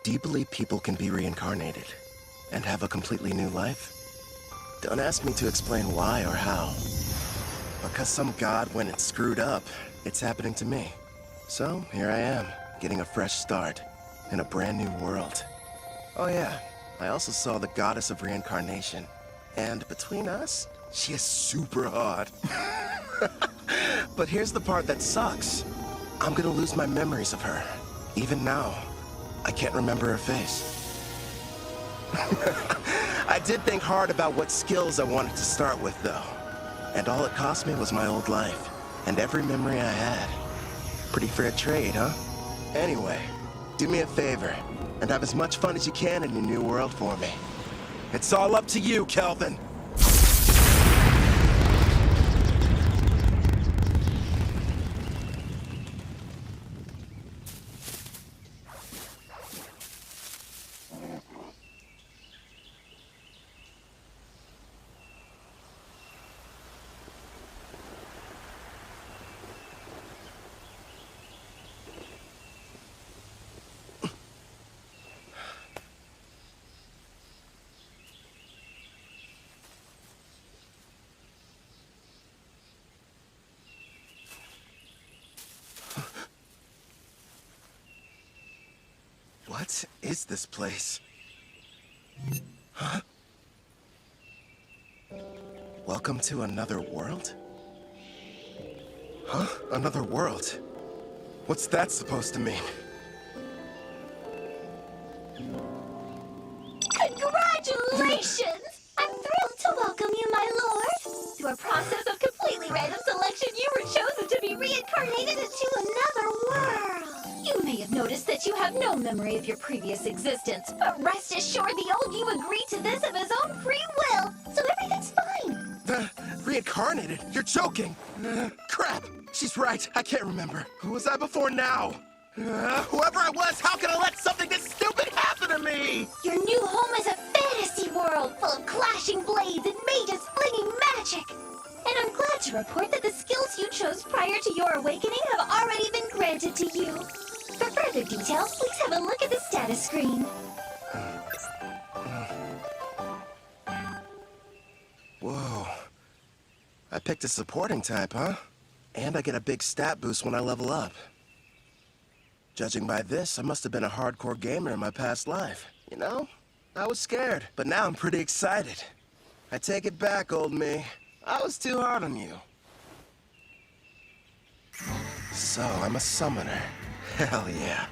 Do you believe people can be reincarnated and have a completely new life? Don't ask me to explain why or how. Because some god went and screwed up, it's happening to me. So, here I am, getting a fresh start in a brand new world. Oh yeah, I also saw the goddess of reincarnation. And between us, she is super hot. But here's the part that sucks. I'm gonna lose my memories of her. Even now, I can't remember her face. I did think hard about what skills I wanted to start with, though. And all it cost me was my old life, and every memory I had. Pretty fair trade, huh? Anyway, do me a favor, and have as much fun as you can in your new world for me. It's all up to you, Kelvin. What is this place? Huh? Welcome to another world? Huh? Another world? What's that supposed to mean? Congratulations! I'm thrilled to welcome you, my lord. Through a process of completely random selection, you were chosen to be reincarnated into another world. You may have noticed that you have no memory of your previous existence, but rest assured the old you agreed to this of his own free will, so everything's fine. Reincarnated? You're joking! Crap! She's right, I can't remember. Who was I before now? Whoever I was, how can I let something this stupid happen to me? Your new home is a fantasy world full of clashing blades and mages flinging magic. And I'm glad to report that the skills you chose prior to your awakening have already been granted to you. For further details, please have a look at the status screen. Whoa. I picked a supporting type, huh? And I get a big stat boost when I level up. Judging by this, I must have been a hardcore gamer in my past life. You know? I was scared, but now I'm pretty excited. I take it back, old me. I was too hard on you. So, I'm a summoner. Hell yeah.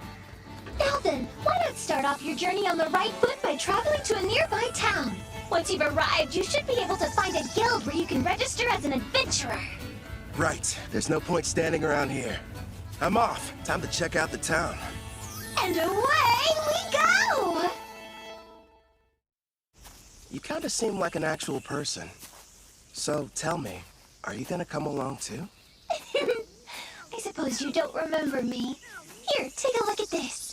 Now then, why not start off your journey on the right foot by traveling to a nearby town? Once you've arrived, you should be able to find a guild where you can register as an adventurer. Right. There's no point standing around here. I'm off. Time to check out the town. And away we go! You kinda seem like an actual person. So, tell me, are you gonna come along too? I suppose you don't remember me. Here, take a look at this.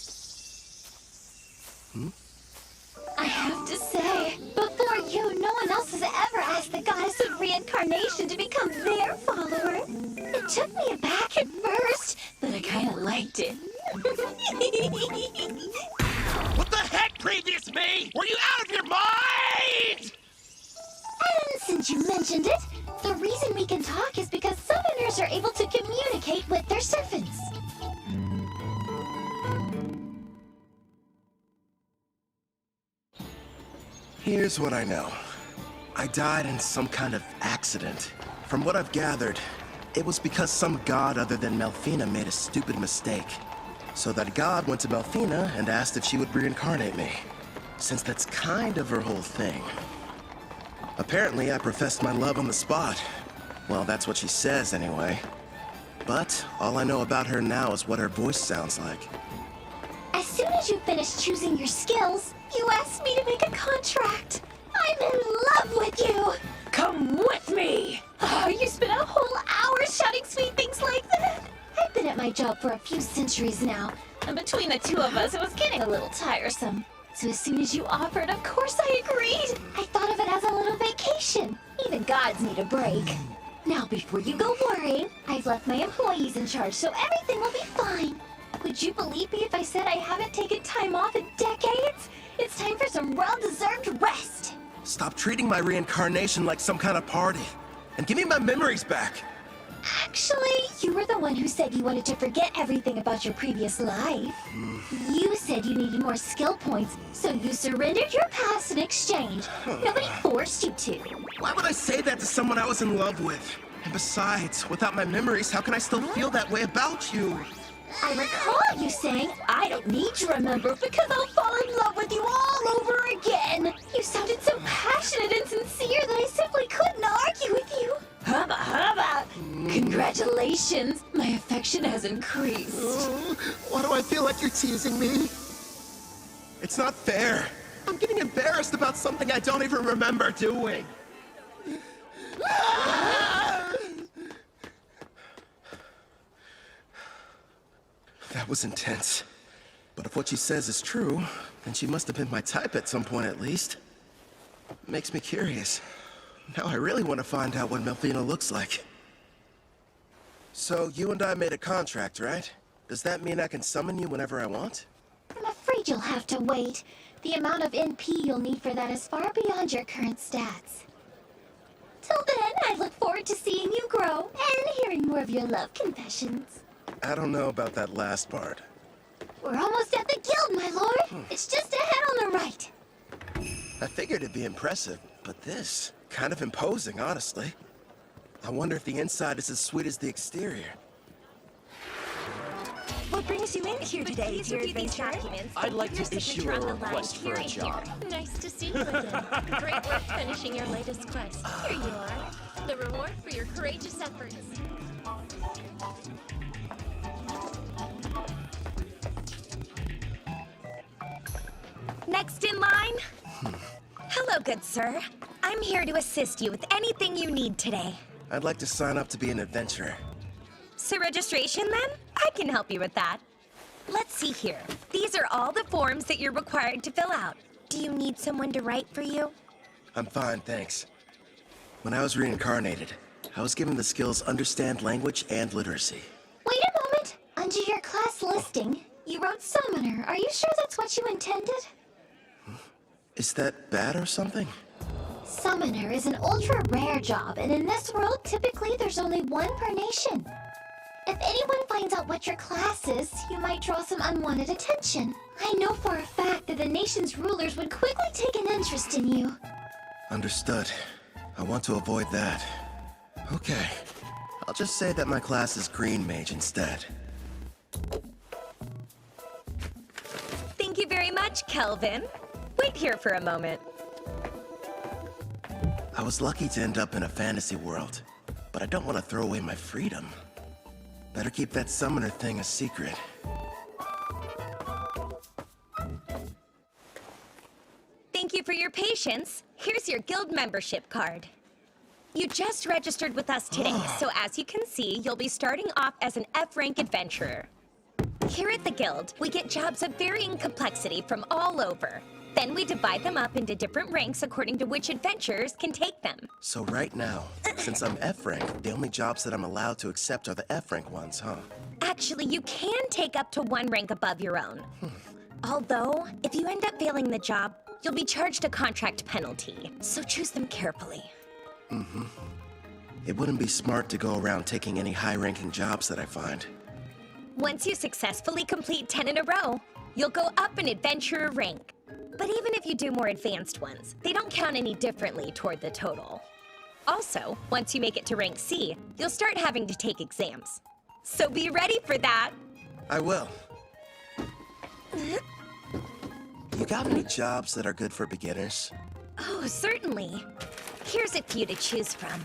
I have to say, before you, no one else has ever asked the goddess of reincarnation to become their follower. It took me aback at first, but I kinda liked it. What the heck, previous me? Were you out of your mind? And since you mentioned it, the reason we can talk is because summoners are able to communicate with their servants. Here's what I know. I died in some kind of accident. From what I've gathered, it was because some god other than Melfina made a stupid mistake. So that god went to Melfina and asked if she would reincarnate me, since that's kind of her whole thing. Apparently, I professed my love on the spot. Well, that's what she says anyway. But all I know about her now is what her voice sounds like. As soon as you finish choosing your skills, you asked me to make a contract. I'm in love with you. Come with me. Oh, you spent a whole hour shouting sweet things like that. I've been at my job for a few centuries now, and between the two of us, it was getting a little tiresome. So as soon as you offered, of course I agreed. I thought of it as a little vacation. Even gods need a break. Now, before you go worrying, I've left my employees in charge, so everything will be fine. Would you believe me if I said I haven't taken time off in decades? It's time for some well-deserved rest. Stop treating my reincarnation like some kind of party. And give me my memories back. Actually, you were the one who said you wanted to forget everything about your previous life. You said you needed more skill points, so you surrendered your past in exchange. Nobody forced you to. Why would I say that to someone I was in love with? And besides, without my memories, how can I still feel that way about you? I recall you saying, I don't need to remember because I'll fall in love with you all over again. You sounded so passionate and sincere that I simply couldn't argue with you. Hubba hubba! Congratulations, my affection has increased. Why do I feel like you're teasing me? It's not fair. I'm getting embarrassed about something I don't even remember doing. That was intense. But if what she says is true, then she must have been my type at some point at least. Makes me curious. Now I really want to find out what Melfina looks like. So you and I made a contract, right? Does that mean I can summon you whenever I want? I'm afraid you'll have to wait. The amount of NP you'll need for that is far beyond your current stats. Till then, I look forward to seeing you grow and hearing more of your love confessions. I don't know about that last part. We're almost at the guild, my lord. It's just ahead on the right. I figured it'd be impressive, but this, kind of imposing, honestly. I wonder if the inside is as sweet as the exterior. What brings you in here today, dear adventurer? I'd like to issue a request for a job. Nice to see you again. Great work finishing your latest quest. Here you are. The reward for your courageous efforts. Next in line? Hello, good sir. I'm here to assist you with anything you need today. I'd like to sign up to be an adventurer. So registration then? I can help you with that. Let's see here. These are all the forms that you're required to fill out. Do you need someone to write for you? I'm fine, thanks. When I was reincarnated, I was given the skills Understand Language and Literacy. Wait a moment. Under your class listing, you wrote Summoner. Are you sure that's what you intended? Is that bad or something? Summoner is an ultra-rare job, and in this world, typically there's only one per nation. If anyone finds out what your class is, you might draw some unwanted attention. I know for a fact that the nation's rulers would quickly take an interest in you. Understood. I want to avoid that. Okay. I'll just say that my class is Green Mage instead. Thank you very much, Kelvin. Wait here for a moment. I was lucky to end up in a fantasy world, but I don't want to throw away my freedom. Better keep that summoner thing a secret. Thank you for your patience. Here's your guild membership card. You just registered with us today, so as you can see, you'll be starting off as an F-rank adventurer. Here at the guild, we get jobs of varying complexity from all over. Then we divide them up into different ranks according to which adventurers can take them. So right now, since I'm F-rank, the only jobs that I'm allowed to accept are the F-rank ones, huh? Actually, you can take up to one rank above your own. Although, if you end up failing the job, you'll be charged a contract penalty. So choose them carefully. It wouldn't be smart to go around taking any high-ranking jobs that I find. Once you successfully complete 10 in a row, you'll go up an adventurer rank. But even if you do more advanced ones, they don't count any differently toward the total. Also, once you make it to rank C, you'll start having to take exams. So be ready for that! I will. You got any jobs that are good for beginners? Oh, certainly. Here's a few to choose from.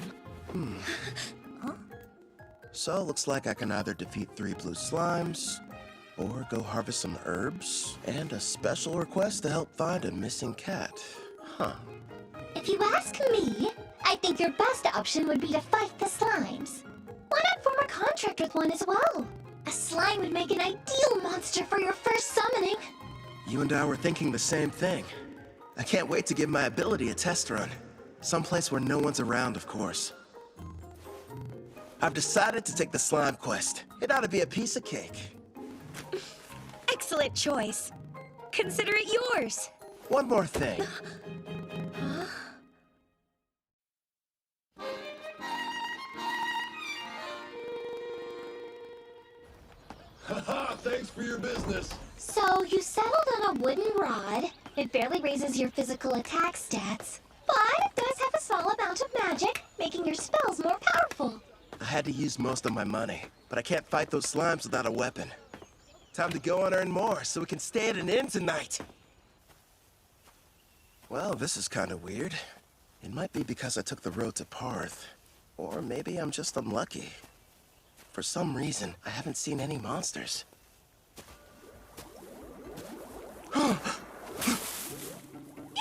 So, looks like I can either defeat 3 blue slimes, or go harvest some herbs, and a special request to help find a missing cat. Huh. If you ask me, I think your best option would be to fight the slimes. Why not form a contract with one as well? A slime would make an ideal monster for your first summoning. You and I were thinking the same thing. I can't wait to give my ability a test run. Someplace where no one's around, of course. I've decided to take the slime quest. It ought to be a piece of cake. Excellent choice. Consider it yours. One more thing. Haha, thanks for your business. So, you settled on a wooden rod. It barely raises your physical attack stats, but it does have a small amount of magic, making your spells more powerful. I had to use most of my money, but I can't fight those slimes without a weapon. Time to go and earn more so we can stay at an inn tonight. Well, this is kind of weird. It might be because I took the road to Parth. Or maybe I'm just unlucky. For some reason, I haven't seen any monsters. You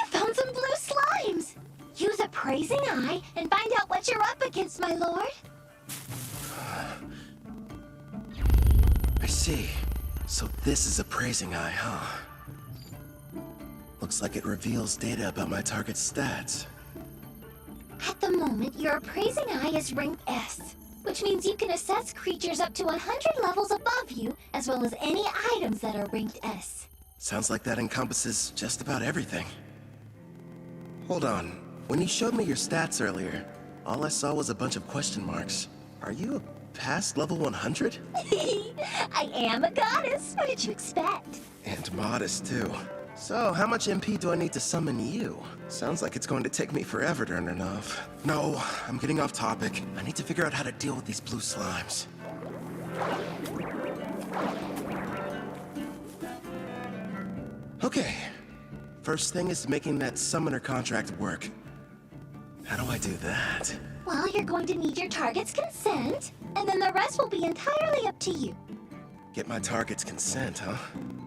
found some blue slimes! Use Appraising Eye and find out what you're up against, my lord. I see. So this is Appraising Eye, huh? Looks like it reveals data about my target's stats. At the moment, your Appraising Eye is ranked S, which means you can assess creatures up to 100 levels above you, as well as any items that are ranked S. Sounds like that encompasses just about everything. Hold on. When you showed me your stats earlier, all I saw was a bunch of question marks. Are you past level 100? I am a goddess. What did you expect? And modest, too. So, how much MP do I need to summon you? Sounds like it's going to take me forever to earn enough. No, I'm getting off topic. I need to figure out how to deal with these blue slimes. Okay. First thing is making that summoner contract work. How do I do that? Well, you're going to need your target's consent, and then the rest will be entirely up to you. Get my target's consent, huh?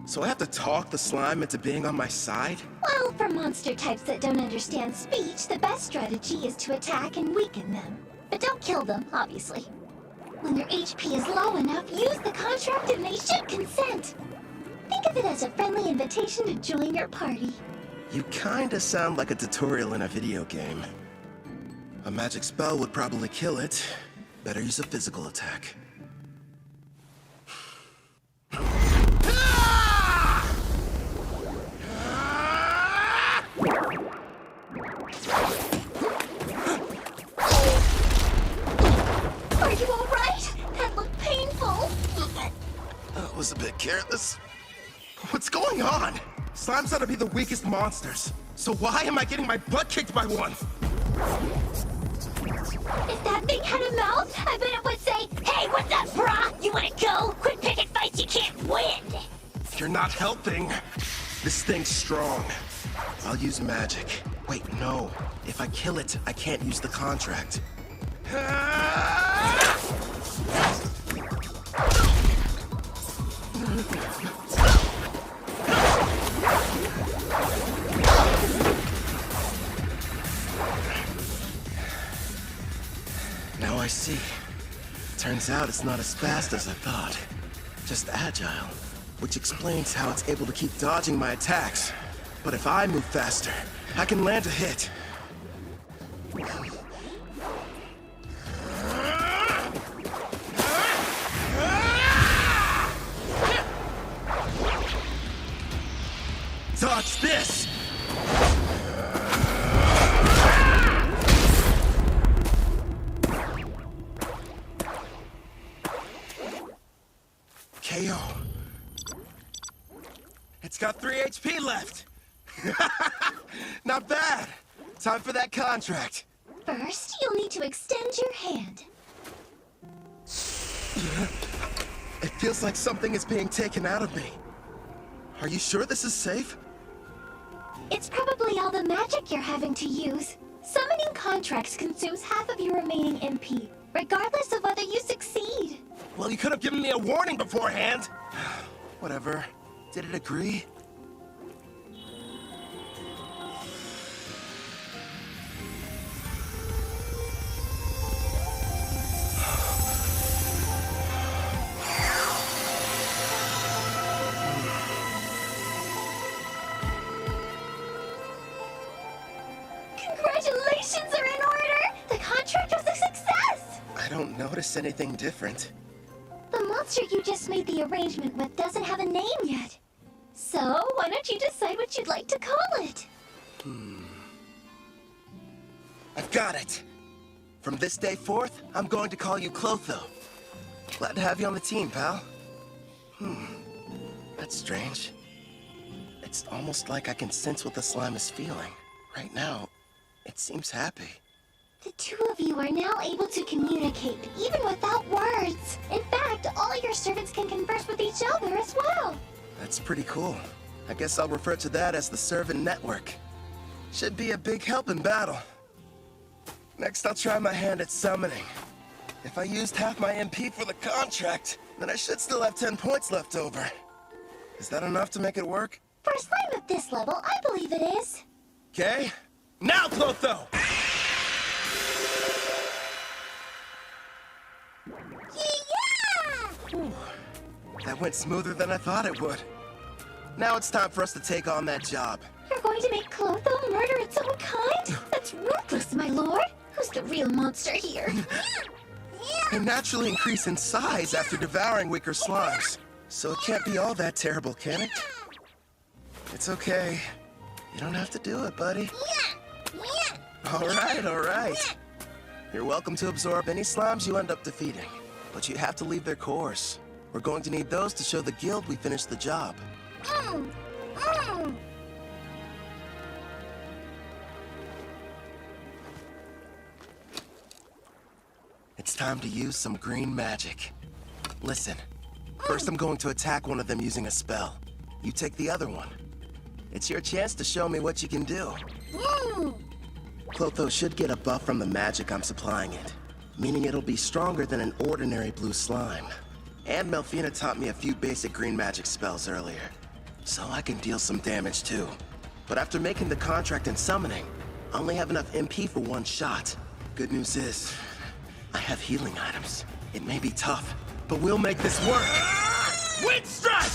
So I have to talk the slime into being on my side? Well, for monster types that don't understand speech, the best strategy is to attack and weaken them. But don't kill them, obviously. When their HP is low enough, use the contract and they should consent. Think of it as a friendly invitation to join your party. You kinda sound like a tutorial in a video game. A magic spell would probably kill it. Better use a physical attack. Are you alright? That looked painful. That was a bit careless. What's going on? Slimes ought to be the weakest monsters. So why am I getting my butt kicked by one? If that thing had a mouth, I bet it would say, "Hey, what's up, brah? You wanna go? Quit picking fights you can't win!" You're not helping. This thing's strong. I'll use magic. Wait, no. If I kill it, I can't use the contract. Now I see. Turns out it's not as fast as I thought. Just agile. Which explains how it's able to keep dodging my attacks. But if I move faster, I can land a hit. Dodge this! KO. It's got 3 HP left. Not bad. Time for that contract. First, you'll need to extend your hand. It feels like something is being taken out of me. Are you sure this is safe? It's probably all the magic you're having to use. Summoning contracts consumes half of your remaining MP, regardless of whether you succeed. Well, you could have given me a warning beforehand. Whatever. Did it agree? Congratulations are in order! The contract was a success! I don't notice anything different. The monster monster you just made the arrangement with doesn't have a name yet. So, why don't you decide what you'd like to call it? I've got it! From this day forth, I'm going to call you Clotho. Glad to have you on the team, pal. That's strange. It's almost like I can sense what the slime is feeling. Right now, it seems happy. The two of you are now able to communicate, even without words. In fact, all your servants can converse with each other as well. That's pretty cool. I guess I'll refer to that as the Servant Network. Should be a big help in battle. Next, I'll try my hand at summoning. If I used half my MP for the contract, then I should still have 10 points left over. Is that enough to make it work? For a slime of this level, I believe it is. Okay. Now, Clotho! Yeah! That went smoother than I thought it would. Now it's time for us to take on that job. You're going to make Clotho murder its own kind? That's ruthless, my lord. Who's the real monster here? They naturally increase in size after devouring weaker slimes. So it can't be all that terrible, can it? It's okay. You don't have to do it, buddy. All right. You're welcome to absorb any slimes you end up defeating. But you have to leave their cores. We're going to need those to show the guild we finished the job. It's time to use some green magic. Listen, first I'm going to attack one of them using a spell. You take the other one. It's your chance to show me what you can do. Clotho should get a buff from the magic I'm supplying it, meaning it'll be stronger than an ordinary blue slime. And Melfina taught me a few basic green magic spells earlier, so I can deal some damage too. But after making the contract and summoning, I only have enough MP for one shot. Good news is, I have healing items. It may be tough, but we'll make this work! Wind strike!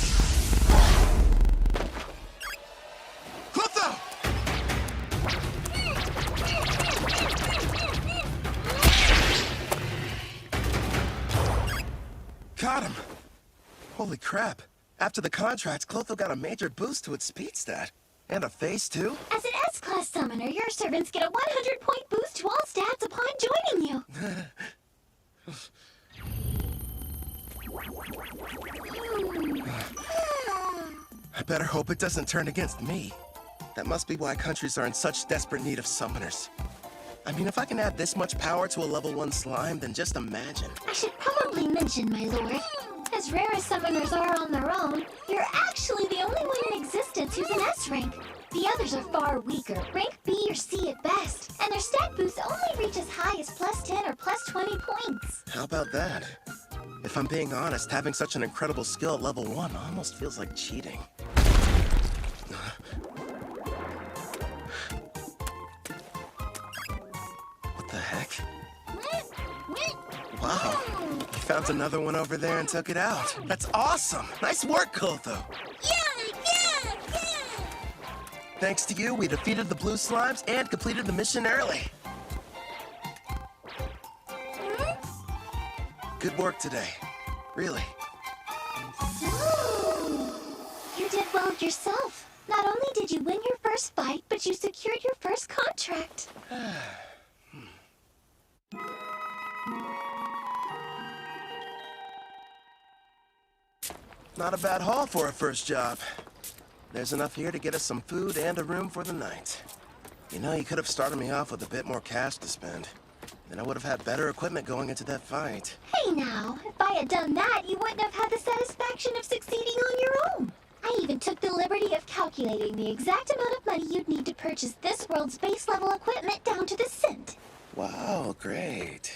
Clotho! Got him! Holy crap. After the contract, Clotho got a major boost to its speed stat. And a face, too? As an S-Class summoner, your servants get a 100-point boost to all stats upon joining you. I better hope it doesn't turn against me. That must be why countries are in such desperate need of summoners. I mean, if I can add this much power to a level 1 slime, then just imagine. I should probably mention, my lord, as rare as summoners are on their own, you're actually the only one in existence who's an S rank. The others are far weaker, rank B or C at best, and their stat boosts only reach as high as plus 10 or plus 20 points. How about that? If I'm being honest, having such an incredible skill at level 1 almost feels like cheating. What the heck? Wow, you found another one over there and took it out. That's awesome! Nice work, Clotho! Thanks to you, we defeated the blue slimes and completed the mission early. Good work today. Really. You did well yourself. Not only did you win your first fight, but you secured your first contract. Not a bad haul for a first job. There's enough here to get us some food and a room for the night. You know, you could have started me off with a bit more cash to spend. Then I would have had better equipment going into that fight. Hey now, if I had done that, you wouldn't have had the satisfaction of succeeding on your own. I even took the liberty of calculating the exact amount of money you'd need to purchase this world's base level equipment down to the cent. Wow, great.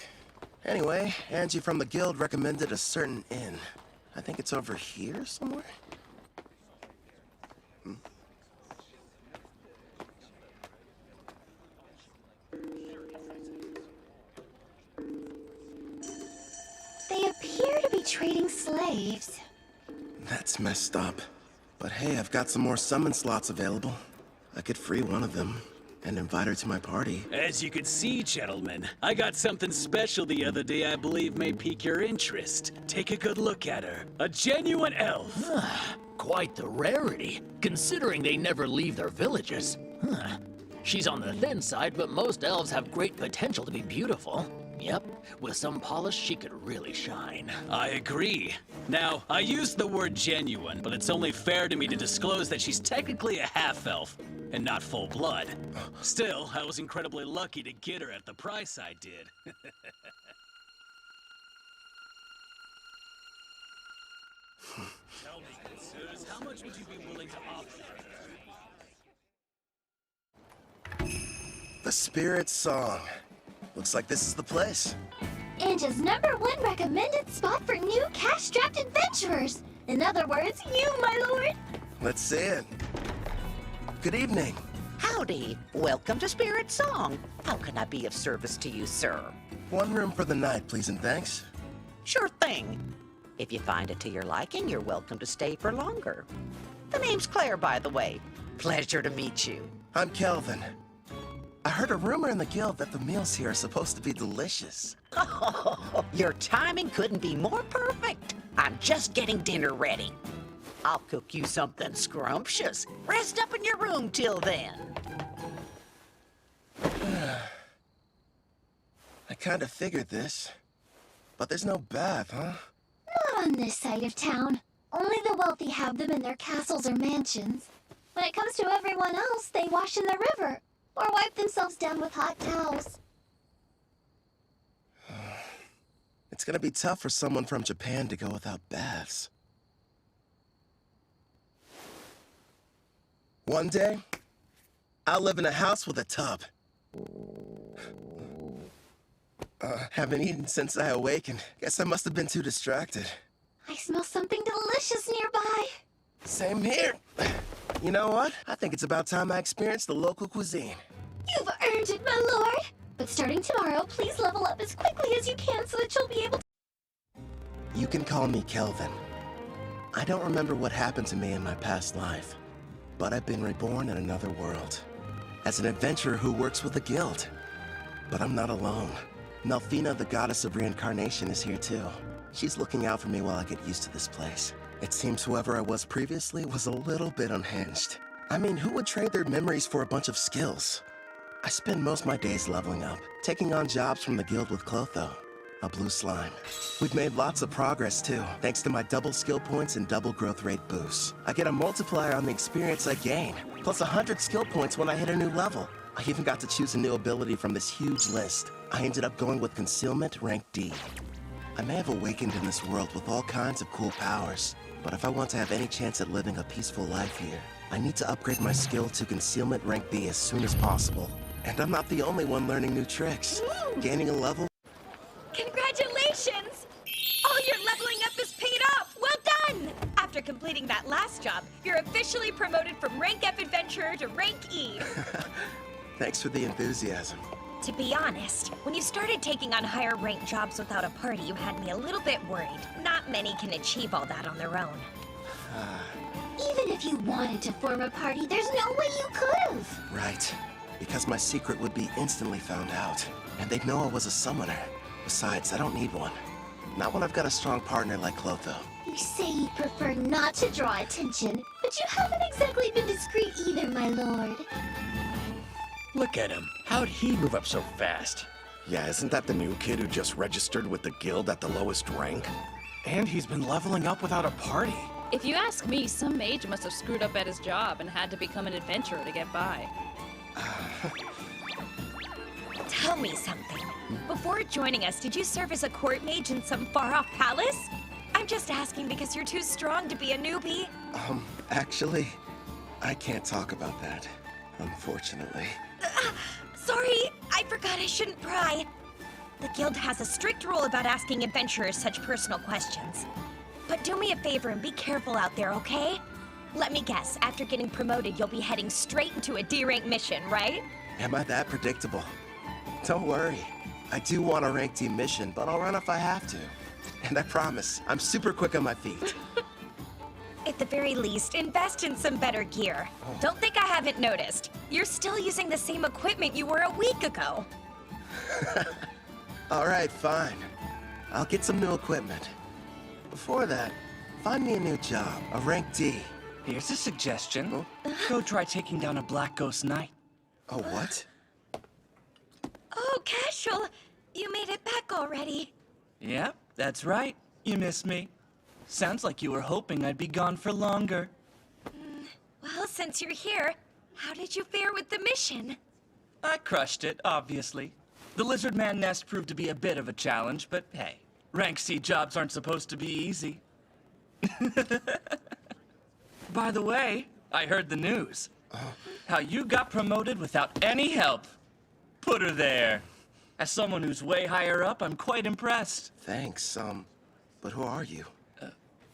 Anyway, Angie from the guild recommended a certain inn. I think it's over here somewhere? They appear to be trading slaves. That's messed up. But hey, I've got some more summon slots available. I could free one of them. and invite her to my party. As you can see, gentlemen, I got something special the other day I believe may pique your interest. Take a good look at her. A genuine elf. Quite the rarity, considering they never leave their villages. She's on the thin side, but most elves have great potential to be beautiful. Yep, with some polish, she could really shine. I agree. Now, I used the word genuine, but it's only fair to me to disclose that she's technically a half-elf, and not full-blood. Still, I was incredibly lucky to get her at the price I did. Tell me, sirs, how much would you be willing to offer? The Spirit Song. Looks like this is the place. Anja's #1 recommended spot for new cash-strapped adventurers. In other words, you, my lord. Let's see it. Good evening. Howdy. Welcome to Spirit Song. How can I be of service to you, sir? One room for the night, please and thanks. Sure thing. If you find it to your liking, you're welcome to stay for longer. The name's Claire, by the way. Pleasure to meet you. I'm Kelvin. I heard a rumor in the guild that the meals here are supposed to be delicious. Your timing couldn't be more perfect. I'm just getting dinner ready. I'll cook you something scrumptious. Rest up in your room till then. I kinda figured this. But there's no bath, huh? Not on this side of town. Only the wealthy have them in their castles or mansions. When it comes to everyone else, they wash in the river or wipe themselves down with hot towels. It's gonna be tough for someone from Japan to go without baths. One day, I'll live in a house with a tub. Haven't eaten since I awakened. Guess I must have been too distracted. I smell something delicious nearby. Same here. You know what? I think it's about time I experienced the local cuisine. You've earned it, my lord. But starting tomorrow, please level up as quickly as you can so that you'll be able to... You can call me Kelvin. I don't remember what happened to me in my past life, but I've been reborn in another world. As an adventurer who works with a guild. But I'm not alone. Melfina, the goddess of reincarnation, is here too. She's looking out for me while I get used to this place. It seems whoever I was previously was a little bit unhinged. I mean, who would trade their memories for a bunch of skills? I spend most of my days leveling up, taking on jobs from the guild with Clotho, a blue slime. We've made lots of progress too, thanks to my double skill points and double growth rate boosts. I get a multiplier on the experience I gain, plus 100 skill points when I hit a new level. I even got to choose a new ability from this huge list. I ended up going with Concealment rank D. I may have awakened in this world with all kinds of cool powers, but if I want to have any chance at living a peaceful life here, I need to upgrade my skill to Concealment rank B as soon as possible. And I'm not the only one learning new tricks. Gaining a level. Congratulations! All your leveling up is paid off! Well done! After completing that last job, you're officially promoted from rank F adventurer to rank E. Thanks for the enthusiasm. To be honest, when you started taking on higher ranked jobs without a party, you had me a little bit worried. Not many can achieve all that on their own. Even if you wanted to form a party, there's no way you could've. Right. Because my secret would be instantly found out. And they'd know I was a summoner. Besides, I don't need one. Not when I've got a strong partner like Clotho. You say you prefer not to draw attention, but you haven't exactly been discreet either, my lord. Look at him. How'd he move up so fast? Yeah, isn't that the new kid who just registered with the guild at the lowest rank? And he's been leveling up without a party. If you ask me, some mage must have screwed up at his job and had to become an adventurer to get by. Tell me something. Before joining us, did you serve as a court mage in some far-off palace? I'm just asking because you're too strong to be a newbie. Actually, I can't talk about that, unfortunately. Sorry, I forgot I shouldn't pry. The guild has a strict rule about asking adventurers such personal questions. But do me a favor and be careful out there, okay? Let me guess, after getting promoted, you'll be heading straight into a D-rank mission, right? Am I that predictable? Don't worry. I do want a rank D mission, but I'll run if I have to. And I promise, I'm super quick on my feet. If At the very least, invest in some better gear. Don't think I haven't noticed. You're still using the same equipment you were a week ago. All right, fine. I'll get some new equipment. Before that, find me a new job, a rank D. Here's a suggestion. Go try taking down a Black Ghost Knight. Oh, what? Oh, Casual, you made it back already. Yep, that's right. You missed me. Sounds like you were hoping I'd be gone for longer. Well, since you're here, how did you fare with the mission? I crushed it, obviously. The Lizard Man nest proved to be a bit of a challenge, but hey, rank C jobs aren't supposed to be easy. By the way, I heard the news. How you got promoted without any help. Put her there. As someone who's way higher up, I'm quite impressed. Thanks, but who are you?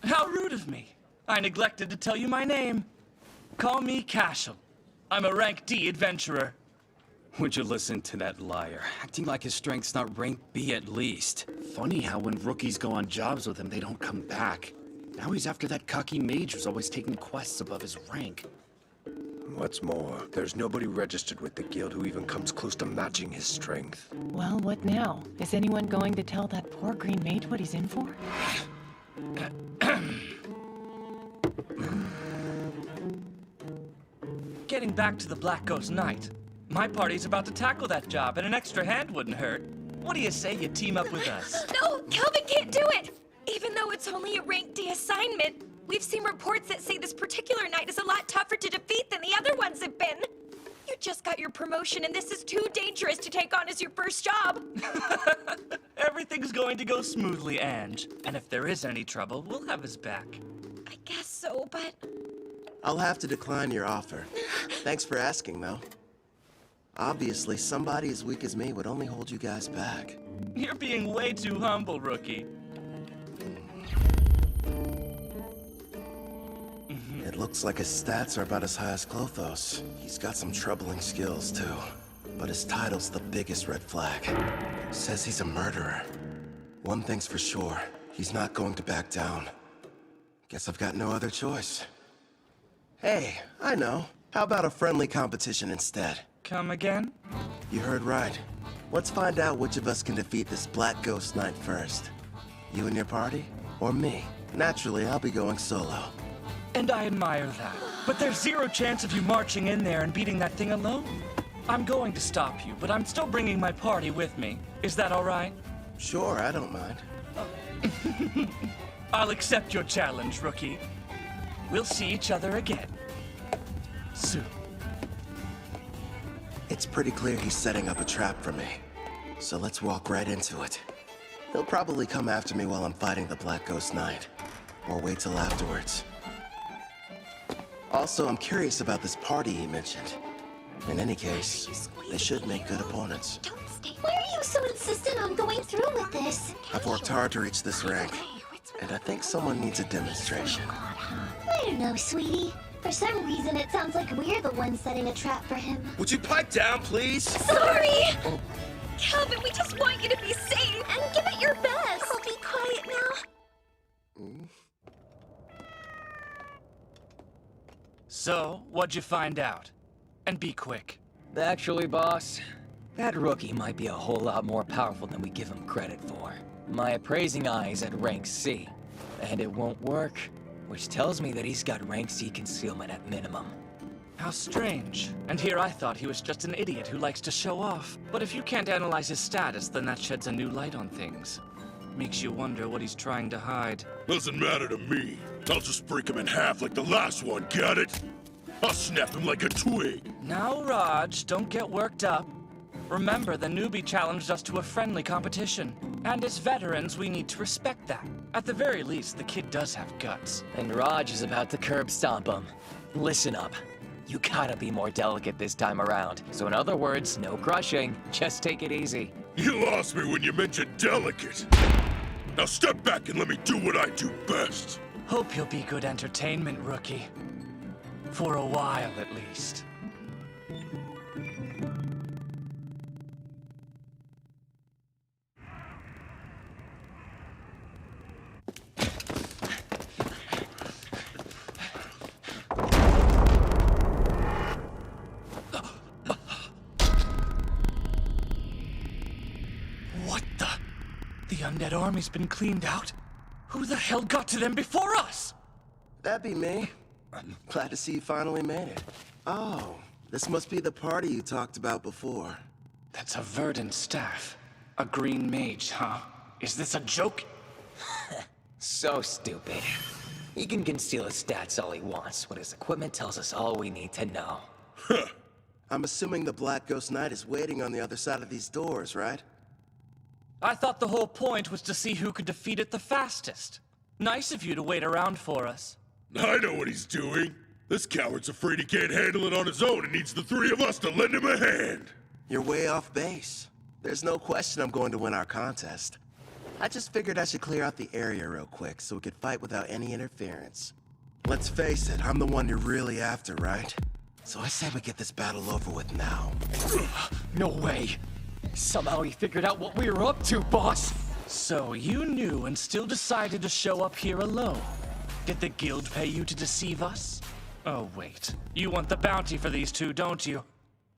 How rude of me. I neglected to tell you my name. Call me Cashel. I'm a rank D adventurer. Would you listen to that liar? Acting like his strength's not rank B at least. Funny how when rookies go on jobs with him, they don't come back. Now he's after that cocky mage who's always taking quests above his rank. What's more, there's nobody registered with the guild who even comes close to matching his strength. Well, what now? Is anyone going to tell that poor green mage what he's in for? Getting back to the Black Ghost Knight. My party's about to tackle that job, and an extra hand wouldn't hurt. What do you say you team up with us? No, Kelvin can't do it! Even though it's only a rank D assignment, we've seen reports that say this particular knight is a lot tougher to defeat than the other ones have been. You just got your promotion, and this is too dangerous to take on as your first job. Everything's going to go smoothly, Ange. And if there is any trouble, we'll have his back. I guess so, but... I'll have to decline your offer. Thanks for asking, though. Obviously, somebody as weak as me would only hold you guys back. You're being way too humble, rookie. It looks like his stats are about as high as Clothos. He's got some troubling skills, too. But his title's the biggest red flag. Says he's a murderer. One thing's for sure, he's not going to back down. Guess I've got no other choice. Hey, I know. How about a friendly competition instead? Come again? You heard right. Let's find out which of us can defeat this Black Ghost Knight first. You and your party? Or me? Naturally, I'll be going solo. And I admire that. But there's zero chance of you marching in there and beating that thing alone. I'm going to stop you, but I'm still bringing my party with me. Is that all right? Sure, I don't mind. I'll accept your challenge, rookie. We'll see each other again. Soon. It's pretty clear he's setting up a trap for me. So let's walk right into it. He'll probably come after me while I'm fighting the Black Ghost Knight. Or wait till afterwards. Also, I'm curious about this party he mentioned. In any case, they should make good opponents. Don't stay. Why are you so insistent on going through with this? I've worked hard to reach this rank, and I think someone needs a demonstration. I don't know, sweetie. For some reason, it sounds like we're the ones setting a trap for him. Would you pipe down, please? Sorry! Kelvin, we just want you to be safe! And give it your best. I'll be quiet now. So, what'd you find out? And be quick. Actually, boss, that rookie might be a whole lot more powerful than we give him credit for. My appraising eye is at rank C, and it won't work, which tells me that he's got rank C concealment at minimum. How strange. And here I thought he was just an idiot who likes to show off. But if you can't analyze his status, then that sheds a new light on things. Makes you wonder what he's trying to hide. Doesn't matter to me. I'll just break him in half like the last one, got it? I'll snap him like a twig. Now, Raj, don't get worked up. Remember, the newbie challenged us to a friendly competition. And as veterans, we need to respect that. At the very least, the kid does have guts. And Raj is about to curb stomp him. Listen up. You gotta be more delicate this time around. So in other words, no crushing. Just take it easy. You lost me when you mentioned delicate. Now step back and let me do what I do best. Hope you'll be good entertainment, rookie. For a while, at least. undead army's been cleaned out. Who the hell got to them before us? That'd be me. I'm glad to see you finally made it. Oh, this must be the party you talked about before. That's a verdant staff. A green mage, huh? Is this a joke? So stupid. He can conceal his stats all he wants, but his equipment tells us all we need to know. I'm assuming the Black Ghost Knight is waiting on the other side of these doors, right? I thought the whole point was to see who could defeat it the fastest. Nice of you to wait around for us. I know what he's doing. This coward's afraid he can't handle it on his own and needs the three of us to lend him a hand. You're way off base. There's no question I'm going to win our contest. I just figured I should clear out the area real quick so we could fight without any interference. Let's face it, I'm the one you're really after, right? So I say we get this battle over with now. No way! Somehow he figured out what we were up to, boss! So you knew and still decided to show up here alone. Did the guild pay you to deceive us? Oh, wait. You want the bounty for these two, don't you?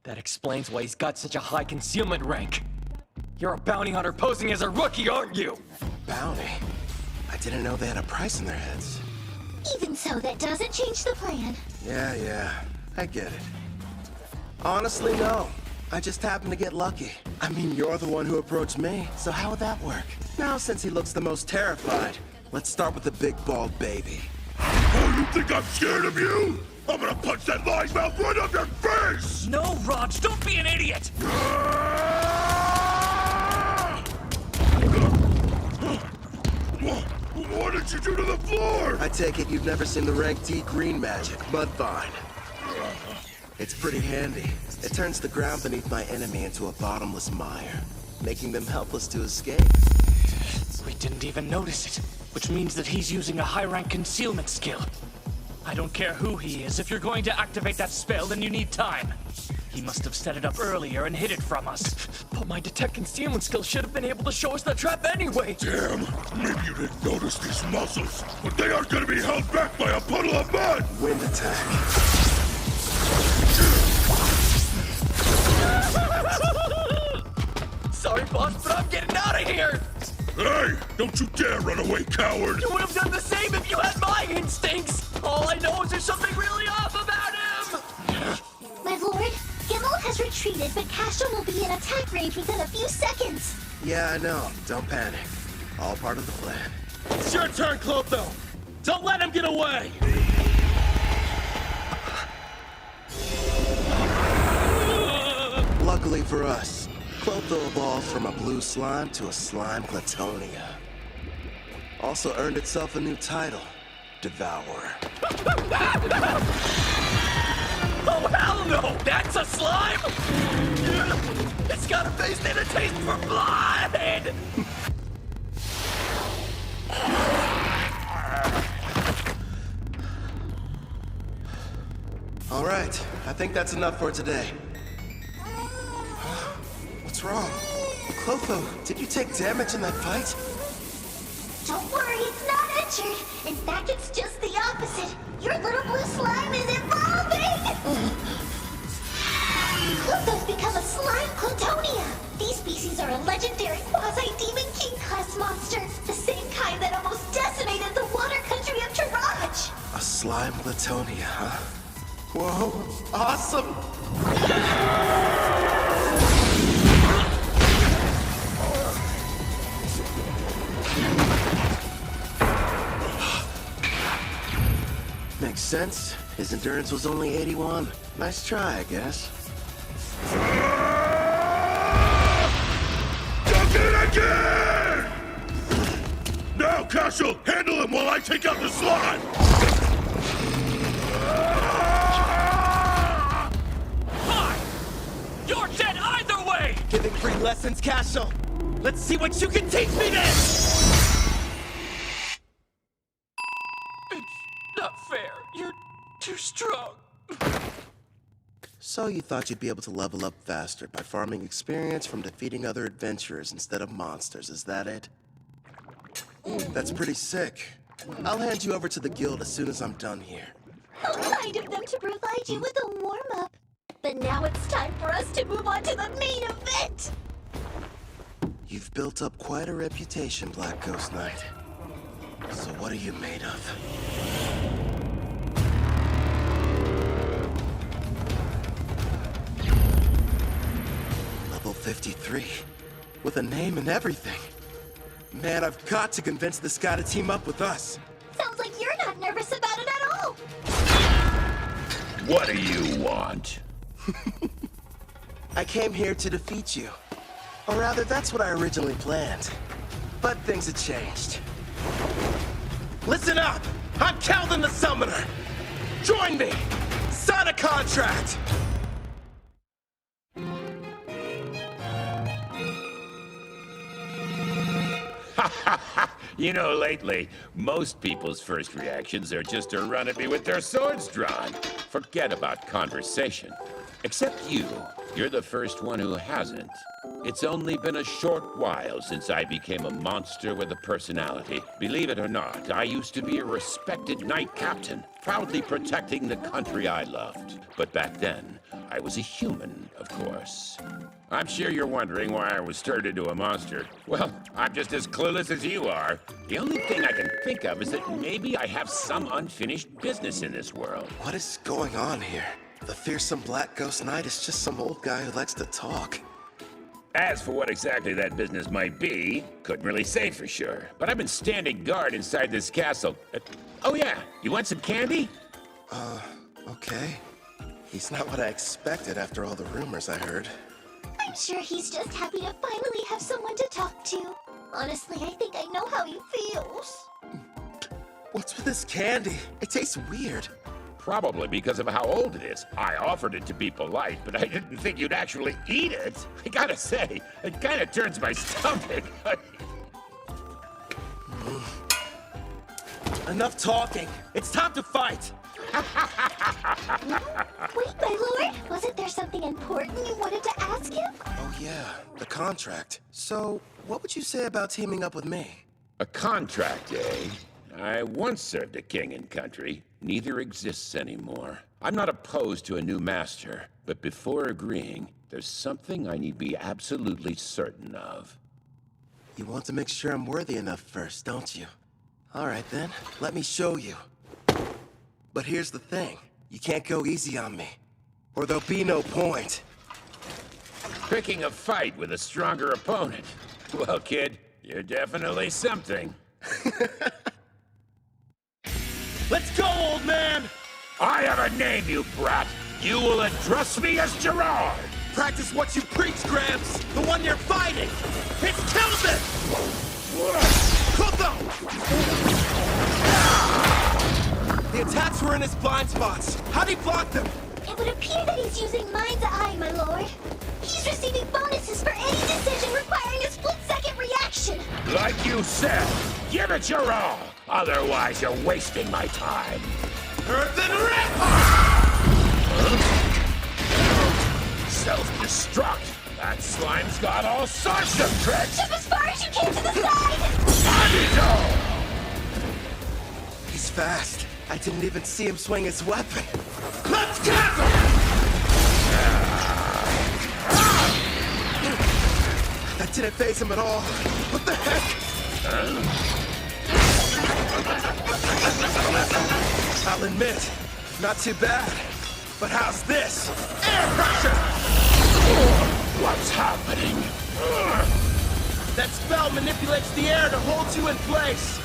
That explains why he's got such a high concealment rank. You're a bounty hunter posing as a rookie, aren't you? Bounty? I didn't know they had a price in their heads. Even so, that doesn't change the plan. Yeah, I get it. Honestly, no. I just happened to get lucky. I mean, you're the one who approached me, so how would that work? Now, since he looks the most terrified, let's start with the big bald baby. Oh, you think I'm scared of you? I'm gonna punch that lying mouth right up your face! No, Raj, don't be an idiot! What did you do to the floor? I take it you've never seen the rank D green magic, Mudvine. It's pretty handy. It turns the ground beneath my enemy into a bottomless mire, making them helpless to escape. We didn't even notice it, which means that he's using a high-rank concealment skill. I don't care who he is. If you're going to activate that spell, then you need time. He must have set it up earlier and hid it from us. But my detect concealment skill should have been able to show us the trap anyway! Damn, maybe you didn't notice these muscles, but they aren't gonna be held back by a puddle of mud! Wind attack. Sorry, boss, but I'm getting out of here! Hey, don't you dare run away, coward! You would have done the same if you had my instincts! All I know is there's something really off about him! My lord, Gimel has retreated, but Cashel will be in attack range within a few seconds. Yeah, I know. Don't panic. All part of the plan. It's your turn, Clotho! Don't let him get away! Luckily for us, Clotho evolved from a blue slime to a slime Platonia. Also earned itself a new title, Devourer. Oh, hell no! That's a slime? It's got a face and a taste for blood! All right, I think that's enough for today. What's wrong? Clotho, did you take damage in that fight? Don't worry, it's not injured. In fact, it's just the opposite. Your little blue slime is evolving! Clotho's become a slime Platonia. These species are a legendary quasi-demon king-class monster. The same kind that almost decimated the water country of Taraj. A slime Platonia, huh? Whoa, awesome! Makes sense. His endurance was only 81. Nice try, I guess. Duck it again! Now, Cashel, handle him while I take out the slime! Fine! You're dead either way! Giving free lessons, Cashel! Let's see what you can teach me then! It's not fair. You're too strong. So you thought you'd be able to level up faster by farming experience from defeating other adventurers instead of monsters, is that it? That's pretty sick. I'll hand you over to the guild as soon as I'm done here. How kind of them to provide you with a warm-up. But now it's time for us to move on to the main event! You've built up quite a reputation, Black Ghost Knight. So what are you made of? Level 53. With a name and everything. Man, I've got to convince this guy to team up with us. Sounds like you're not nervous about it at all. What do you want? I came here to defeat you. Or rather, that's what I originally planned. But things have changed. Listen up! I'm Keldon the Summoner! Join me! Sign a contract! You know, lately, most people's first reactions are just to run at me with their swords drawn. Forget about conversation. Except you. You're the first one who hasn't. It's only been a short while since I became a monster with a personality. Believe it or not, I used to be a respected knight captain, proudly protecting the country I loved. But back then, I was a human, of course. I'm sure you're wondering why I was turned into a monster. Well, I'm just as clueless as you are. The only thing I can think of is that maybe I have some unfinished business in this world. What is going on here? The fearsome Black Ghost Knight is just some old guy who likes to talk. As for what exactly that business might be, couldn't really say for sure. But I've been standing guard inside this castle. Oh yeah, you want some candy? Okay. He's not what I expected after all the rumors I heard. I'm sure he's just happy to finally have someone to talk to. Honestly, I think I know how he feels. What's with this candy? It tastes weird. Probably because of how old it is. I offered it to be polite, but I didn't think you'd actually eat it. I gotta say, it kind of turns my stomach. Enough talking. It's time to fight. Wait, my lord, wasn't there something important you wanted to ask him? Oh yeah, the contract. So, what would you say about teaming up with me? A contract, eh? I once served a king and country. Neither exists anymore. I'm not opposed to a new master, but before agreeing, there's something I need to be absolutely certain of. You want to make sure I'm worthy enough first, don't you? All right then, let me show you. But here's the thing. You can't go easy on me, or there'll be no point. Picking a fight with a stronger opponent. Well, kid, you're definitely something. Let's go, old man! I have a name, you brat! You will address me as Gerard! Practice what you preach, Gramps! The one you're fighting! It's Keldon! Koto! The attacks were in his blind spots. How'd he block them? It would appear that he's using Mind's Eye, my lord. He's receiving bonuses for any decision requiring a split-second reaction. Like you said, give it your all! Otherwise, you're wasting my time. Earthen Rip! Self-destruct. That slime's got all sorts of tricks. Jump as far as you can to the side! Agito! He's fast. I didn't even see him swing his weapon. Let's get him! That didn't faze him at all. What the heck? I'll admit, not too bad. But how's this? Air pressure! What's happening? That spell manipulates the air to hold you in place.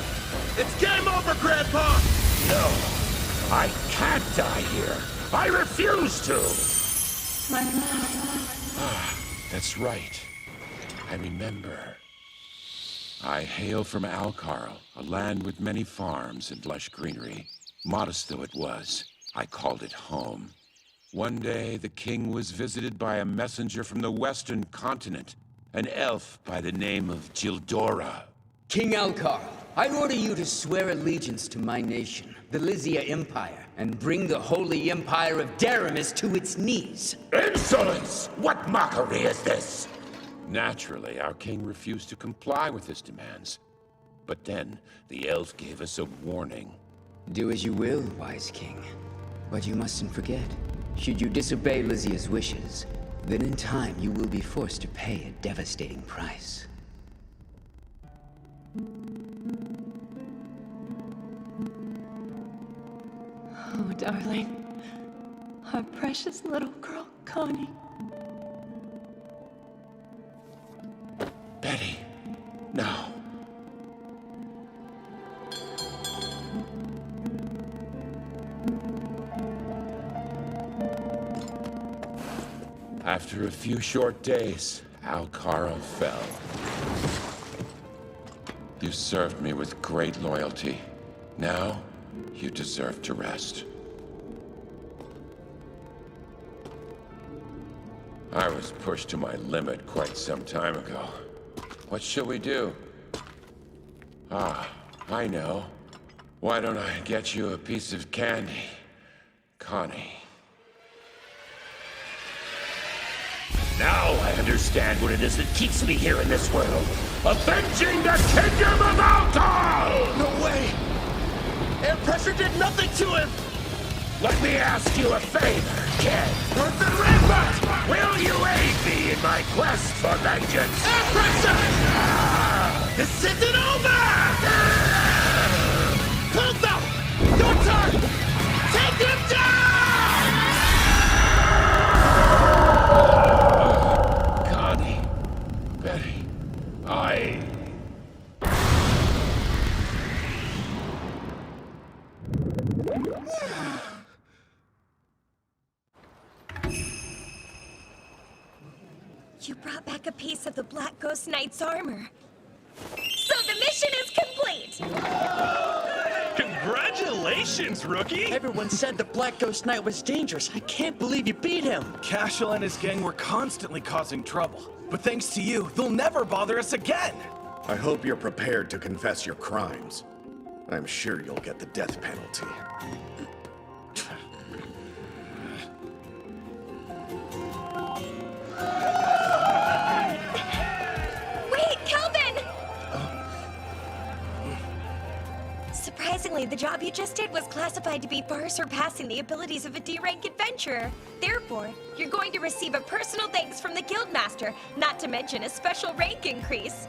It's game over, Grandpa! No, I can't die here. I refuse to. That's right. I remember. I hail from Alcarl, a land with many farms and lush greenery. Modest though it was, I called it home. One day, the king was visited by a messenger from the western continent, an elf by the name of Gildora. King Alcar, I order you to swear allegiance to my nation, the Lysia Empire, and bring the holy empire of Daramis to its knees. Insolence! What mockery is this? Naturally, our king refused to comply with his demands. But then, the elf gave us a warning. Do as you will, wise king. But you mustn't forget, should you disobey Lysia's wishes, then in time you will be forced to pay a devastating price. darling. Our precious little girl, Connie. Betty, no. After a few short days, Alcara fell. You served me with great loyalty. Now, you deserve to rest. I was pushed to my limit quite some time ago. What shall we do? Ah, I know. Why don't I get you a piece of candy, Connie? Now I understand what it is that keeps me here in this world. Avenging the Kingdom of Altar! No way! Air pressure did nothing to him! Let me ask you a favor, kid. Earthen Rampart! Will you aid me in my quest for vengeance? Air pressure! It's it over! Clotho! Your turn! Take him down! Connie. Betty. I... You brought back a piece of the Black Ghost Knight's armor. So the mission is complete! Congratulations, rookie! Everyone said the Black Ghost Knight was dangerous. I can't believe you beat him. Cashel and his gang were constantly causing trouble. But thanks to you, they'll never bother us again! I hope you're prepared to confess your crimes. I'm sure you'll get the death penalty. Wait, Kelvin! Surprisingly, the job you just did was classified to be far surpassing the abilities of a D-rank adventurer. Therefore, you're going to receive a personal thanks from the Guildmaster, not to mention a special rank increase.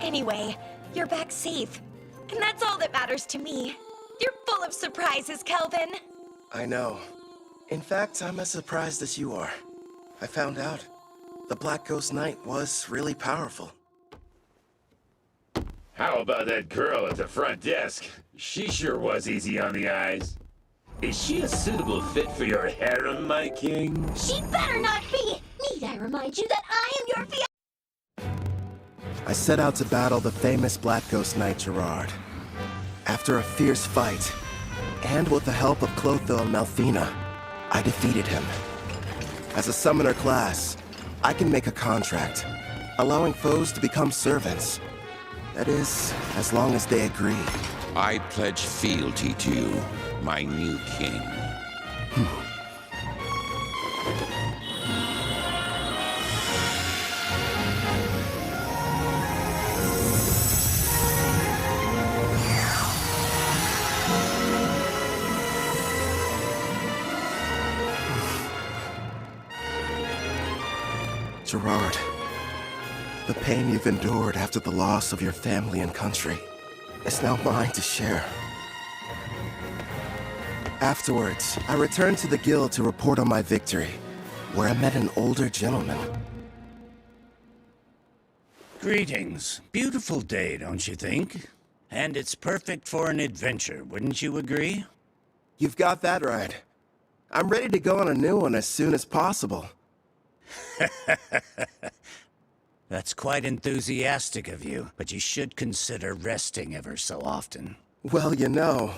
Anyway, you're back safe. And that's all that matters to me. You're full of surprises, Kelvin. I know. In fact, I'm as surprised as you are. I found out the Black Ghost Knight was really powerful. How about that girl at the front desk? She sure was easy on the eyes. Is she a suitable fit for your harem, my king? She better not be! Need I remind you that I am your fiancé? I set out to battle the famous Black Ghost Knight Gerard. After a fierce fight, and with the help of Clotho and Malthina, I defeated him. As a summoner class, I can make a contract, allowing foes to become servants. That is, as long as they agree. I pledge fealty to you, my new king. Gerard, the pain you've endured after the loss of your family and country is now mine to share. Afterwards, I returned to the guild to report on my victory, where I met an older gentleman. Greetings. Beautiful day, don't you think? And it's perfect for an adventure, wouldn't you agree? You've got that right. I'm ready to go on a new one as soon as possible. That's quite enthusiastic of you, but you should consider resting ever so often. Well, you know,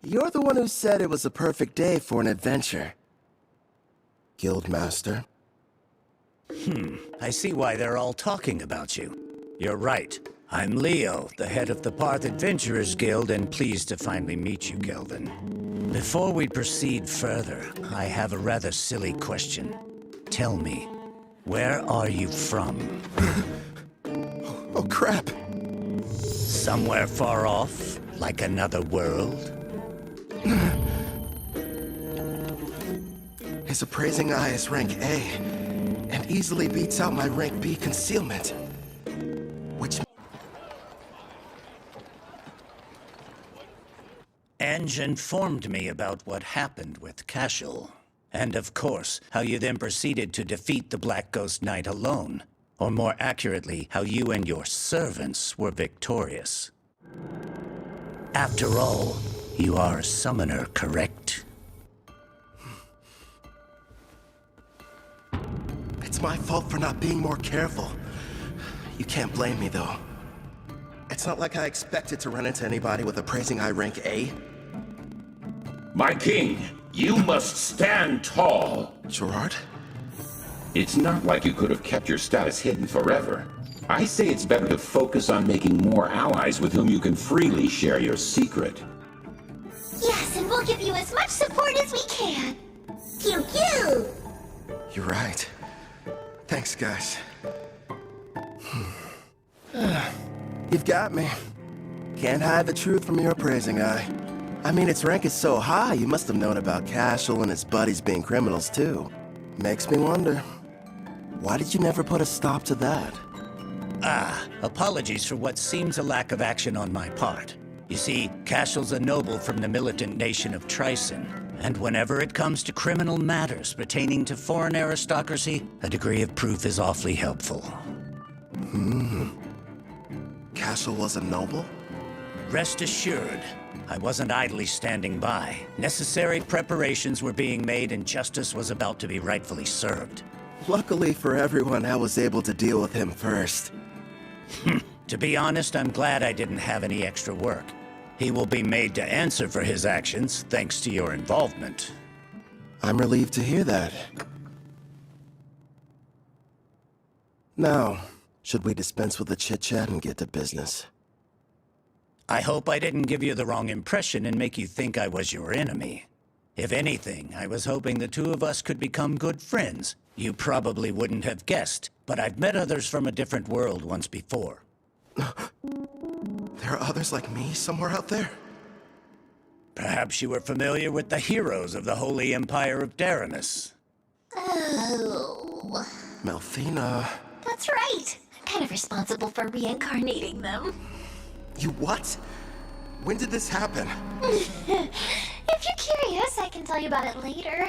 you're the one who said it was a perfect day for an adventure. Guildmaster. I see why they're all talking about you. You're right. I'm Leo, the head of the Parth Adventurers Guild, and pleased to finally meet you, Kelvin. Before we proceed further, I have a rather silly question. Tell me, where are you from? Oh, crap. Somewhere far off, like another world? His appraising eye is rank A, and easily beats out my rank B concealment. Venge informed me about what happened with Cashel. And of course, how you then proceeded to defeat the Black Ghost Knight alone. Or more accurately, how you and your servants were victorious. After all, you are a summoner, correct? It's my fault for not being more careful. You can't blame me, though. It's not like I expected to run into anybody with appraising eye rank A. My king, you must stand tall. Gerard? It's not like you could have kept your status hidden forever. I say it's better to focus on making more allies with whom you can freely share your secret. Yes, and we'll give you as much support as we can. Pew pew! You're right. Thanks, guys. You've got me. Can't hide the truth from your appraising eye. I mean, its rank is so high, you must have known about Cashel and his buddies being criminals, too. Makes me wonder, why did you never put a stop to that? Apologies for what seems a lack of action on my part. You see, Cashel's a noble from the militant nation of Tryson, and whenever it comes to criminal matters pertaining to foreign aristocracy, a degree of proof is awfully helpful. Cashel was a noble? Rest assured, I wasn't idly standing by. Necessary preparations were being made and justice was about to be rightfully served. Luckily for everyone, I was able to deal with him first. To be honest, I'm glad I didn't have any extra work. He will be made to answer for his actions, thanks to your involvement. I'm relieved to hear that. Now, should we dispense with the chit-chat and get to business? I hope I didn't give you the wrong impression and make you think I was your enemy. If anything, I was hoping the two of us could become good friends. You probably wouldn't have guessed, but I've met others from a different world once before. There are others like me somewhere out there? Perhaps you were familiar with the heroes of the Holy Empire of Daramis. Oh. Melfina... That's right. I'm kind of responsible for reincarnating them. You what? When did this happen? If you're curious, I can tell you about it later.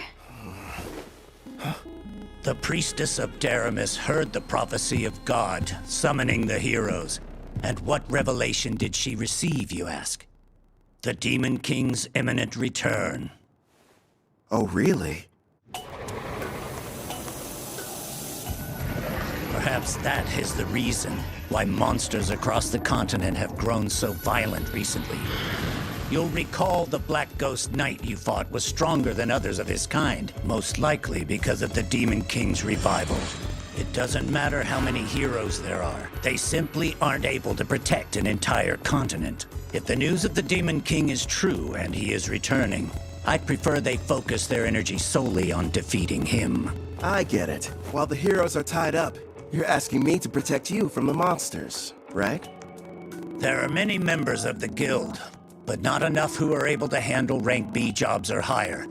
The priestess of Daramis heard the prophecy of God, summoning the heroes. And what revelation did she receive, you ask? The Demon King's imminent return. Oh, really? Perhaps that is the reason why monsters across the continent have grown so violent recently. You'll recall the Black Ghost Knight you fought was stronger than others of his kind, most likely because of the Demon King's revival. It doesn't matter how many heroes there are, they simply aren't able to protect an entire continent. If the news of the Demon King is true and he is returning, I'd prefer they focus their energy solely on defeating him. I get it. While the heroes are tied up, you're asking me to protect you from the monsters, right? There are many members of the guild, but not enough who are able to handle rank B jobs or higher.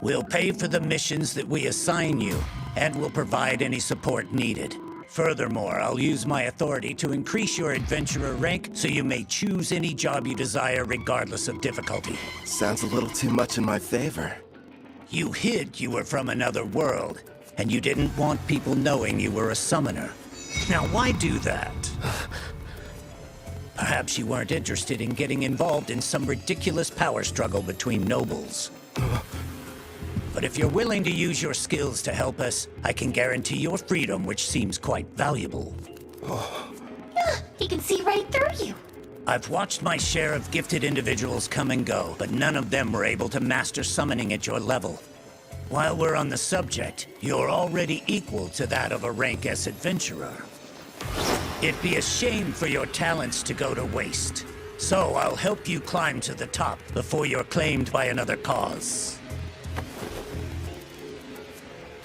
We'll pay for the missions that we assign you, and we'll provide any support needed. Furthermore, I'll use my authority to increase your adventurer rank so you may choose any job you desire regardless of difficulty. Sounds a little too much in my favor. You hid you were from another world, and you didn't want people knowing you were a summoner. Now, why do that? Perhaps you weren't interested in getting involved in some ridiculous power struggle between nobles. But if you're willing to use your skills to help us, I can guarantee your freedom, which seems quite valuable. He can see right through you. I've watched my share of gifted individuals come and go, but none of them were able to master summoning at your level. While we're on the subject, you're already equal to that of a rank S adventurer. It'd be a shame for your talents to go to waste. So I'll help you climb to the top before you're claimed by another cause.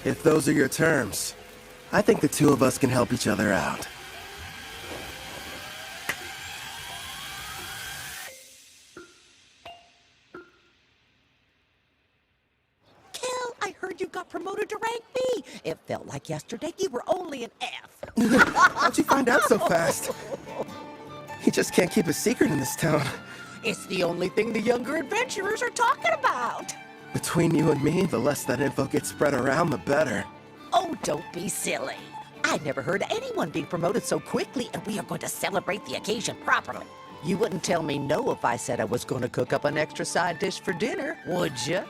If those are your terms, I think the two of us can help each other out. Kel, I heard you got promoted to rank B. It felt like yesterday you were only an F. How'd you find out so fast? He just can't keep a secret in this town. It's the only thing the younger adventurers are talking about. Between you and me, the less that info gets spread around, the better. Oh, don't be silly. I've never heard of anyone being promoted so quickly, and we are going to celebrate the occasion properly. You wouldn't tell me no if I said I was going to cook up an extra side dish for dinner, would you?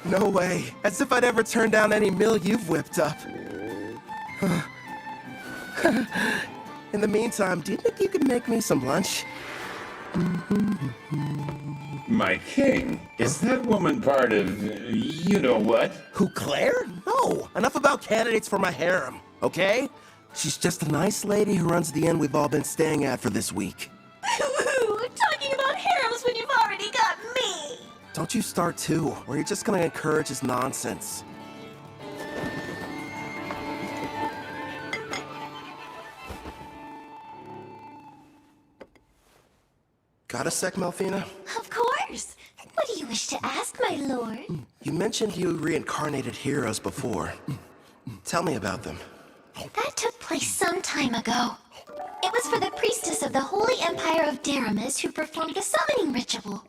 No way. As if I'd ever turn down any meal you've whipped up. In the meantime, do you think you could make me some lunch? My king, is that woman part of you-know-what? Who, Claire? No. Enough about candidates for my harem, okay? She's just a nice lady who runs the inn we've all been staying at for this week. Talking about harems when you've already got me! Don't you start too, or you're just gonna encourage his nonsense. Got a sec, Melfina? Of course! What do you wish to ask, my lord? You mentioned you reincarnated heroes before. Tell me about them. That took place some time ago. It was for the priestess of the Holy Empire of Daramis who performed a summoning ritual.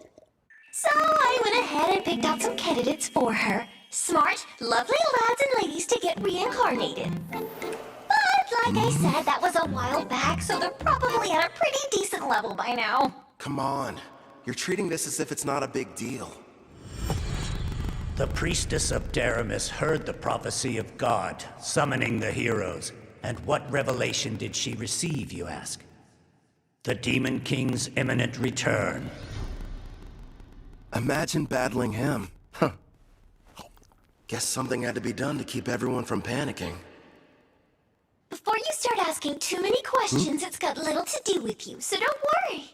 So I went ahead and picked out some candidates for her. Smart, lovely lads and ladies to get reincarnated. But like I said, that was a while back, so they're probably at a pretty decent level by now. Come on. You're treating this as if it's not a big deal. The priestess of Daramis heard the prophecy of God, summoning the heroes. And what revelation did she receive, you ask? The Demon King's imminent return. Imagine battling him. Huh. Guess something had to be done to keep everyone from panicking. Before you start asking too many questions, it's got little to do with you, so don't worry.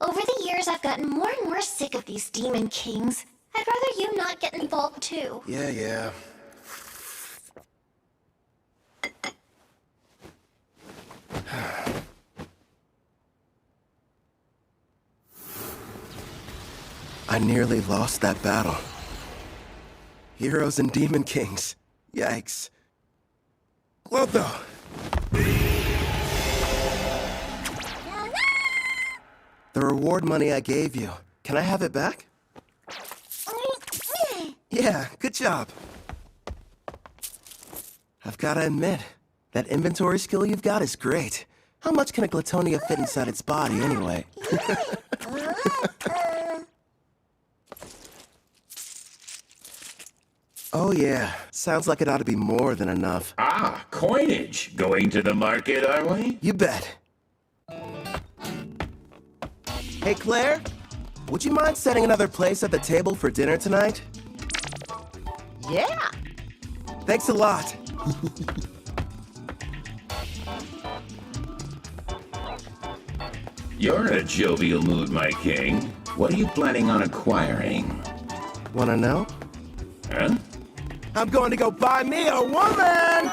Over the years, I've gotten more and more sick of these Demon Kings. I'd rather you not get involved too. Yeah. I nearly lost that battle. Heroes and Demon Kings. Yikes. Clotho! The reward money I gave you. Can I have it back? Yeah, good job. I've gotta admit, that inventory skill you've got is great. How much can a Glatonia fit inside its body, anyway? Oh yeah, sounds like it ought to be more than enough. Ah, coinage. Going to the market, are we? You bet. Hey, Claire? Would you mind setting another place at the table for dinner tonight? Yeah. Thanks a lot. You're in a jovial mood, my king. What are you planning on acquiring? Wanna know? Huh? I'm going to go buy me a woman!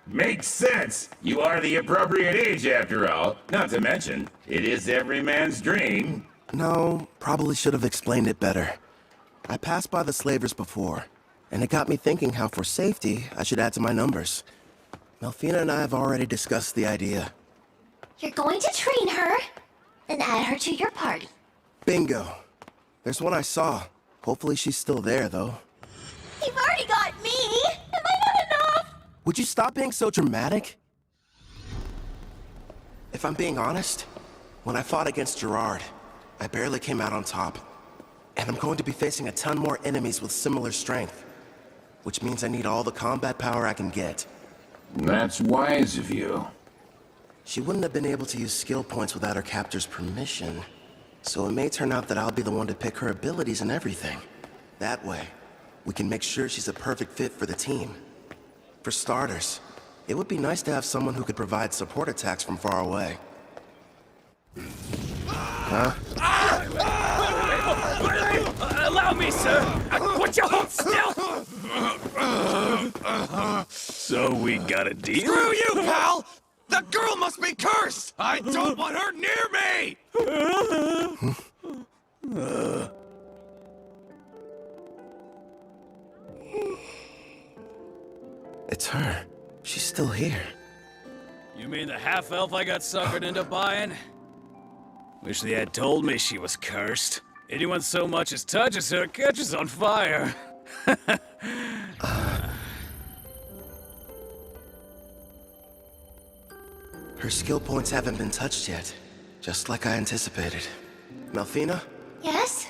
Makes sense. You are the appropriate age, after all. Not to mention, it is every man's dream. No, probably should have explained it better. I passed by the slavers before, and it got me thinking how for safety, I should add to my numbers. Melfina and I have already discussed the idea. You're going to train her and add her to your party. Bingo. There's one I saw. Hopefully she's still there, though. You've already got me! Am I not enough? Would you stop being so dramatic? If I'm being honest, when I fought against Gerard, I barely came out on top. And I'm going to be facing a ton more enemies with similar strength. Which means I need all the combat power I can get. That's wise of you. She wouldn't have been able to use skill points without her captor's permission. So it may turn out that I'll be the one to pick her abilities and everything. That way, we can make sure she's a perfect fit for the team. For starters, it would be nice to have someone who could provide support attacks from far away. Huh? Allow me, sir! Would you hold still? So we got a deal? Screw you, pal! The girl must be cursed! I don't want her near me! It's her. She's still here. You mean the half-elf I got suckered into buying? Wish they had told me she was cursed. Anyone so much as touches her catches on fire. Her skill points haven't been touched yet, just like I anticipated. Melfina, Yes?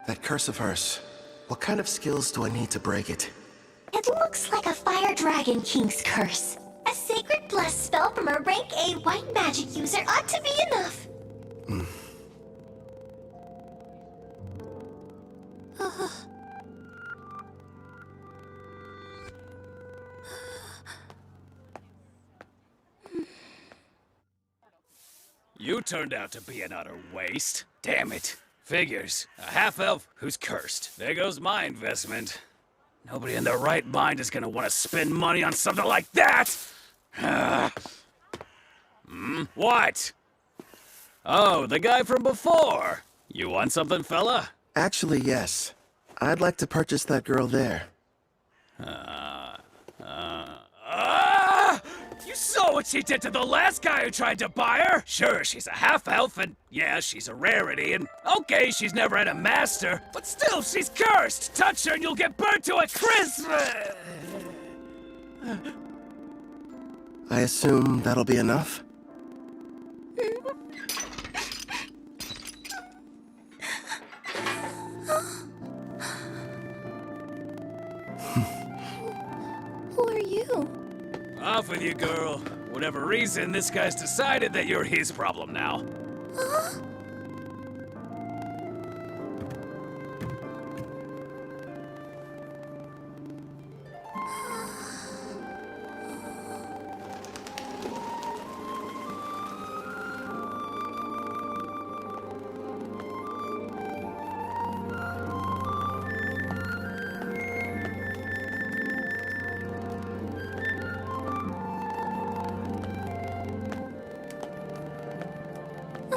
that curse of hers, what kind of skills do I need to break it? It looks like a Fire Dragon King's curse. A Sacred Bless spell from a rank A white magic user ought to be enough. You turned out to be an utter waste. Damn it. Figures. A half-elf who's cursed. There goes my investment. Nobody in their right mind is gonna want to spend money on something like that! What? Oh, the guy from before. You want something, fella? Actually, yes. I'd like to purchase that girl there. You saw what she did to the last guy who tried to buy her? Sure, she's a half-elf, and yeah, she's a rarity, and okay, she's never had a master, but still, she's cursed! Touch her and you'll get burnt to a crisp! I assume that'll be enough? Who are you? Off with you, girl. Whatever reason, this guy's decided that you're his problem now.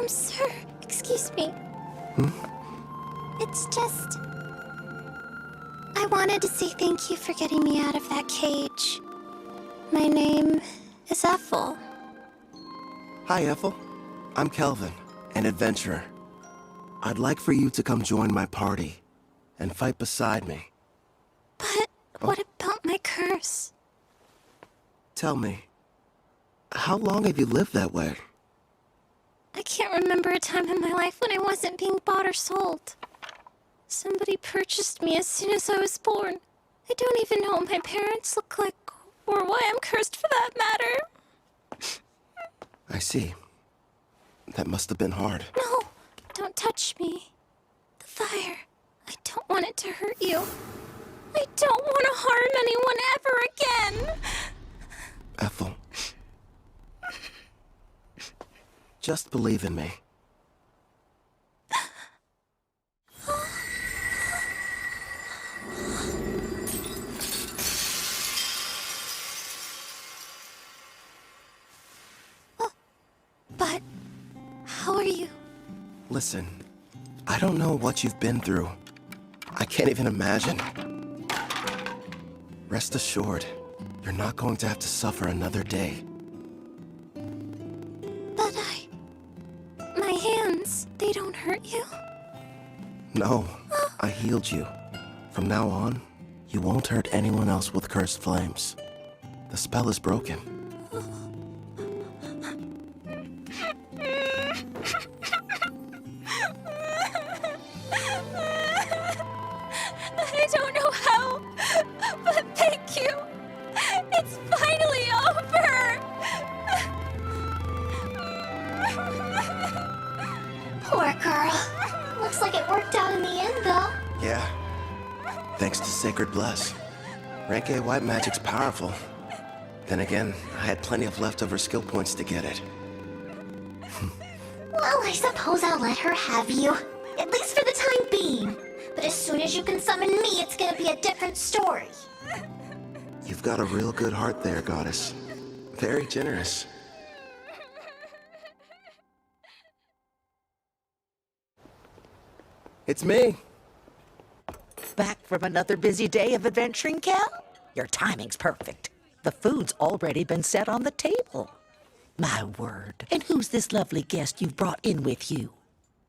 Sir, excuse me. It's just... I wanted to say thank you for getting me out of that cage. My name is Ethel. Hi, Ethel. I'm Kelvin, an adventurer. I'd like for you to come join my party and fight beside me. But what about my curse? Tell me, how long have you lived that way? I can't remember a time in my life when I wasn't being bought or sold. Somebody purchased me as soon as I was born. I don't even know what my parents look like, or why I'm cursed for that matter. I see. That must have been hard. No, don't touch me. The fire. I don't want it to hurt you. I don't want to harm anyone ever again. Ethel. Just believe in me. But how are you? Listen, I don't know what you've been through. I can't even imagine. Rest assured, you're not going to have to suffer another day. But my hands, they don't hurt you? No, I healed you. From now on, you won't hurt anyone else with cursed flames. The spell is broken. I don't know how, but thank you. It's finally over. Poor girl. Looks like it worked out in the end, though. Yeah. Thanks to Sacred Bless. Rank A white magic's powerful. Then again, I had plenty of leftover skill points to get it. Well, I suppose I'll let her have you. At least for the time being. But as soon as you can summon me, it's gonna be a different story. You've got a real good heart there, Goddess. Very generous. It's me. Back from another busy day of adventuring, Kel? Your timing's perfect. The food's already been set on the table. My word. And who's this lovely guest you've brought in with you?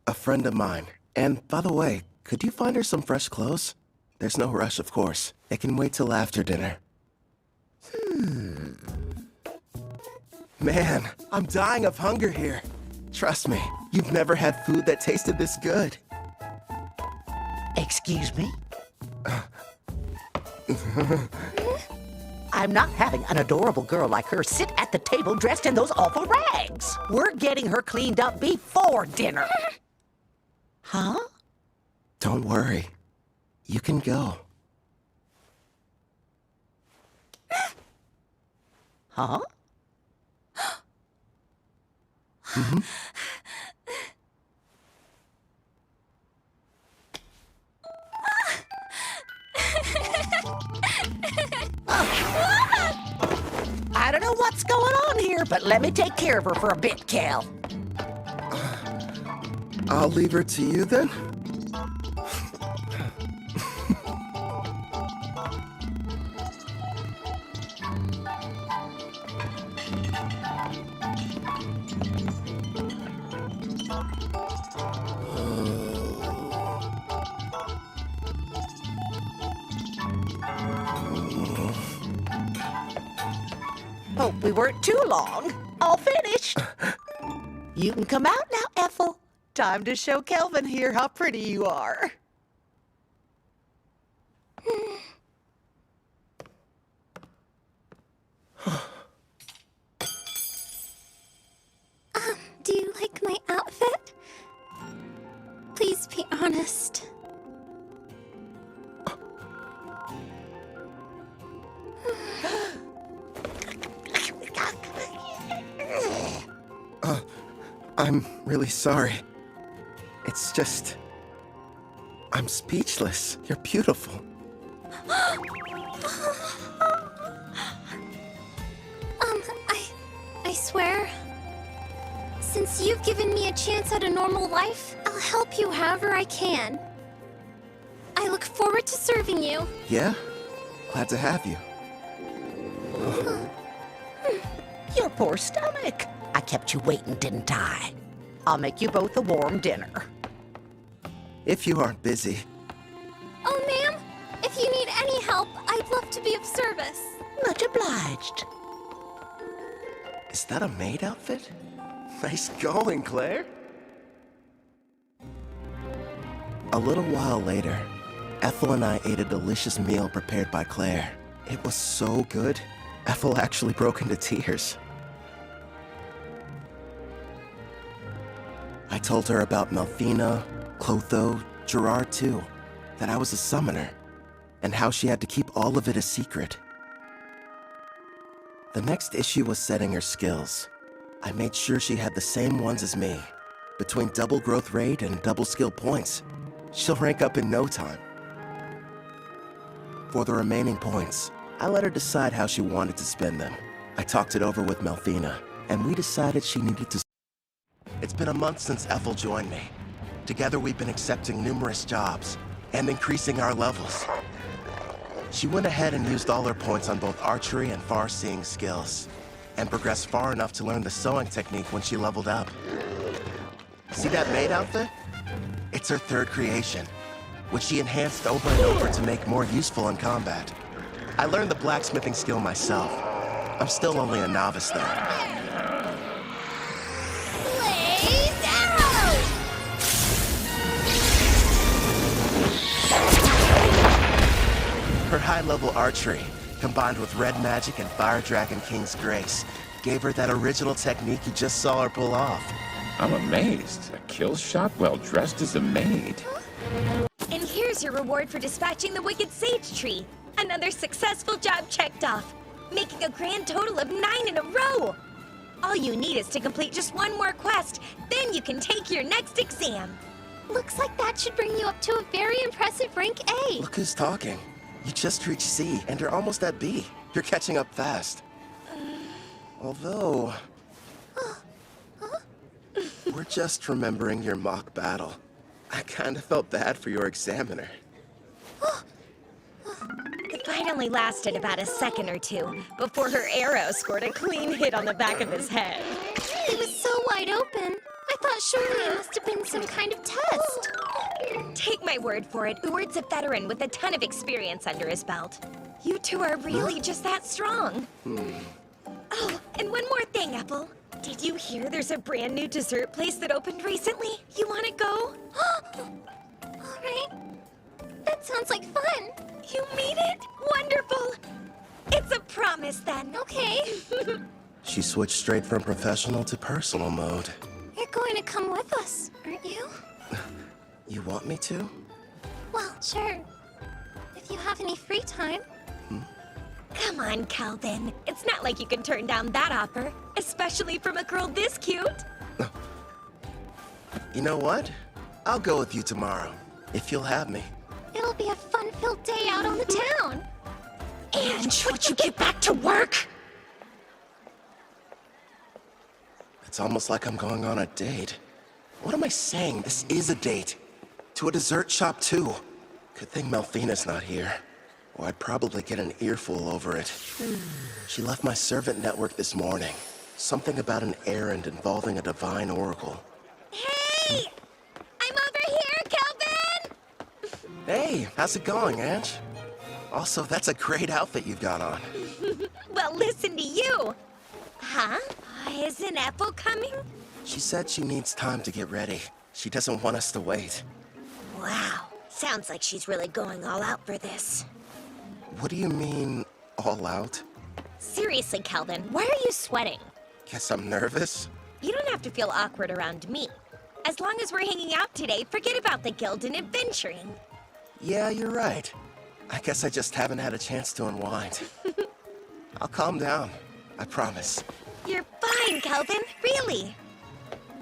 A friend of mine. And by the way, could you find her some fresh clothes? There's no rush, of course. It can wait till after dinner. Man, I'm dying of hunger here. Trust me, you've never had food that tasted this good. Excuse me? I'm not having an adorable girl like her sit at the table dressed in those awful rags. We're getting her cleaned up before dinner. Huh? Don't worry. You can go. Huh? Mm-hmm. I don't know what's going on here, but let me take care of her for a bit, Cal. I'll leave her to you then. Hope we weren't too long. All finished. You can come out now, Ethel. Time to show Kelvin here how pretty you are. Do you like my outfit? Please be honest. I'm really sorry. It's just... I'm speechless. You're beautiful. I swear, since you've given me a chance at a normal life, I'll help you however I can. I look forward to serving you. Yeah? Glad to have you. Your poor stomach. I kept you waiting, didn't I? I'll make you both a warm dinner. If you aren't busy. Oh, ma'am, if you need any help, I'd love to be of service. Much obliged. Is that a maid outfit? Nice going, Claire. A little while later, Ethel and I ate a delicious meal prepared by Claire. It was so good, Ethel actually broke into tears. I told her about Melfina, Clotho, Gerard too, that I was a summoner, and how she had to keep all of it a secret. The next issue was setting her skills. I made sure she had the same ones as me. Between double growth rate and double skill points, she'll rank up in no time. For the remaining points, I let her decide how she wanted to spend them. I talked it over with Melfina, and we decided she needed to... It's been a month since Ethel joined me. Together we've been accepting numerous jobs and increasing our levels. She went ahead and used all her points on both archery and far-seeing skills, and progressed far enough to learn the sewing technique when she leveled up. See that maid outfit? It's her third creation, which she enhanced over and over to make more useful in combat. I learned the blacksmithing skill myself. I'm still only a novice though. Her high-level archery, combined with red magic and Fire Dragon King's grace, gave her that original technique you just saw her pull off. I'm amazed. A kill shot while dressed as a maid. And here's your reward for dispatching the Wicked Sage Tree. Another successful job checked off, making a grand total of 9 in a row. All you need is to complete just one more quest, then you can take your next exam. Looks like that should bring you up to a very impressive rank A. Look who's talking. You just reached C, and you're almost at B. You're catching up fast. Although... We're just remembering your mock battle. I kinda felt bad for your examiner. The finally lasted about a second or two before her arrow scored a clean hit on the back of his head. It was so wide open. I thought surely it must have been some kind of test. Take my word for it, Uward's a veteran with a ton of experience under his belt. You two are really just that strong. Oh, and one more thing, Ethel. Did you hear there's a brand new dessert place that opened recently? You want to go? Alright. That sounds like fun. You mean it? Wonderful. It's a promise then. Okay. She switched straight from professional to personal mode. You're going to come with us, aren't you? You want me to? Well, sure. If you have any free time. Come on, Calvin. It's not like you can turn down that offer, especially from a girl this cute. You know what? I'll go with you tomorrow, if you'll have me. It'll be a fun-filled day out on the town. Ange, would you get back to work? It's almost like I'm going on a date. What am I saying? This is a date. To a dessert shop, too. Good thing Melfina's not here. Or I'd probably get an earful over it. She left my servant network this morning. Something about an errand involving a divine oracle. Hey! I'm over here, Calvin! Hey, how's it going, Ange? Also, that's a great outfit you've got on. Well, listen to you. Huh? Isn't Ethel coming? She said she needs time to get ready. She doesn't want us to wait. Wow. Sounds like she's really going all out for this. What do you mean, all out? Seriously, Calvin, why are you sweating? Guess I'm nervous? You don't have to feel awkward around me. As long as we're hanging out today, forget about the guild and adventuring. Yeah, you're right. I guess I just haven't had a chance to unwind. I'll calm down. I promise. You're fine, Calvin. Really.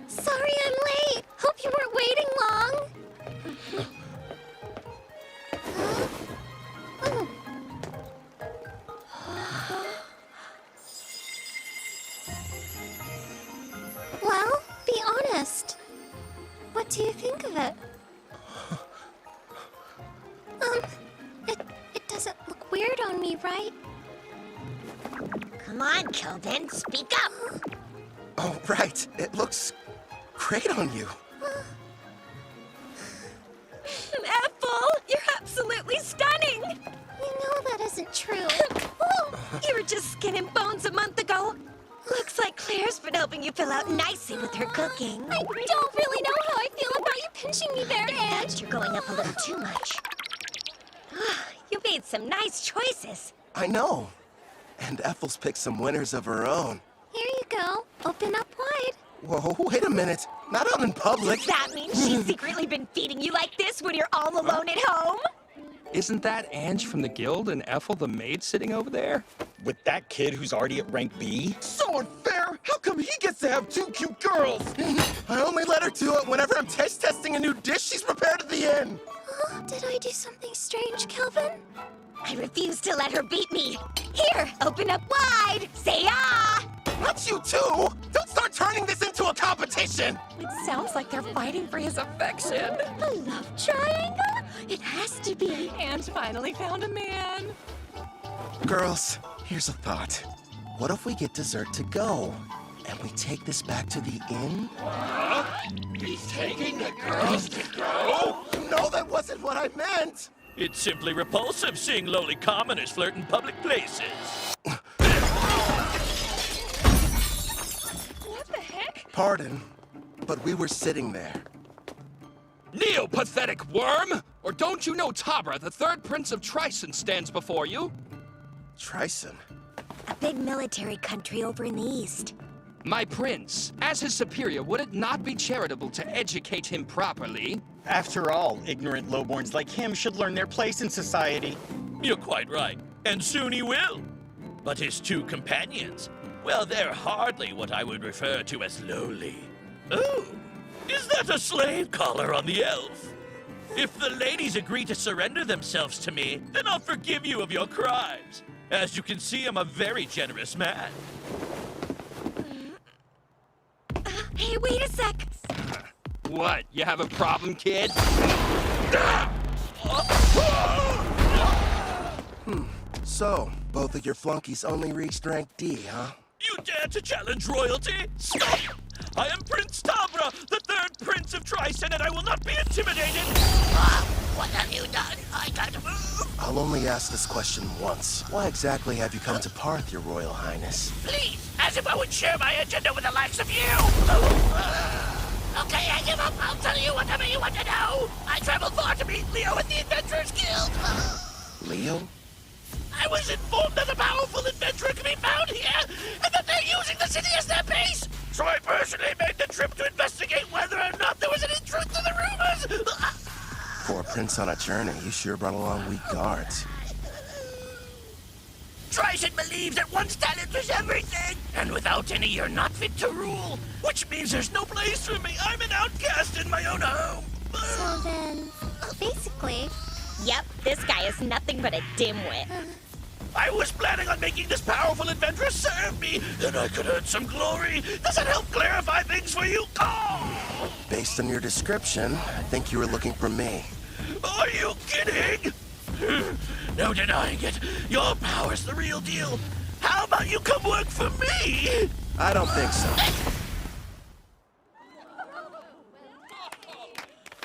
Sorry I'm late. Hope you weren't waiting long. Well, be honest. What do you think of it? It doesn't look weird on me, right? Come on, Calvin, speak up. Oh, right. It looks great on you. Ethel, you're absolutely stunning. You know that isn't true. You were just skin and bones a month ago. Looks like Claire's been helping you fill out nicely with her cooking. I don't really know how I feel about you pinching me there, Ange. You're going up a little too much. You made some nice choices. I know. And Ethel's picked some winners of her own. Here you go. Open up wide. Whoa, wait a minute. Not out in public. Does that mean she's secretly been feeding you like this when you're all alone at home? Isn't that Ange from the guild and Ethel the maid sitting over there? With that kid who's already at rank B? So unfair! How come he gets to have two cute girls? I only let her do it whenever I'm taste testing a new dish she's prepared at the inn. Did I do something strange, Kelvin? I refuse to let her beat me. Here, open up wide. Say ah! Not you too! Don't start turning this into a competition! It sounds like they're fighting for his affection. A love triangle? It has to be. Ange finally found a man. Girls, here's a thought. What if we get dessert to go? And we take this back to the inn? He's taking the girls to go? No, that wasn't what I meant! It's simply repulsive seeing lowly commoners flirt in public places. What the heck? Pardon, but we were sitting there. Neo-pathetic worm! Or don't you know Tabra, the third prince of Tryson, stands before you? Tryson? A big military country over in the east. My prince, as his superior, would it not be charitable to educate him properly? After all, ignorant lowborns like him should learn their place in society. You're quite right, and soon he will. But his two companions, well, they're hardly what I would refer to as lowly. Oh, is that a slave collar on the elf? If the ladies agree to surrender themselves to me, then I'll forgive you of your crimes. As you can see, I'm a very generous man. Hey, wait a sec. What, you have a problem, kid? So, both of your flunkies only reached rank D, huh? You dare to challenge royalty? Stop! I am Prince Tabra, the third prince of Tryson, and I will not be intimidated! What have you done? I can't move. I'll only ask this question once. Why exactly have you come to Parth, your royal highness? Please, as if I would share my agenda with the likes of you. Okay, I give up. I'll tell you whatever you want to know. I traveled far to meet Leo at the Adventurers Guild. Leo? I was informed that a powerful adventurer can be found here, and that they're using the city as their base. So I personally made the trip to investigate whether or not there was any truth to the rumors. For a prince on a journey, you sure brought along weak guards. Tryson believes that one's talent is everything, and without any, you're not fit to rule. Which means there's no place for me. I'm an outcast in my own home. So then, basically... Yep, this guy is nothing but a dimwit. I was planning on making this powerful adventurer serve me, then I could earn some glory. Does it help clarify things for you? Oh! Based on your description, I think you were looking for me. Are you kidding? No denying it. Your power's the real deal. How about you come work for me? I don't think so.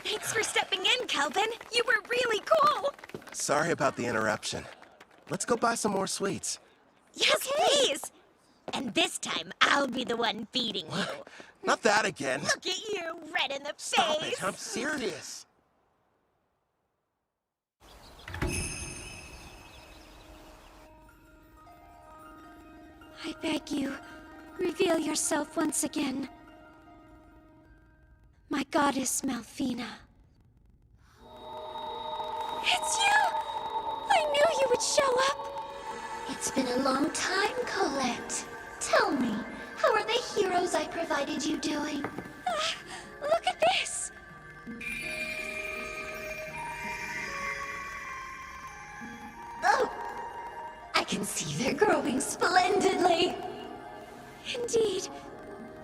Thanks for stepping in, Kelvin. You were really cool. Sorry about the interruption. Let's go buy some more sweets. Yes, please. And this time, I'll be the one feeding you. Not that again. Look at you, red in the Stop face. it, I'm serious. I beg you, reveal yourself once again. My goddess Malphina. It's you! I knew you would show up! It's been a long time, Colette. Tell me, how are the heroes I provided you doing? Look at this! Oh! I can see they're growing splendidly! Indeed.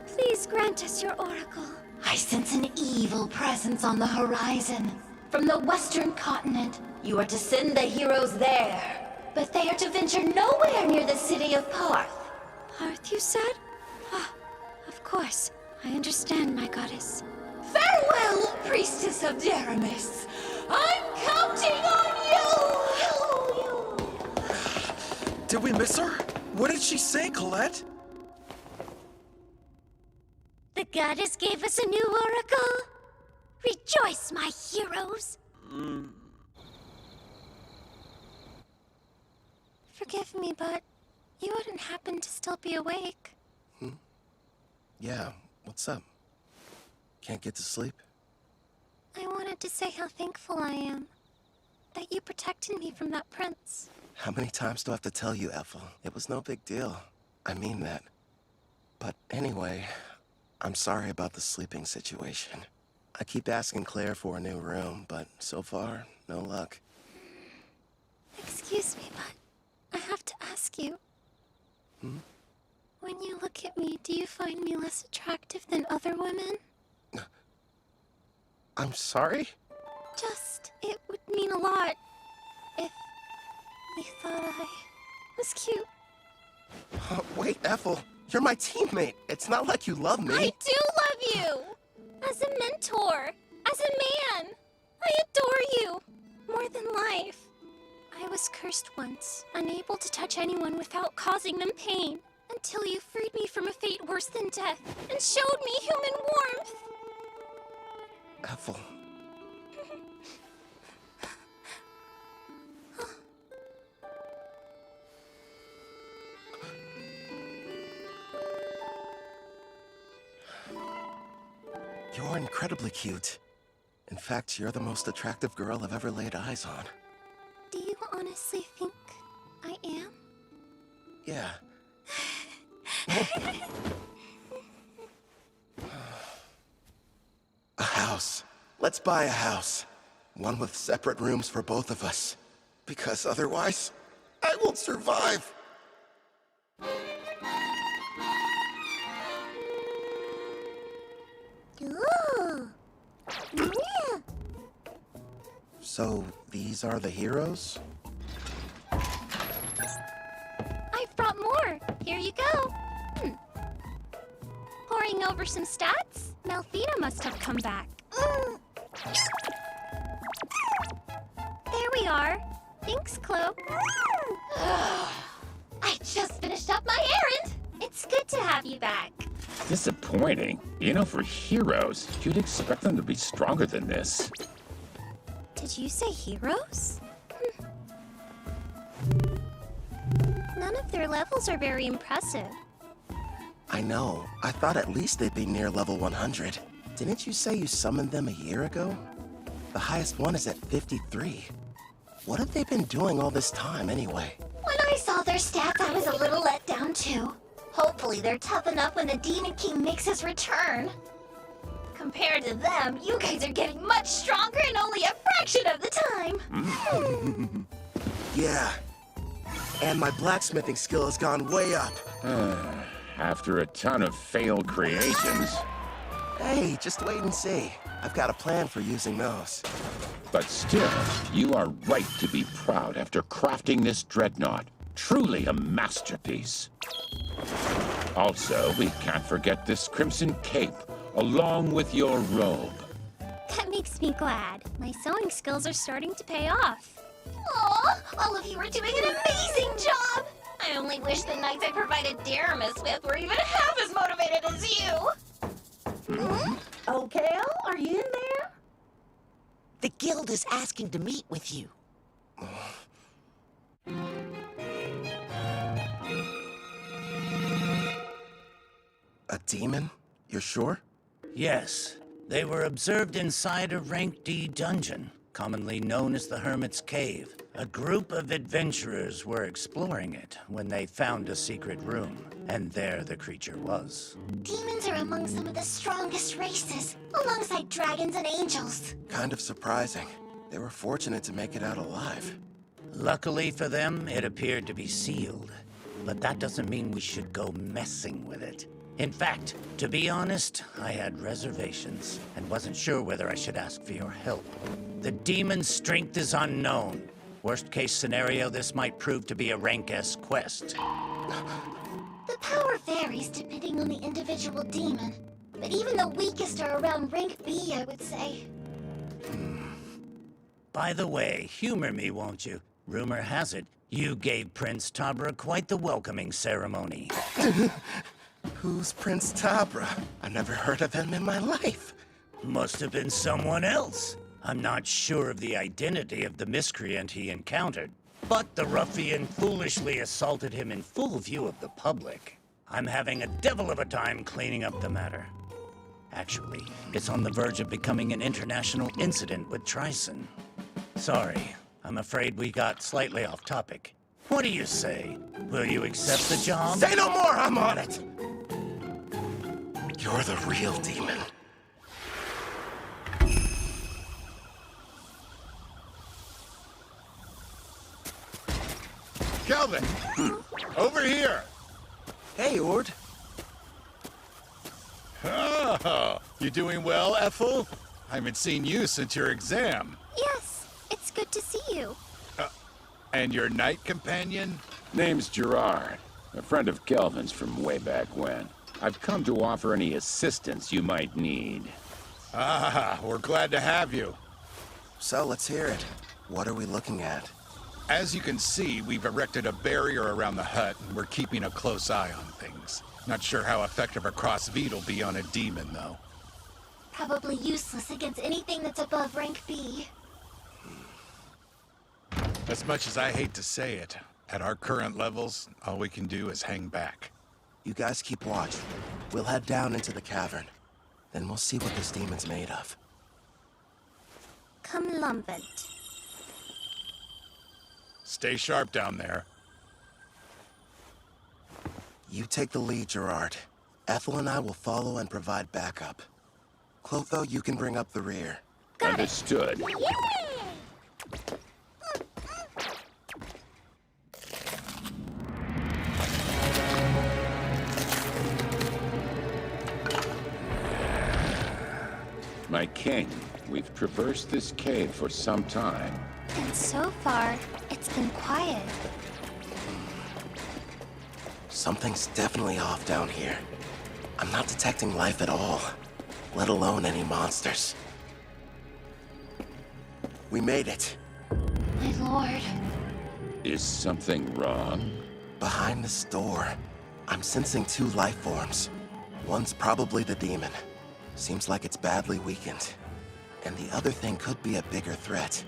Please grant us your oracle. I sense an evil presence on the horizon. From the western continent, you are to send the heroes there. But they are to venture nowhere near the city of Parth. Parth, you said? Ah, of course. I understand, my goddess. Farewell, priestess of Deramis. I'm counting on you! Did we miss her? What did she say, Colette? The goddess gave us a new oracle. Rejoice, my heroes. Forgive me, but you wouldn't happen to still be awake. Yeah, what's up? Can't get to sleep? I wanted to say how thankful I am that you protected me from that prince. How many times do I have to tell you, Ethel? It was no big deal. I mean that. But anyway, I'm sorry about the sleeping situation. I keep asking Claire for a new room, but so far, no luck. Excuse me, but I have to ask you. When you look at me, do you find me less attractive than other women? I'm sorry? Just, it would mean a lot if you thought I was cute. Wait, Ethel, you're my teammate. It's not like you love me. I do love you! As a mentor, as a man. I adore you, more than life. I was cursed once, unable to touch anyone without causing them pain, until you freed me from a fate worse than death, and showed me human warmth. Ethel. You're incredibly cute. In fact, you're the most attractive girl I've ever laid eyes on. Do you honestly think I am? Yeah. A house. Let's buy a house. One with separate rooms for both of us. Because otherwise, I won't survive. Ooh. Yeah. So, these are the heroes? Here you go. Poring over some stats? Malfina must have come back. There we are. Thanks, Clo. I just finished up my errand. It's good to have you back. Disappointing. You know, for heroes, you'd expect them to be stronger than this. Did you say heroes? None of their levels are very impressive. I know. I thought at least they'd be near level 100. Didn't you say you summoned them a year ago? The highest one is at 53. What have they been doing all this time, anyway? When I saw their stats, I was a little let down, too. Hopefully they're tough enough when the Demon King makes his return. Compared to them, you guys are getting much stronger in only a fraction of the time. Yeah. And my blacksmithing skill has gone way up. After a ton of failed creations. Hey, just wait and see. I've got a plan for using those. But still, you are right to be proud after crafting this dreadnought. Truly a masterpiece. Also, we can't forget this crimson cape, along with your robe. That makes me glad. My sewing skills are starting to pay off. Aw, all of you are doing an amazing job! I only wish the knights I provided Daramus with were even half as motivated as you! Oh, Cal, are you in there? The guild is asking to meet with you. A demon? You're sure? Yes. They were observed inside a Rank D dungeon, commonly known as the Hermit's Cave. A group of adventurers were exploring it when they found a secret room, and there the creature was. Demons are among some of the strongest races, alongside dragons and angels. Kind of surprising. They were fortunate to make it out alive. Luckily for them, it appeared to be sealed. But that doesn't mean we should go messing with it. In fact, to be honest, I had reservations and wasn't sure whether I should ask for your help. The demon's strength is unknown. Worst case scenario, this might prove to be a Rank S quest. The power varies depending on the individual demon, but even the weakest are around rank B, I would say. By the way, humor me, won't you? Rumor has it, you gave Prince Tabra quite the welcoming ceremony. Who's Prince Tabra? I've never heard of him in my life. Must have been someone else. I'm not sure of the identity of the miscreant he encountered, but the ruffian foolishly assaulted him in full view of the public. I'm having a devil of a time cleaning up the matter. Actually, it's on the verge of becoming an international incident with Tryson. Sorry, I'm afraid we got slightly off topic. What do you say? Will you accept the job? Say no more, I'm on it! You're the real demon. Kelvin! Over here! Hey, Ord. Oh, you doing well, Ethel? I haven't seen you since your exam. Yes, it's good to see you. And your knight companion? Name's Gerard, a friend of Kelvin's from way back when. I've come to offer any assistance you might need. Ah, we're glad to have you. So let's hear it. What are we looking at? As you can see, we've erected a barrier around the hut, and we're keeping a close eye on things. Not sure how effective a crossbeat will be on a demon, though. Probably useless against anything that's above rank B. As much as I hate to say it, at our current levels, all we can do is hang back. You guys keep watch. We'll head down into the cavern. Then we'll see what this demon's made of. Come Lumbent. Stay sharp down there. You take the lead, Gerard. Ethel and I will follow and provide backup. Clotho, you can bring up the rear. Understood. Yay! My king, we've traversed this cave for some time. And so far, it's been quiet. Something's definitely off down here. I'm not detecting life at all, let alone any monsters. We made it. My lord. Is something wrong? Behind this door, I'm sensing 2 life forms. One's probably the demon. Seems like it's badly weakened. And the other thing could be a bigger threat.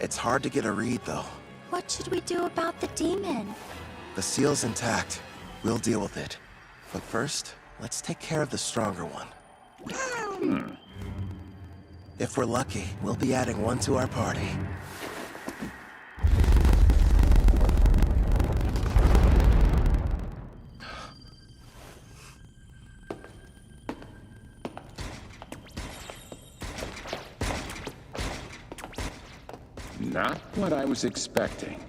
It's hard to get a read, though. What should we do about the demon? The seal's intact. We'll deal with it. But first, let's take care of the stronger one. If we're lucky, we'll be adding one to our party. Not what I was expecting.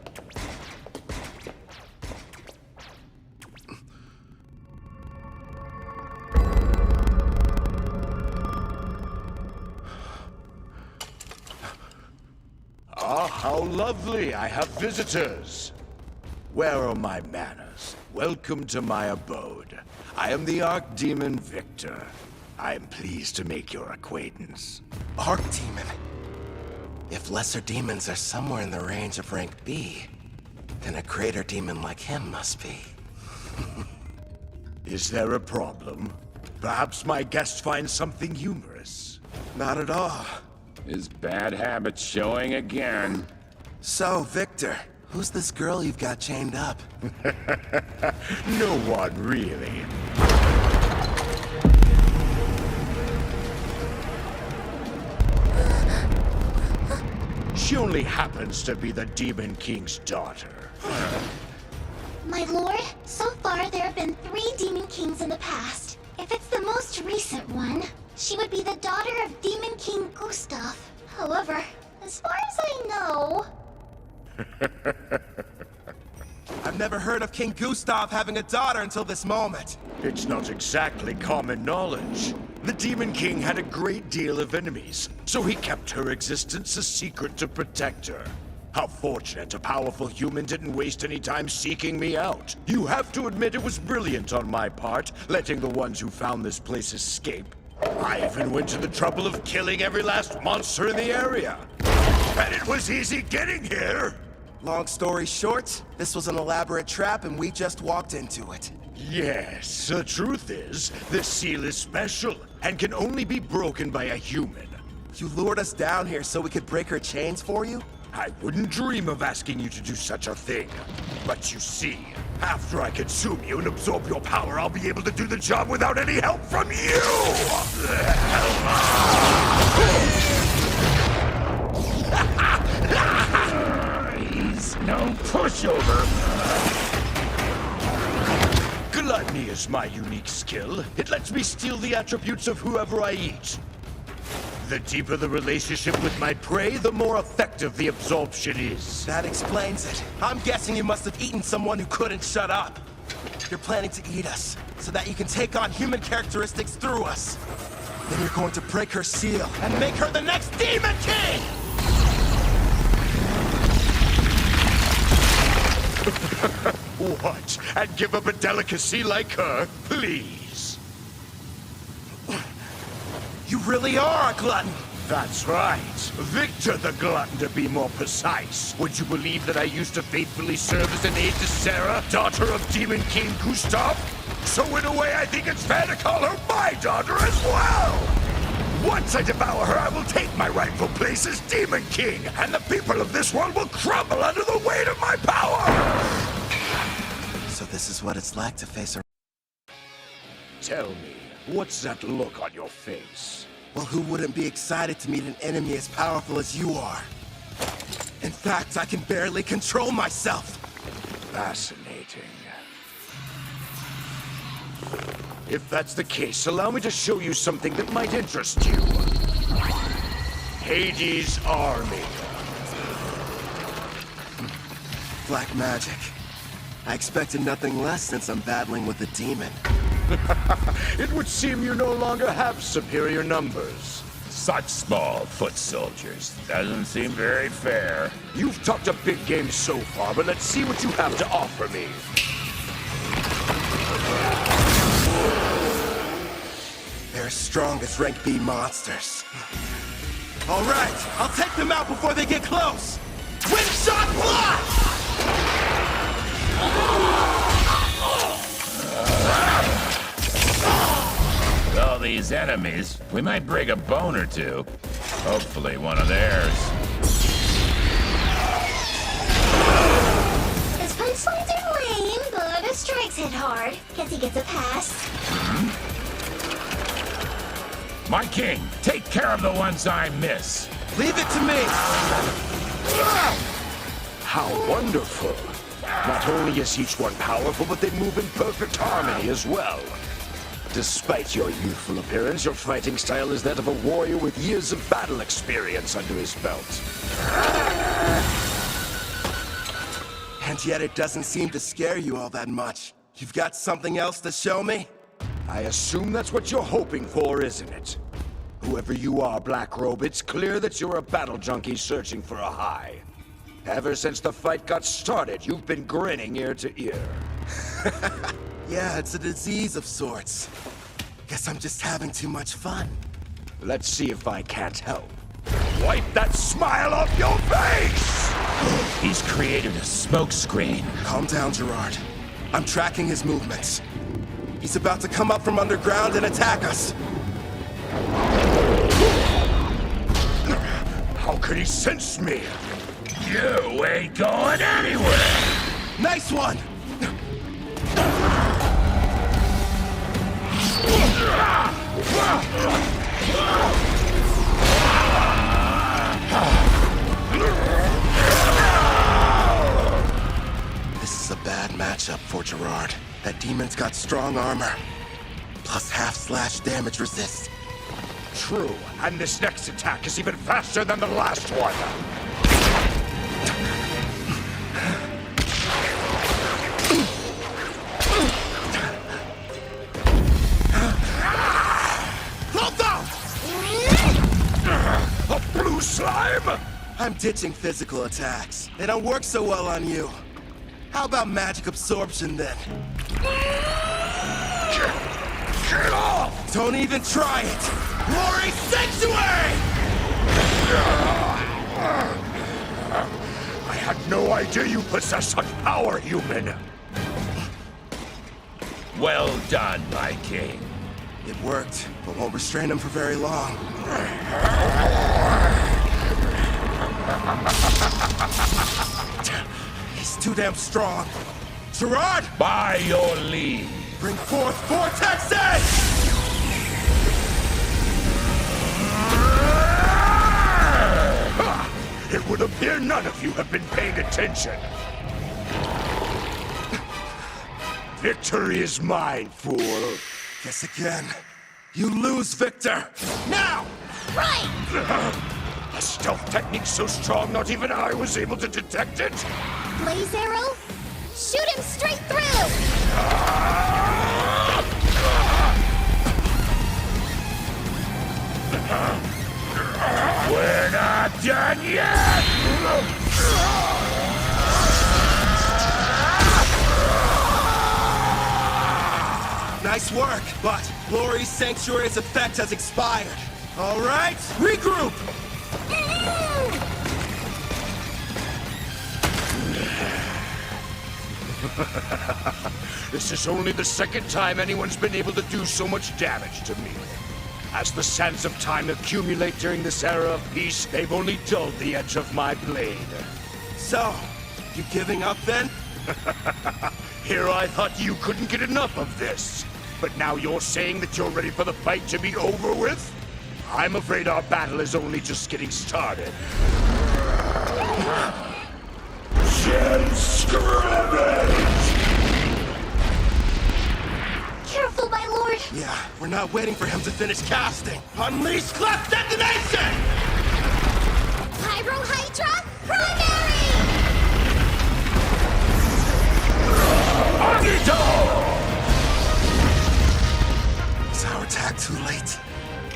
Ah, how lovely! I have visitors! Where are my manners? Welcome to my abode. I am the Archdemon Victor. I am pleased to make your acquaintance. Archdemon? If lesser demons are somewhere in the range of rank B, then a greater demon like him must be. Is there a problem? Perhaps my guest finds something humorous. Not at all. His bad habits showing again. So, Victor, who's this girl you've got chained up? No one, really. She only happens to be the Demon King's daughter. My lord, so far there have been 3 Demon Kings in the past. If it's the most recent one, she would be the daughter of Demon King Gustav. However, as far as I know... I've never heard of King Gustav having a daughter until this moment. It's not exactly common knowledge. The Demon King had a great deal of enemies, so he kept her existence a secret to protect her. How fortunate a powerful human didn't waste any time seeking me out. You have to admit it was brilliant on my part, letting the ones who found this place escape. I even went to the trouble of killing every last monster in the area. And it was easy getting here. Long story short, this was an elaborate trap and we just walked into it. Yes, the truth is, this seal is special and can only be broken by a human. You lured us down here so we could break her chains for you? I wouldn't dream of asking you to do such a thing. But you see, after I consume you and absorb your power, I'll be able to do the job without any help from you! He's no pushover. Gluttony is my unique skill. It lets me steal the attributes of whoever I eat. The deeper the relationship with my prey, the more effective the absorption is. That explains it. I'm guessing you must have eaten someone who couldn't shut up. You're planning to eat us, so that you can take on human characteristics through us. Then you're going to break her seal and make her the next Demon King! What? And give up a delicacy like her? Please. You really are a glutton! That's right. Victor the Glutton, to be more precise. Would you believe that I used to faithfully serve as an aide to Sarah, daughter of Demon King Gustav? So in a way, I think it's fair to call her my daughter as well! Once I devour her, I will take my rightful place as Demon King, and the people of this world will crumble under the weight of my power! So this is what it's like to face her. Tell me, what's that look on your face? Well, who wouldn't be excited to meet an enemy as powerful as you are? In fact, I can barely control myself. Fascinating. If that's the case, allow me to show you something that might interest you. Hades' army. Black magic. I expected nothing less since I'm battling with a demon. It would seem you no longer have superior numbers. Such small foot soldiers. Doesn't seem very fair. You've talked a big game so far, but let's see what you have to offer me. They're as strong as rank B monsters. All right, I'll take them out before they get close. Wind shot blast! With all these enemies, we might break a bone or two. Hopefully one of theirs. His punchlines are lame, but his strikes hit hard. Guess he gets a pass. My king, take care of the ones I miss. Leave it to me! How wonderful! Not only is each one powerful, but they move in perfect harmony as well. Despite your youthful appearance, your fighting style is that of a warrior with years of battle experience under his belt. And yet it doesn't seem to scare you all that much. You've got something else to show me? I assume that's what you're hoping for, isn't it? Whoever you are, Black Robe, it's clear that you're a battle junkie searching for a high. Ever since the fight got started, you've been grinning ear to ear. Yeah, it's a disease of sorts. Guess I'm just having too much fun. Let's see if I can't help. Wipe that smile off your face! He's created a smokescreen. Calm down, Gerard. I'm tracking his movements. He's about to come up from underground and attack us. How could he sense me? You ain't going anywhere! Nice one! This is a bad matchup for Gerard. That demon's got strong armor, plus half-slash damage resist. True, and this next attack is even faster than the last one. A blue slime? I'm ditching physical attacks. They don't work so well on you. How about magic absorption then? Get off! Don't even try it! Glory Sanctuary! I had no idea you possess such power, human. Well done, my king. It worked, but won't restrain him for very long. He's too damn strong. Gerard! By your leave. Bring forth Vortex Edge! It would appear none of you have been paying attention. Victory is mine, fool. Guess again. You lose, Victor! Now! Right! A stealth technique so strong not even I was able to detect it? Blaze arrow? Shoot him straight through! We're not done yet! Nice work, but Glory's Sanctuary's effect has expired. All right, regroup! This is only the second time anyone's been able to do so much damage to me. As the sands of time accumulate during this era of peace, they've only dulled the edge of my blade. So, you giving up then? Here I thought you couldn't get enough of this. But now you're saying that you're ready for the fight to be over with? I'm afraid our battle is only just getting started. Gem Scrubbage! Careful, my lord! Yeah, we're not waiting for him to finish casting. Unleash Clef Detonation! Pyro Hydra, primary! Agito! Is our attack too late?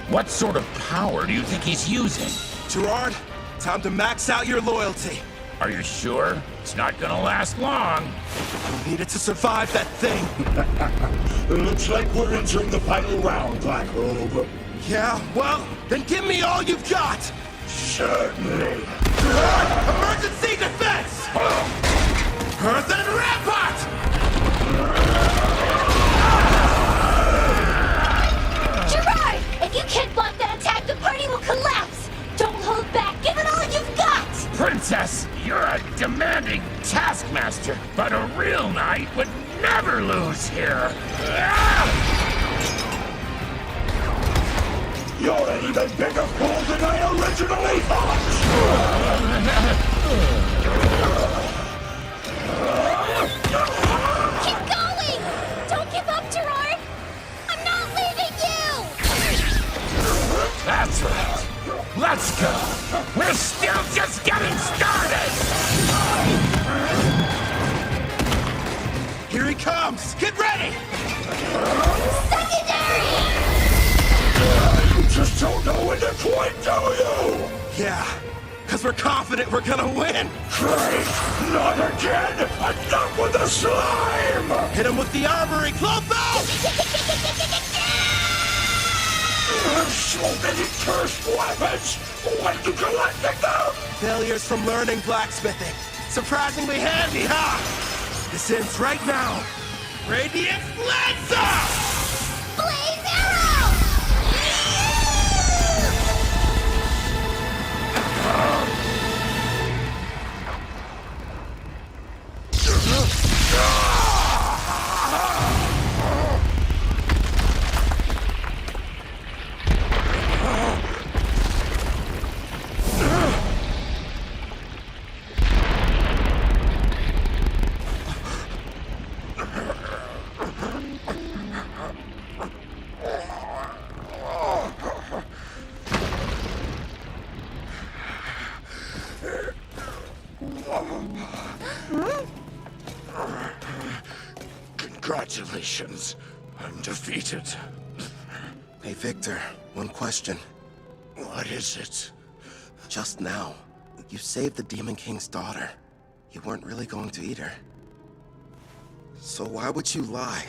What sort of power do you think he's using? Gerard, time to max out your loyalty. Are you sure? It's not gonna last long. We need it to survive that thing. It looks like we're entering the final round, Black Robe. Yeah, well, then give me all you've got! Certainly. Emergency defense! Earthen rampart! Gerard! If you can't block that attack, the party will collapse! Don't hold back! Give it all you've got! Princess, you're a demanding taskmaster, but a real knight would never lose here. You're an even bigger fool than I originally thought! Keep going! Don't give up, Gerard! I'm not leaving you! That's right. Let's go. We're still just getting started. Here he comes! Get ready! Secondary! You just don't know when to quit, do you? Yeah, because we're confident we're gonna win! Great! Not again! Enough with the slime! Hit him with the armory, Clotho! So many cursed weapons! When did you collect them? Failures from learning blacksmithing. Surprisingly handy, huh? This ends right now. Radiant Lancer! Blaze Arrow! Congratulations. I'm defeated. Hey, Victor, one question. What is it? Just now, you saved the Demon King's daughter. You weren't really going to eat her. So why would you lie?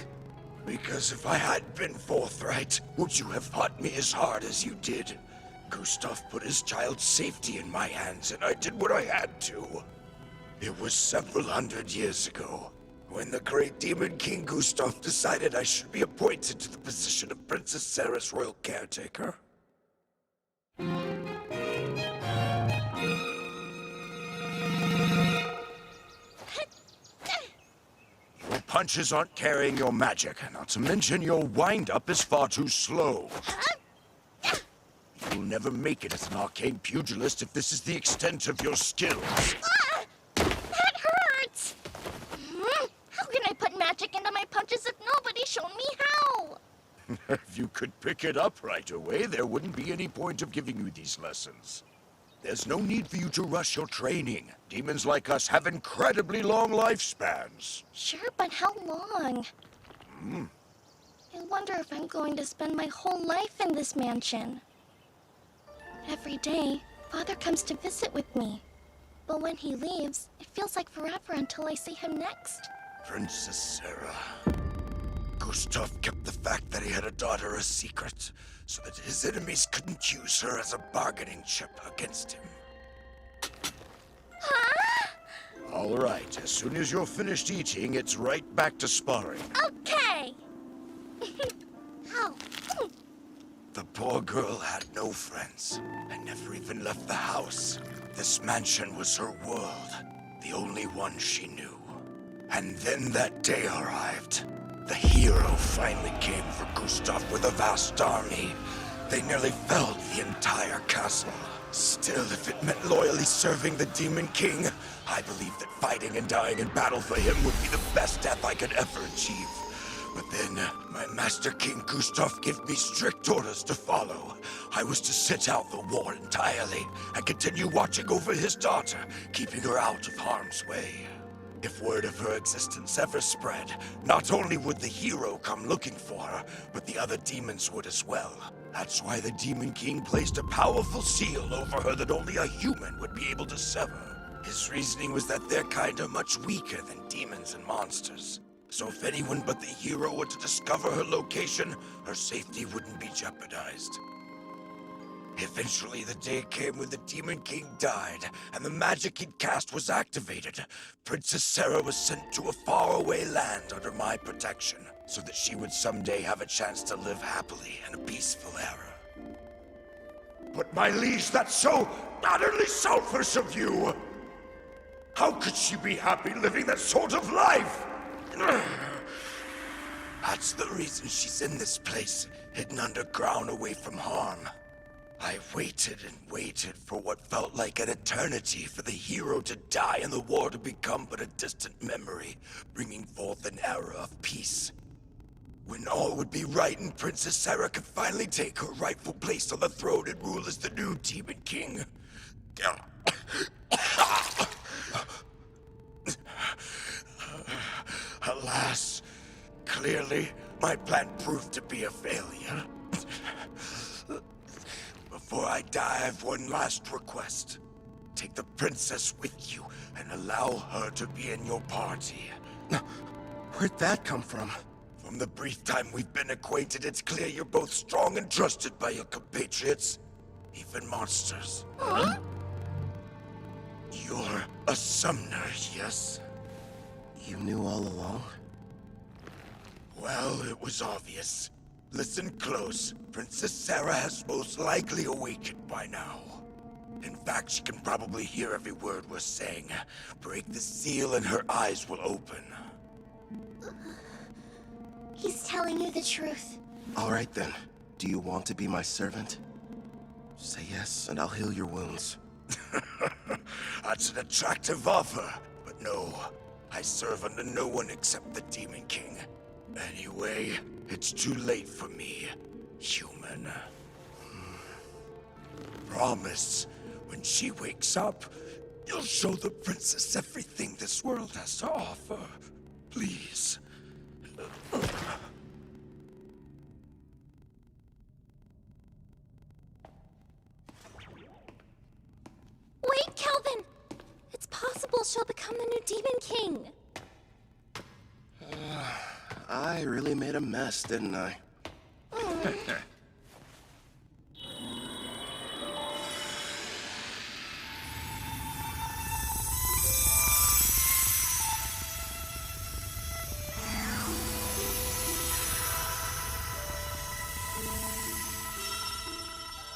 Because if I had been forthright, would you have fought me as hard as you did? Gustav put his child's safety in my hands, and I did what I had to. It was several hundred years ago, when the great Demon King Gustav decided I should be appointed to the position of Princess Sarah's royal caretaker. Your punches aren't carrying your magic, not to mention your wind-up is far too slow. You'll never make it as an arcane pugilist if this is the extent of your skills. That hurts! How can I put magic into my punches if nobody's shown me how? If you could pick it up right away, there wouldn't be any point of giving you these lessons. There's no need for you to rush your training. Demons like us have incredibly long lifespans. Sure, but how long? I wonder if I'm going to spend my whole life in this mansion. Every day, Father comes to visit with me. But when he leaves, it feels like forever until I see him next. Princess Sarah. Gustav kept the fact that he had a daughter a secret, so that his enemies couldn't use her as a bargaining chip against him. Huh? All right, as soon as you're finished eating, it's right back to sparring. Okay! Ow. The poor girl had no friends, and never even left the house. This mansion was her world, the only one she knew. And then that day arrived. The hero finally came for Gustav with a vast army. They nearly felled the entire castle. Still, if it meant loyally serving the Demon King, I believed that fighting and dying in battle for him would be the best death I could ever achieve. But then, my Master King Gustav gave me strict orders to follow. I was to sit out the war entirely, and continue watching over his daughter, keeping her out of harm's way. If word of her existence ever spread, not only would the hero come looking for her, but the other demons would as well. That's why the Demon King placed a powerful seal over her that only a human would be able to sever. His reasoning was that their kind are much weaker than demons and monsters. So if anyone but the hero were to discover her location, her safety wouldn't be jeopardized. Eventually, the day came when the Demon King died, and the magic he'd cast was activated. Princess Sarah was sent to a faraway land under my protection, so that she would someday have a chance to live happily in a peaceful era. But my liege, that's so utterly selfish of you! How could she be happy living that sort of life? That's the reason she's in this place, hidden underground away from harm. I waited and waited for what felt like an eternity for the hero to die and the war to become but a distant memory, bringing forth an era of peace. When all would be right and Princess Sarah could finally take her rightful place on the throne and rule as the new Demon King. Alas, clearly my plan proved to be a failure. Before I die, I have one last request. Take the princess with you and allow her to be in your party. Where'd that come from? From the brief time we've been acquainted, it's clear you're both strong and trusted by your compatriots, even monsters. Huh? You're a summoner, yes? You knew all along? Well, it was obvious. Listen close. Princess Sarah has most likely awakened by now. In fact, she can probably hear every word we're saying. Break the seal and her eyes will open. He's telling you the truth. All right then. Do you want to be my servant? Say yes, and I'll heal your wounds. That's an attractive offer, but no. I serve under no one except the Demon King. Anyway, it's too late for me, human. Promise, when she wakes up, you'll show the princess everything this world has to offer. Please. Wait, Kelvin! It's possible she'll become the new Demon King. I really made a mess, didn't I?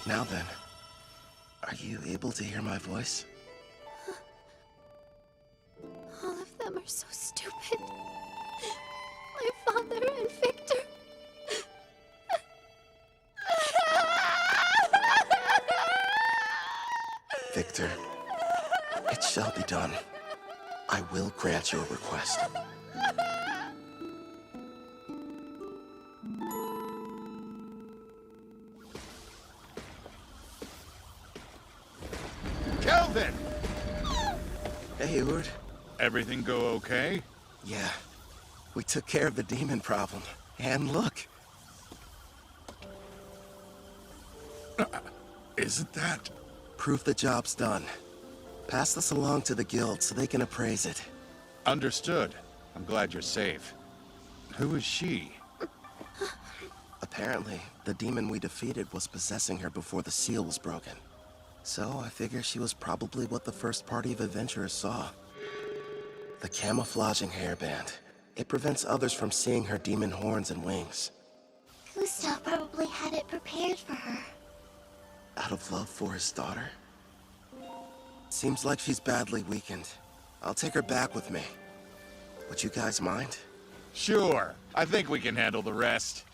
Now then, are you able to hear my voice? All of them are so stupid. My father and Victor. Victor, it shall be done. I will grant your request. Kelvin! Hey, Eward. Everything go okay? Yeah. We took care of the demon problem. And look. Isn't that? Proof the job's done. Pass this along to the guild so they can appraise it. Understood. I'm glad you're safe. Who is she? Apparently, the demon we defeated was possessing her before the seal was broken. So I figure she was probably what the first party of adventurers saw. The camouflaging hairband. It prevents others from seeing her demon horns and wings. Gustav probably had it prepared for her. Out of love for his daughter? Seems like she's badly weakened. I'll take her back with me. Would you guys mind? Sure. I think we can handle the rest.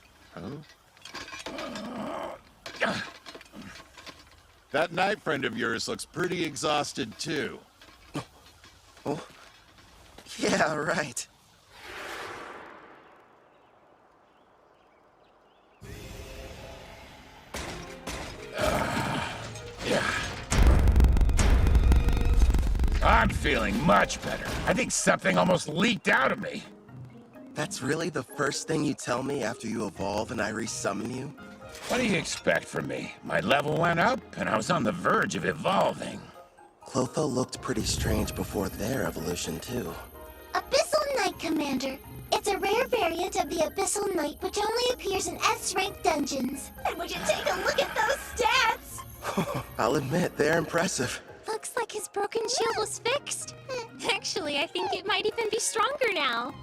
That knight friend of yours looks pretty exhausted, too. Oh? Yeah, right. I'm feeling much better. I think something almost leaked out of me. That's really the first thing you tell me after you evolve and I resummon you? What do you expect from me? My level went up, and I was on the verge of evolving. Clotho looked pretty strange before their evolution, too. Abyssal Knight, Commander. It's a rare variant of the Abyssal Knight which only appears in S-rank dungeons. And would you take a look at those stats? I'll admit, they're impressive. Looks like his broken shield was fixed. Actually, I think it might even be stronger now.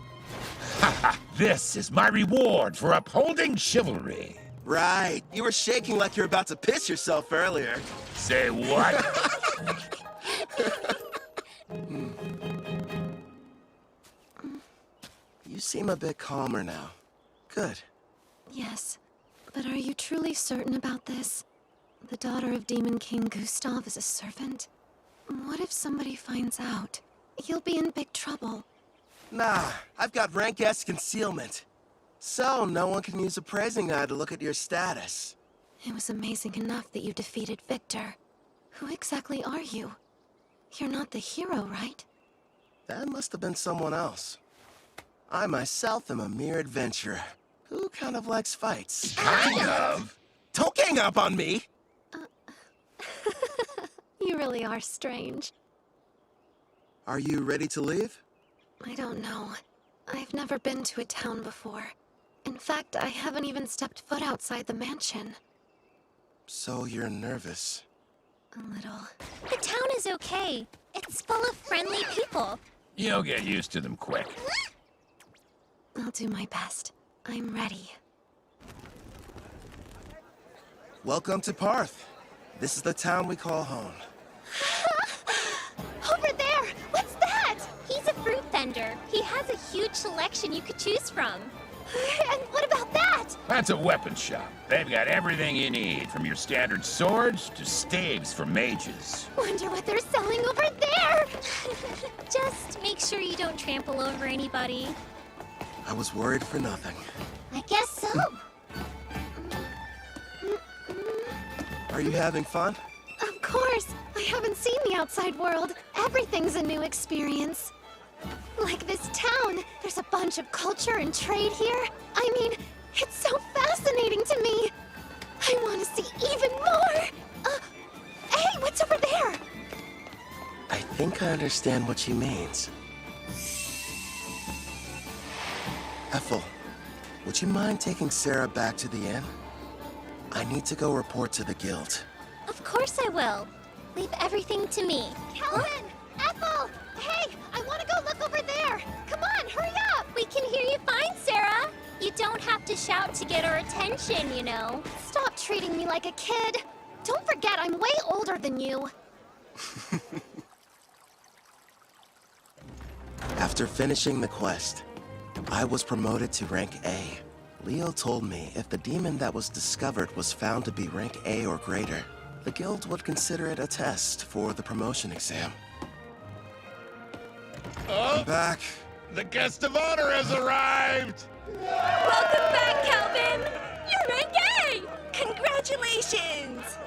This is my reward for upholding chivalry. Right. You were shaking like you're about to piss yourself earlier. Say what? You seem a bit calmer now. Good. Yes, but are you truly certain about this? The daughter of Demon King Gustav is a servant? What if somebody finds out? You'll be in big trouble. Nah, I've got rank S concealment. So, no one can use a praising eye to look at your status. It was amazing enough that you defeated Victor. Who exactly are you? You're not the hero, right? That must have been someone else. I myself am a mere adventurer who kind of likes fights. Kind of? Don't gang up on me! You really are strange. Are you ready to leave? I don't know. I've never been to a town before. In fact, I haven't even stepped foot outside the mansion. So you're nervous. A little. The town is okay. It's full of friendly people. You'll get used to them quick. I'll do my best. I'm ready. Welcome to Parth. This is the town we call home. Over there! What's that? He's a fruit vendor. He has a huge selection you could choose from. And what about that? That's a weapon shop. They've got everything you need, from your standard swords to staves for mages. Wonder what they're selling over there! Just make sure you don't trample over anybody. I was worried for nothing. I guess so. Are you having fun? Of course! I haven't seen the outside world. Everything's a new experience. Like this town, there's a bunch of culture and trade here. I mean, it's so fascinating to me. I want to see even more. Hey, what's over there? I think I understand what she means. Ethel, would you mind taking Sarah back to the inn? I need to go report to the guild. Of course I will. Leave everything to me. Kelvin! Ethel! Hey, I want to go look over there. Come on, hurry up! We can hear you fine, Sarah. You don't have to shout to get our attention, you know. Stop treating me like a kid. Don't forget, I'm way older than you. After finishing the quest, I was promoted to rank A. Leo told me if the demon that was discovered was found to be rank A or greater, the guild would consider it a test for the promotion exam. I'm back. The guest of honor has arrived! Welcome back, Calvin! You're rank A! Congratulations!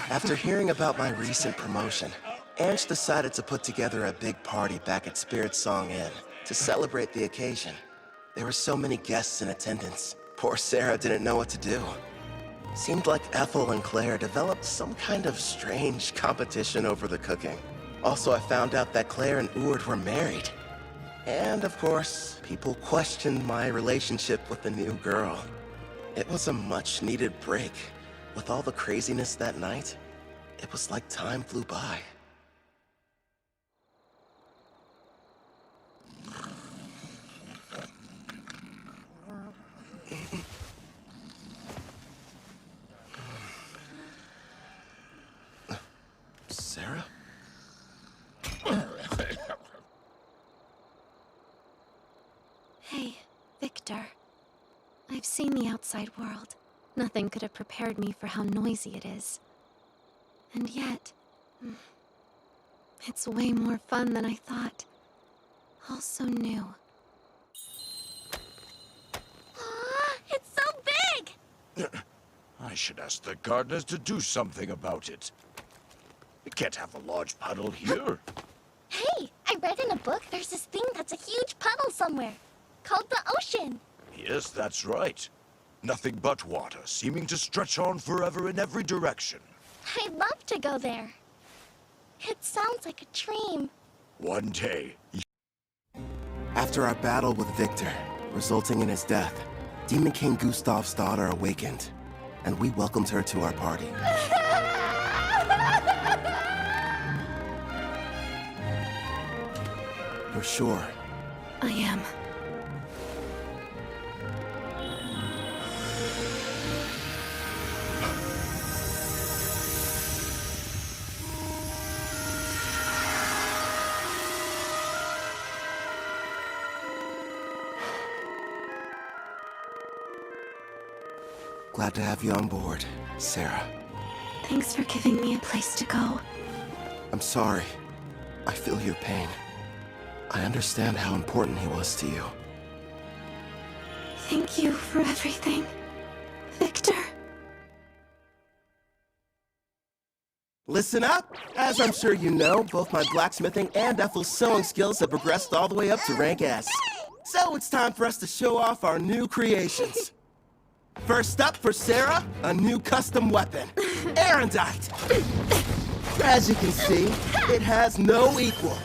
After hearing about my recent promotion, Ange decided to put together a big party back at Spirit Song Inn to celebrate the occasion. There were so many guests in attendance. Poor Sarah didn't know what to do. Seemed like Ethel and Claire developed some kind of strange competition over the cooking. Also, I found out that Claire and Ord were married. And of course, people questioned my relationship with the new girl. It was a much-needed break. With all the craziness that night, it was like time flew by. Sarah? Hey, Victor. I've seen the outside world. Nothing could have prepared me for how noisy it is. And yet, it's way more fun than I thought. All so new. It's so big! I should ask the gardeners to do something about it. We can't have a large puddle here. Hey, I read in a book there's this thing that's a huge puddle somewhere. Called the ocean. Yes, that's right. Nothing but water, seeming to stretch on forever in every direction. I'd love to go there. It sounds like a dream. One day, After our battle with Victor, resulting in his death, Demon King Gustav's daughter awakened, and we welcomed her to our party. You're sure? I am. Glad to have you on board, Sarah. Thanks for giving me a place to go. I'm sorry. I feel your pain. I understand how important he was to you. Thank you for everything, Victor. Listen up! As I'm sure you know, both my blacksmithing and Ethel's sewing skills have progressed all the way up to rank S. So it's time for us to show off our new creations. First up for Sarah, a new custom weapon, Erendite. As you can see, it has no equal.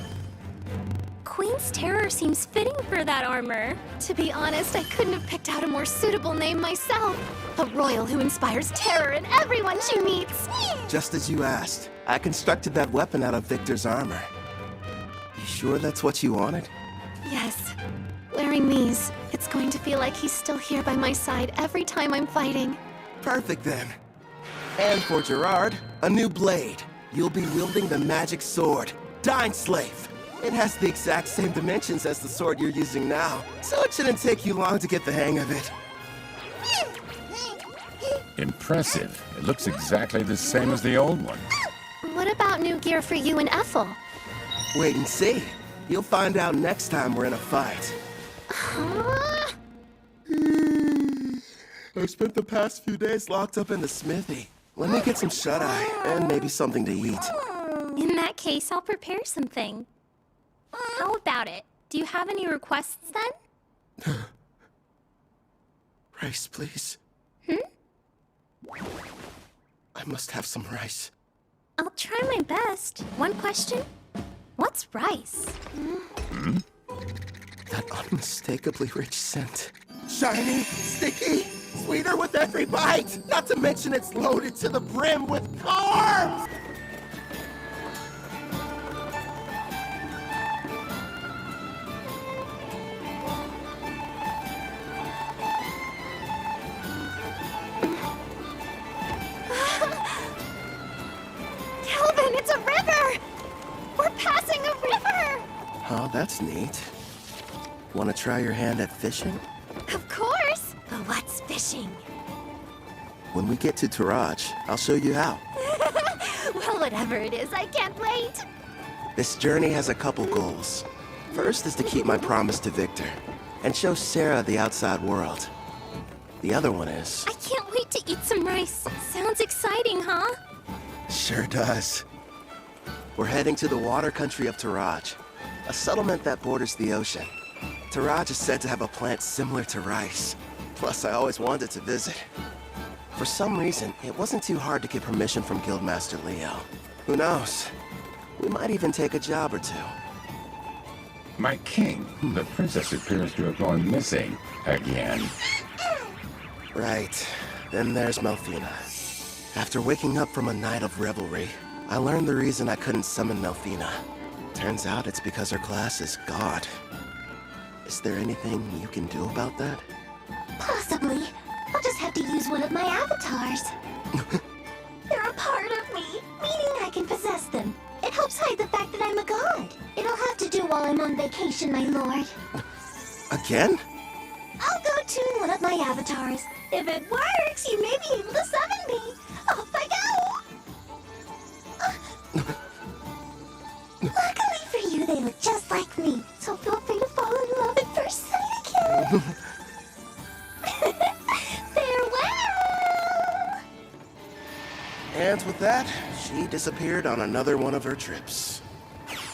Queen's Terror seems fitting for that armor. To be honest, I couldn't have picked out a more suitable name myself. A royal who inspires terror in everyone she meets. Just as you asked, I constructed that weapon out of Victor's armor. You sure that's what you wanted? Yes. Wearing these, it's going to feel like he's still here by my side every time I'm fighting. Perfect then. And for Gerard, a new blade. You'll be wielding the magic sword, Dine-Slave. It has the exact same dimensions as the sword you're using now, so it shouldn't take you long to get the hang of it. Impressive. It looks exactly the same as the old one. What about new gear for you and Ethel? Wait and see. You'll find out next time we're in a fight. I spent the past few days locked up in the smithy. Let me get some shut-eye, and maybe something to eat. In that case, I'll prepare something. How about it? Do you have any requests then? Rice, please. I must have some rice. I'll try my best. One question? What's rice? That unmistakably rich scent. Shiny, sticky, sweeter with every bite! Not to mention it's loaded to the brim with carbs! Kelvin, it's a river! We're passing a river! Oh, that's neat. Want to try your hand at fishing? Of course! But what's fishing? When we get to Taraj, I'll show you how. Well, whatever it is, I can't wait! This journey has a couple goals. First is to keep my promise to Victor, and show Sarah the outside world. The other one is... I can't wait to eat some rice. Sounds exciting, huh? Sure does. We're heading to the water country of Taraj, a settlement that borders the ocean. Taraj is said to have a plant similar to rice. Plus, I always wanted to visit. For some reason, it wasn't too hard to get permission from Guildmaster Leo. Who knows? We might even take a job or two. My king, the princess appears to have gone missing again. Right. Then there's Melfina. After waking up from a night of revelry, I learned the reason I couldn't summon Melfina. Turns out it's because her class is God. Is there anything you can do about that? Possibly. I'll just have to use one of my avatars. They're a part of me, meaning I can possess them. It helps hide the fact that I'm a god. It'll have to do while I'm on vacation, my lord. Again? I'll go tune one of my avatars. If it works, you may be able to summon me. Off I go! Luckily for you, they look just like me, so feel free to fall in love at first sight again. Farewell! And with that, she disappeared on another one of her trips.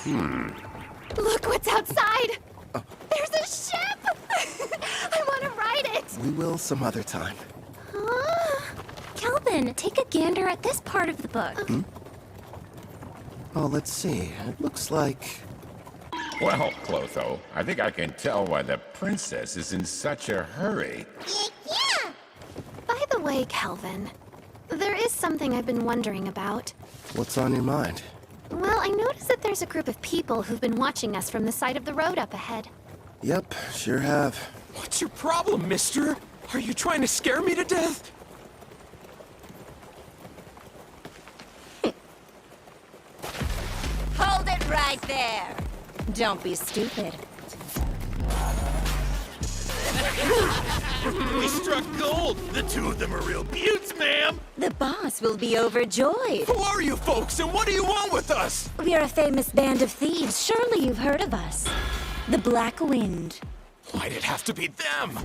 Look what's outside! There's a ship! I want to ride it! We will some other time. Kelvin, take a gander at this part of the book. Oh, let's see. It looks like... Well, Clotho, I think I can tell why the princess is in such a hurry. By the way, Kelvin, there is something I've been wondering about. What's on your mind? Well, I noticed that there's a group of people who've been watching us from the side of the road up ahead. Yep, sure have. What's your problem, mister? Are you trying to scare me to death? Hold it right there. Don't be stupid. We struck gold! The two of them are real beauts, ma'am! The boss will be overjoyed. Who are you folks, and what do you want with us? We're a famous band of thieves. Surely you've heard of us. The Black Wind. Why'd it have to be them?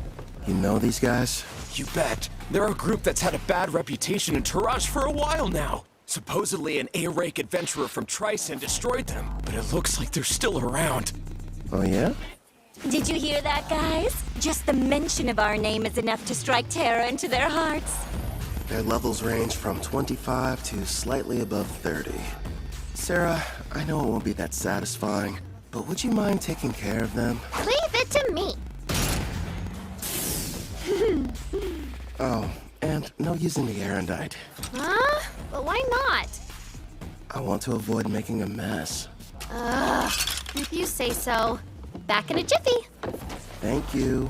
You know these guys? You bet. They're a group that's had a bad reputation in Taraj for a while now. Supposedly an A-rank adventurer from Tryson destroyed them, but it looks like they're still around. Oh yeah? Did you hear that, guys? Just the mention of our name is enough to strike terror into their hearts. Their levels range from 25 to slightly above 30. Sarah, I know it won't be that satisfying, but would you mind taking care of them? Leave it to me! Oh, and no using the Erendite. Huh? But why not? I want to avoid making a mess. Ugh, if you say so. Back in a jiffy. Thank you.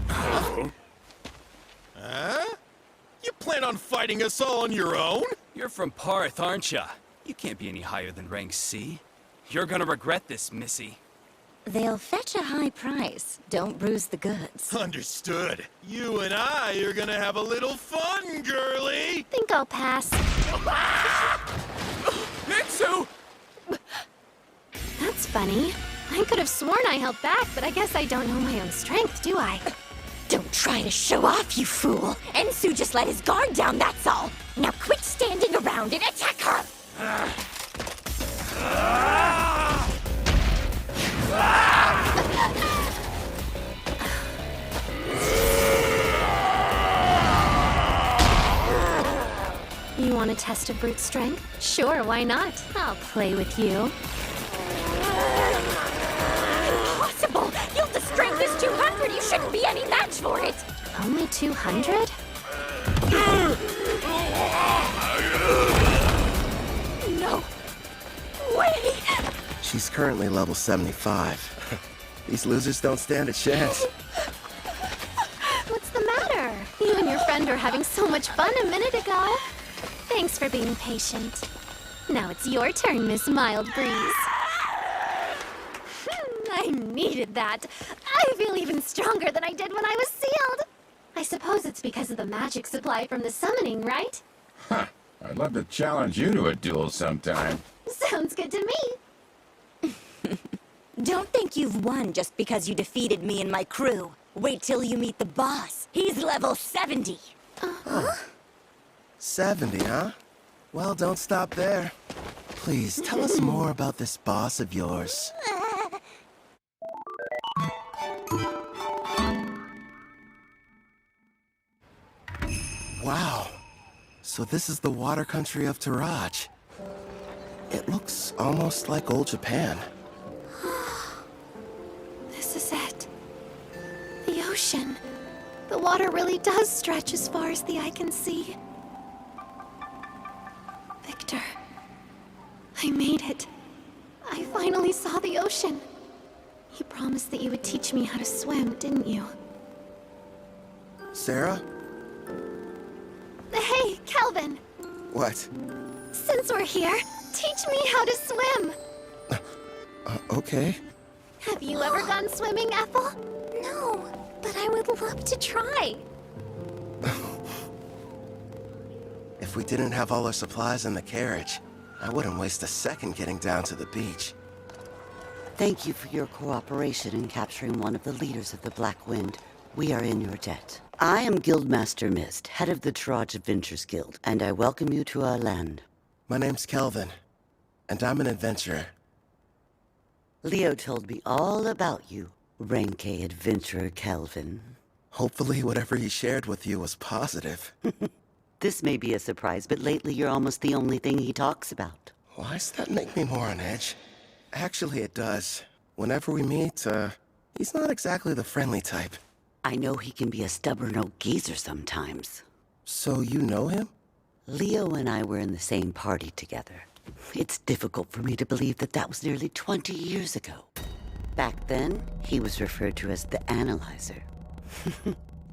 Huh? You plan on fighting us all on your own? You're from Parth, aren't ya? You can't be any higher than rank C. You're gonna regret this, Missy. They'll fetch a high price. Don't bruise the goods. Understood. You and I are gonna have a little fun, girlie! Think I'll pass. Mitsu! That's funny. I could have sworn I held back, but I guess I don't know my own strength, do I? Don't try to show off, you fool. Ensu just let his guard down, that's all. Now quit standing around and attack her! You want to test a brute strength? Sure, why not? I'll play with you. Impossible! Gilda's strength is 200! You shouldn't be any match for it! Only 200? No way! She's currently level 75. These losers don't stand a chance. What's the matter? You and your friend were having so much fun a minute ago. Thanks for being patient. Now it's your turn, Miss Mild Breeze. I needed that. I feel even stronger than I did when I was sealed. I suppose it's because of the magic supply from the summoning, right? Huh. I'd love to challenge you to a duel sometime. Sounds good to me. Don't think you've won just because you defeated me and my crew. Wait till you meet the boss. He's level 70. 70, huh? Well, don't stop there. Please, tell us more about this boss of yours. Wow. So this is the water country of Taraj. It looks almost like old Japan. This is it. The ocean. The water really does stretch as far as the eye can see. Victor, I made it. I finally saw the ocean. You promised that you would teach me how to swim, didn't you? Sarah? Hey, Kelvin! What? Since we're here, teach me how to swim! Okay. Have you ever gone swimming, Ethel? No, but I would love to try. If we didn't have all our supplies in the carriage, I wouldn't waste a second getting down to the beach. Thank you for your cooperation in capturing one of the leaders of the Black Wind. We are in your debt. I am Guildmaster Mist, head of the Taraj Adventures Guild, and I welcome you to our land. My name's Kelvin, and I'm an adventurer. Leo told me all about you, Rank A adventurer Kelvin. Hopefully whatever he shared with you was positive. This may be a surprise, but lately you're almost the only thing he talks about. Why does that make me more on edge? Actually, it does. Whenever we meet, he's not exactly the friendly type. I know he can be a stubborn old geezer sometimes. So you know him? Leo and I were in the same party together. It's difficult for me to believe that that was nearly 20 years ago. Back then, he was referred to as the Analyzer.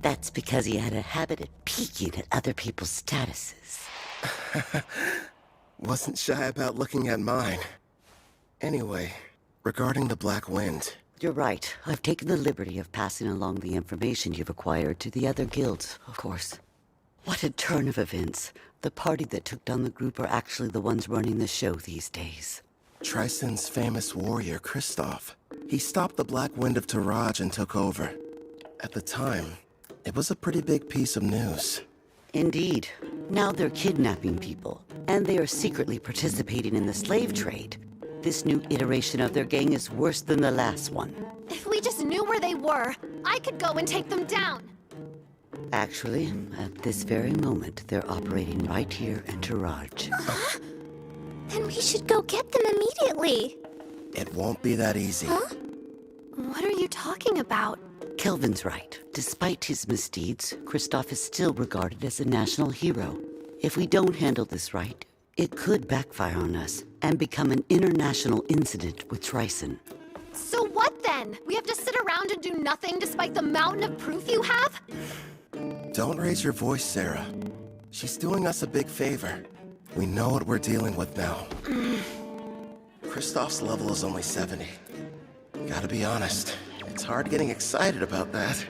That's because he had a habit of peeking at other people's statuses. Wasn't shy about looking at mine. Anyway, regarding the Black Wind. You're right. I've taken the liberty of passing along the information you've acquired to the other guilds, of course. What a turn of events. The party that took down the group are actually the ones running the show these days. Trison's famous warrior, Kristoff. He stopped the Black Wind of Taraj and took over. At the time, it was a pretty big piece of news. Indeed. Now they're kidnapping people, and they are secretly participating in the slave trade. This new iteration of their gang is worse than the last one. If we just knew where they were, I could go and take them down. Actually, at this very moment, they're operating right here in Taraj. Then we should go get them immediately. It won't be that easy. Huh? What are you talking about? Kelvin's right. Despite his misdeeds, Kristoff is still regarded as a national hero. If we don't handle this right, it could backfire on us and become an international incident with Trison. So what then? We have to sit around and do nothing despite the mountain of proof you have? Don't raise your voice, Sarah. She's doing us a big favor. We know what we're dealing with now. Kristoff's level is only 70. Gotta be honest, it's hard getting excited about that.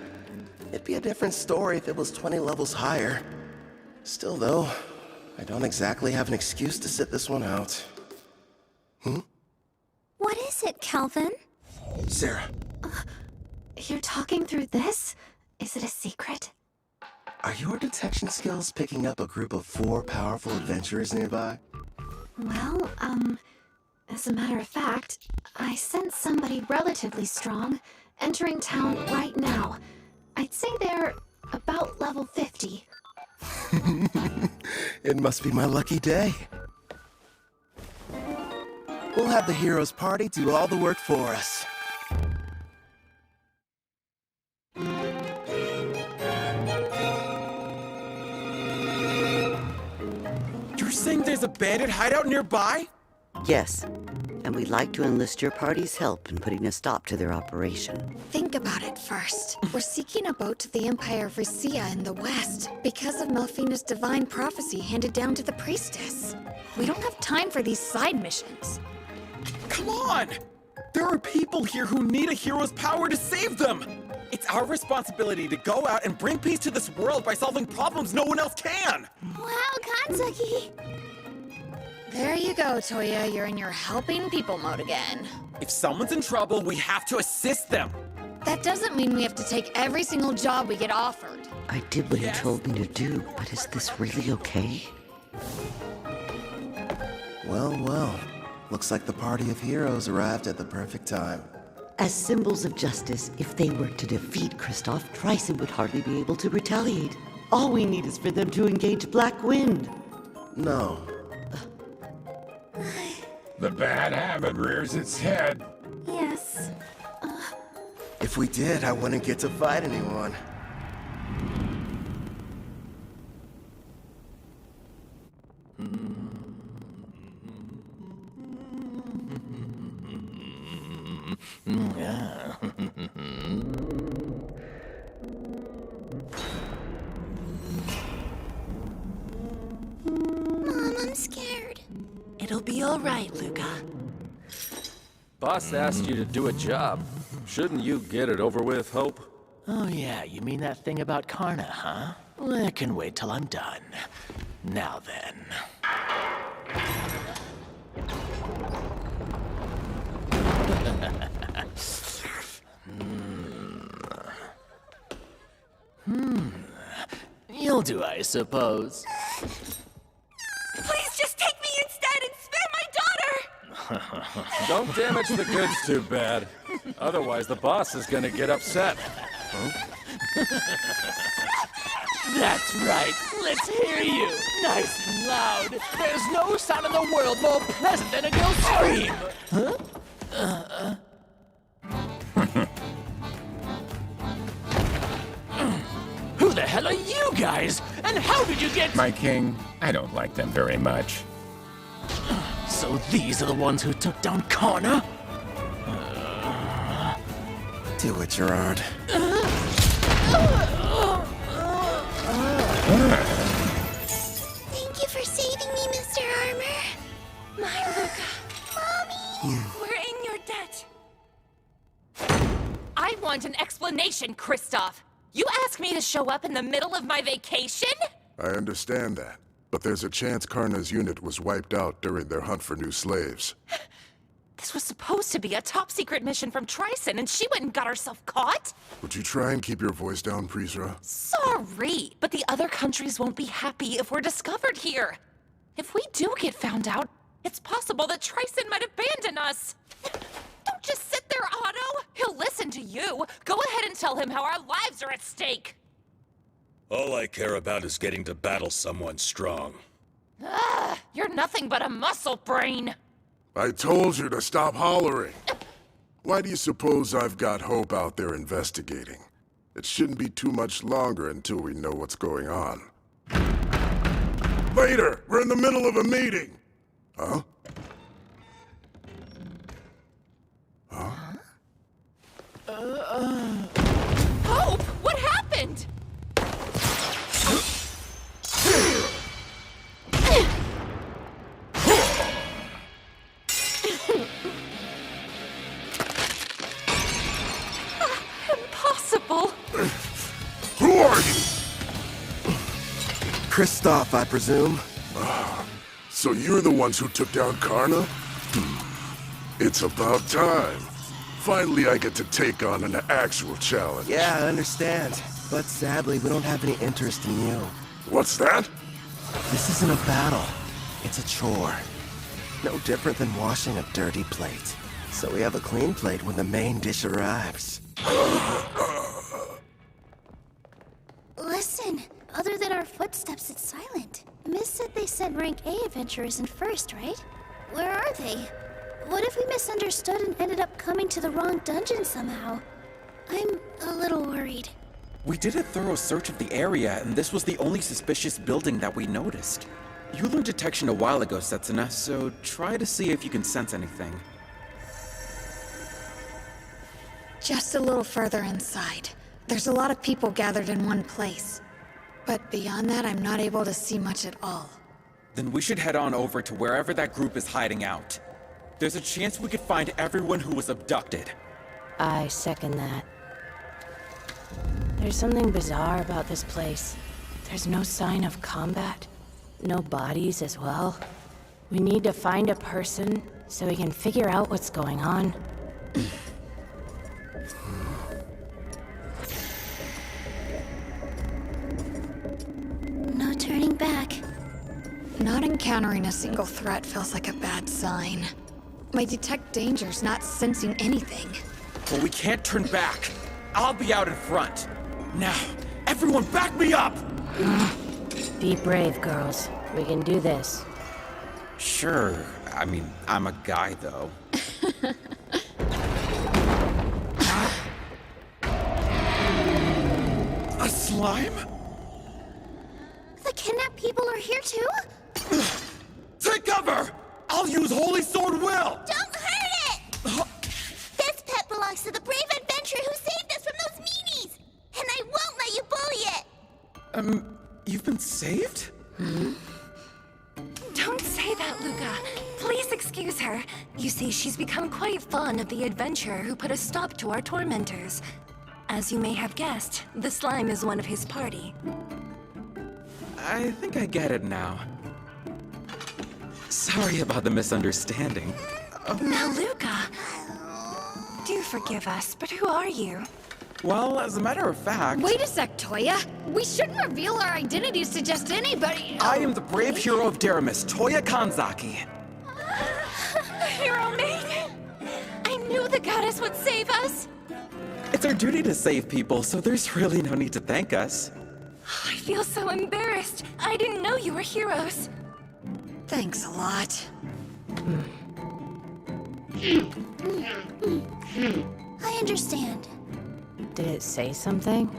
It'd be a different story if it was 20 levels higher. Still though, I don't exactly have an excuse to sit this one out. What is it, Kelvin? Sarah. You're talking through this? Is it a secret? Are your detection skills picking up a group of 4 powerful adventurers nearby? Well, as a matter of fact, I sense somebody relatively strong entering town right now. I'd say they're about level 50. It must be my lucky day. We'll have the heroes party do all the work for us. You're saying there's a bandit hideout nearby? Yes, and we'd like to enlist your party's help in putting a stop to their operation. Think about it first. We're seeking a boat to the Empire of Risia in the west because of Melfina's divine prophecy handed down to the priestess. We don't have time for these side missions. Come on! There are people here who need a hero's power to save them! It's our responsibility to go out and bring peace to this world by solving problems no one else can! Wow, Kanzaki! There you go, Toya. You're in your helping people mode again. If someone's in trouble, we have to assist them! That doesn't mean we have to take every single job we get offered. I did what he told me to do, but is this really okay? Well, well. Looks like the party of heroes arrived at the perfect time. As symbols of justice, if they were to defeat Kristoff, Trison would hardly be able to retaliate. All we need is for them to engage Black Wind. No. The bad habit rears its head. Yes. If we did, I wouldn't get to fight anyone. Mom, I'm scared. It'll be all right, Luca. Boss asked you to do a job. Shouldn't you get it over with, Hope? Oh yeah, you mean that thing about Karna, huh? Well, I can wait till I'm done. Now then. You'll do, I suppose. Please just take me instead and spare my daughter! Don't damage the goods too bad. Otherwise, the boss is gonna get upset. Huh? That's right. Let's hear you. Nice and loud. There's no sound in the world more pleasant than a girl's scream. Huh? Who the hell are you guys? And how did you get... My king, I don't like them very much. So these are the ones who took down Connor? Do it, Gerard. Thank you for saving me, Mr. Armor. My Luca. Mommy! We're in your debt. I want an explanation, Kristoff. You asked me to show up in the middle of my vacation? I understand that, but there's a chance Karna's unit was wiped out during their hunt for new slaves. This was supposed to be a top-secret mission from Tryson, and she went and got herself caught? Would you try and keep your voice down, Prisra? Sorry, but the other countries won't be happy if we're discovered here. If we do get found out, it's possible that Tryson might abandon us. Don't just sit there, Otto. He'll listen to you. Go ahead and tell him how our lives are at stake. All I care about is getting to battle someone strong. You're nothing but a muscle brain. I told you to stop hollering. Why do you suppose I've got Hope out there investigating? It shouldn't be too much longer until we know what's going on. Vader, we're in the middle of a meeting. Huh? Hope, what happened? Impossible. Who are you? Kristoff, I presume. So you're the ones who took down Karna? It's about time. Finally, I get to take on an actual challenge. Yeah, I understand. But sadly, we don't have any interest in you. What's that? This isn't a battle. It's a chore. No different than washing a dirty plate. So we have a clean plate when the main dish arrives. Listen, other than our footsteps, it's silent. Miss said they sent rank A adventurers in first, right? Where are they? What if we misunderstood and ended up coming to the wrong dungeon somehow? I'm a little worried. We did a thorough search of the area, and this was the only suspicious building that we noticed. You learned detection a while ago, Setsuna, so try to see if you can sense anything. Just a little further inside. There's a lot of people gathered in one place. But beyond that, I'm not able to see much at all. Then we should head on over to wherever that group is hiding out. There's a chance we could find everyone who was abducted. I second that. There's something bizarre about this place. There's no sign of combat. No bodies as well. We need to find a person so we can figure out what's going on. No turning back. Not encountering a single threat feels like a bad sign. My detect danger's not sensing anything. Well, we can't turn back. I'll be out in front. Now, everyone back me up! Be brave, girls. We can do this. Sure. I mean, I'm a guy, though. A slime? The kidnapped people are here too? Take cover! I'll use Holy Sword Will! Don't hurt it! This pet belongs to the brave adventurer who saved us from those meanies! And I won't let you bully it! You've been saved? Don't say that, Luca. Please excuse her. You see, she's become quite fond of the adventurer who put a stop to our tormentors. As you may have guessed, the slime is one of his party. I think I get it now. Sorry about the misunderstanding. Now, Luca, do forgive us, but who are you? Well, as a matter of fact... Wait a sec, Toya. We shouldn't reveal our identities to just anybody. I am the brave hero of Deramis, Toya Kanzaki. Hero maiden! I knew the goddess would save us! It's our duty to save people, so there's really no need to thank us. I feel so embarrassed. I didn't know you were heroes. Thanks a lot. I understand. Did it say something?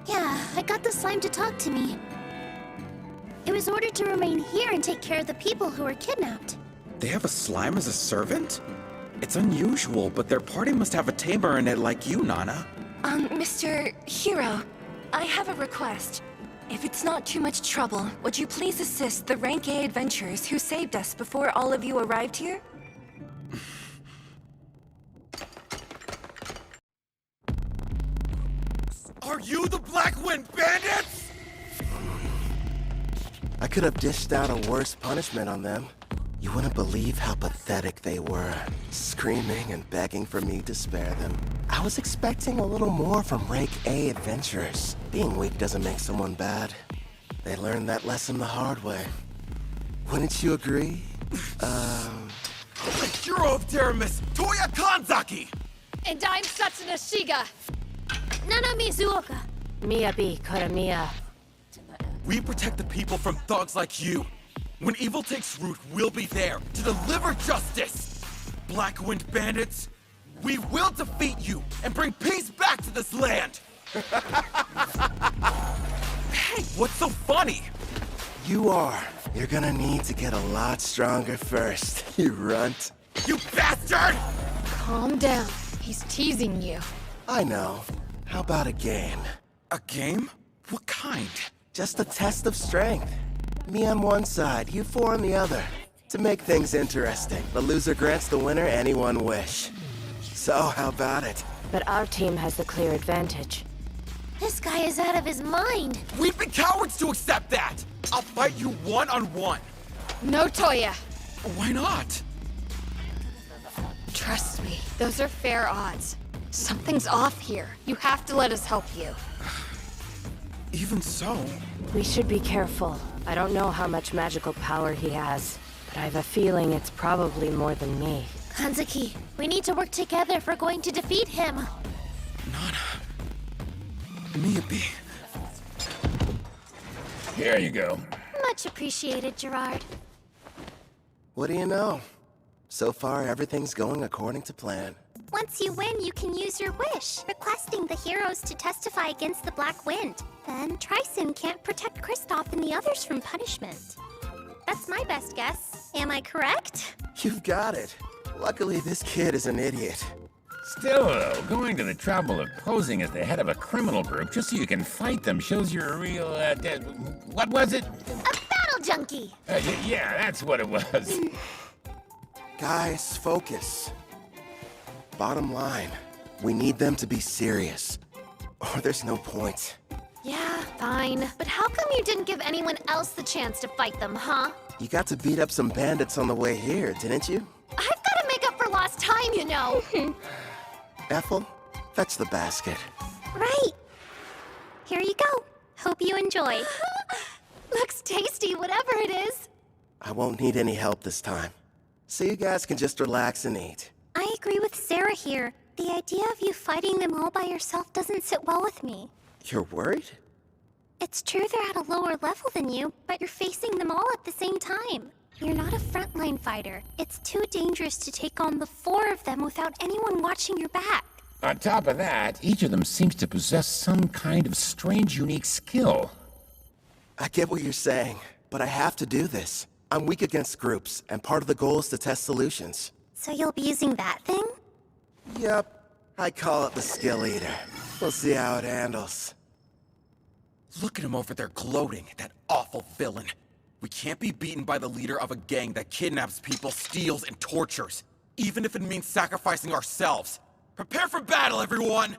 Yeah, I got the slime to talk to me. It was ordered to remain here and take care of the people who were kidnapped. They have a slime as a servant? It's unusual, but their party must have a tamer in it like you, Nana. Mr. Hero, I have a request. If it's not too much trouble, would you please assist the Rank A adventurers who saved us before all of you arrived here? Are you the Black Wind Bandits? I could have dished out a worse punishment on them. You wouldn't believe how pathetic they were, screaming and begging for me to spare them. I was expecting a little more from Rank A adventurers. Being weak doesn't make someone bad. They learned that lesson the hard way. Wouldn't you agree? The hero of Deramis, Toya Kanzaki! And I'm Satsuna Shiga. Nana Mizuoka. Miyabi Koramiya. We protect the people from thugs like you. When evil takes root, we'll be there to deliver justice. Black Wind Bandits, we will defeat you and bring peace back to this land. Hey, what's so funny? You are. You're gonna need to get a lot stronger first, you runt. You bastard! Calm down. He's teasing you. I know. How about a game? A game? What kind? Just a test of strength. Me on one side, you four on the other. To make things interesting, the loser grants the winner any one wish. So, how about it? But our team has the clear advantage. This guy is out of his mind. We'd be cowards to accept that! I'll fight you one-on-one. No, Toya. Why not? Trust me, those are fair odds. Something's off here. You have to let us help you. Even so... We should be careful. I don't know how much magical power he has, but I have a feeling it's probably more than me. Kanzaki, we need to work together if we're going to defeat him. Nana... Miyabi... Here you go. Much appreciated, Gerard. What do you know? So far, everything's going according to plan. Once you win, you can use your wish, requesting the heroes to testify against the Black Wind. Then Tryson can't protect Kristoff and the others from punishment. That's my best guess. Am I correct? You've got it. Luckily, this kid is an idiot. Still, though, going to the trouble of posing as the head of a criminal group just so you can fight them shows you're a real, what was it? A battle junkie! Yeah, that's what it was. Guys, focus. Bottom line, we need them to be serious, or there's no point. Yeah, fine. But how come you didn't give anyone else the chance to fight them, huh? You got to beat up some bandits on the way here, didn't you? I've got to make up for lost time, you know. Ethel, fetch the basket. Right. Here you go. Hope you enjoy. Looks tasty, whatever it is. I won't need any help this time, so you guys can just relax and eat. I agree with Sarah here. The idea of you fighting them all by yourself doesn't sit well with me. You're worried? It's true they're at a lower level than you, but you're facing them all at the same time. You're not a frontline fighter. It's too dangerous to take on the four of them without anyone watching your back. On top of that, each of them seems to possess some kind of strange, unique skill. I get what you're saying, but I have to do this. I'm weak against groups, and part of the goal is to test solutions. So you'll be using that thing? Yep. I call it the Skill Eater. We'll see how it handles. Look at him over there gloating, that awful villain. We can't be beaten by the leader of a gang that kidnaps people, steals, and tortures, even if it means sacrificing ourselves. Prepare for battle, everyone!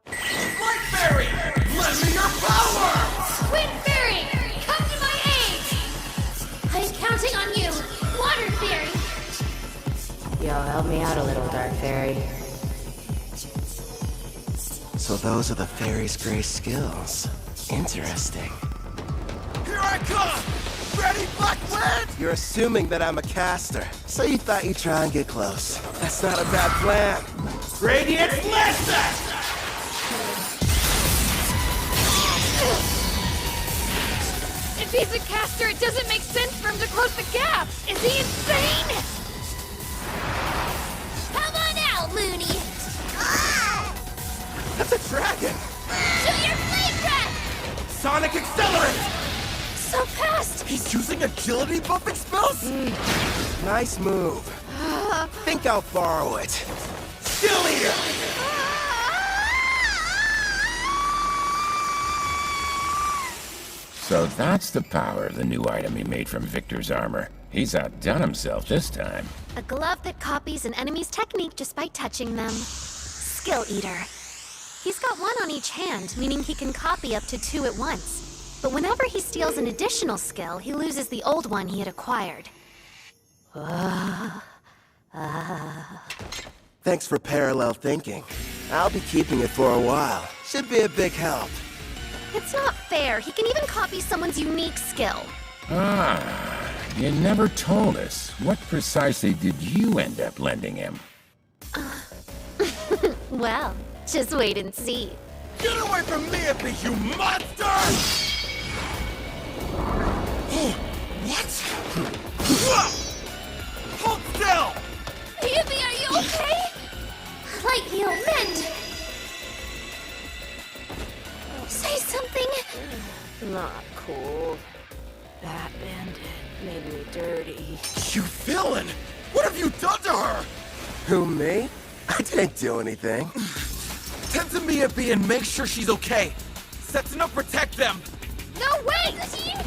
Light Fairy! Lend me your power! Wind Fairy! Come to my aid! I'm counting on you! Water Fairy! Yo, help me out a little, Dark Fairy. So those are the fairy's great skills. Interesting. Here I come! Ready, Black Wind? You're assuming that I'm a caster, so you thought you'd try and get close. That's not a bad plan. Radiant Blast! he's a caster, it doesn't make sense for him to close the gap! Is he insane? Come on out, Looney! That's a dragon! Shoot your flame breath! Sonic Accelerate! So fast! He's using agility buffing spells? Nice move. Think I'll borrow it. Skill Eater! So that's the power of the new item he made from Victor's armor. He's outdone himself this time. A glove that copies an enemy's technique just by touching them. Skill Eater. He's got one on each hand, meaning he can copy up to 2 at once. But whenever he steals an additional skill, he loses the old one he had acquired. Thanks for parallel thinking. I'll be keeping it for a while. Should be a big help. It's not fair. He can even copy someone's unique skill. Ah, you never told us. What precisely did you end up lending him? Well, just wait and see. Get away from me, Ippy, you monster! What? Hold still! Yippee, are you okay? Light heal, mend! Say something! Not cool. That bandit made me dirty. You villain! What have you done to her? Who, me? I didn't do anything. Tend to me, Ippy, and make sure she's okay. Setsuno, protect them! No, wait!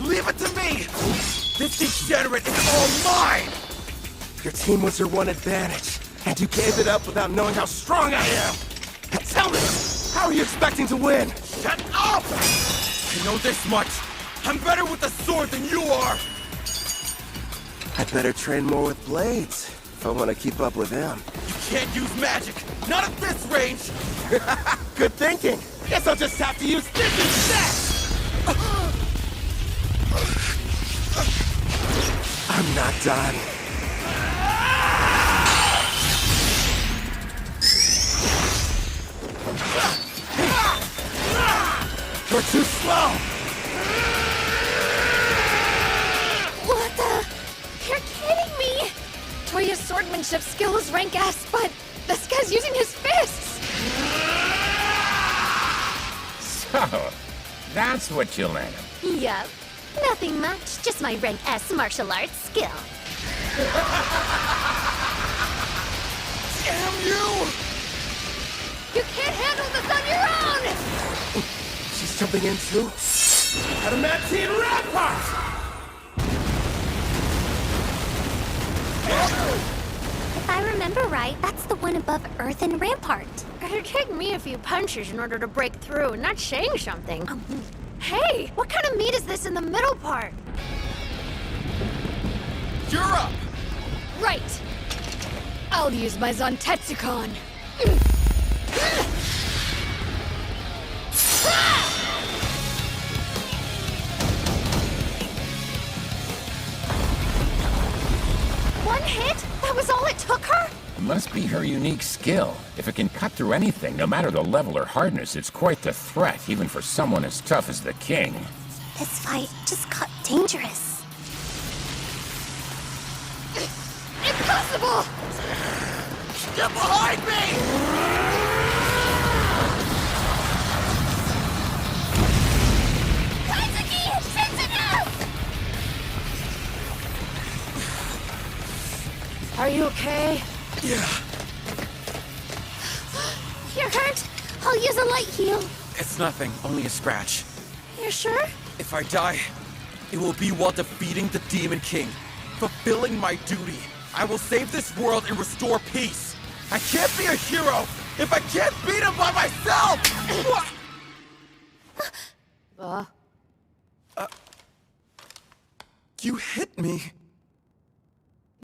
Leave it to me! This degenerate is all mine! Your team was your one advantage, and you gave it up without knowing how strong I am! Tell me, how are you expecting to win? Shut up! I know this much. I'm better with the sword than you are! I better train more with blades, if I want to keep up with him. You can't use magic! Not at this range! Good thinking! Guess I'll just have to use this instead! I'm not done. You're too slow! What the? You're kidding me! Toya's swordmanship skill is rank S, but this guy's using his fists! So, that's what you lent him. Yup. Nothing much, just my rank S martial arts skill. Damn you! You can't handle this on your own! She's jumping in too? Adamantine Rampart! If I remember right, that's the one above Earthen Rampart. It'd take me a few punches in order to break through, and that's saying something. Hey, what kind of meat is this in the middle part? You're up! Right! I'll use my Zantetsukan. One hit? That was all it took her? It must be her unique skill. If it can cut through anything, no matter the level or hardness, it's quite the threat, even for someone as tough as the king. This fight just got dangerous. Impossible! Get behind me! Kazuki! Setsuno! Are you okay? Yeah. You're hurt? I'll use a light heal. It's nothing, only a scratch. You're sure? If I die, it will be while defeating the Demon King, fulfilling my duty. I will save this world and restore peace. I can't be a hero if I can't beat him by myself! You hit me.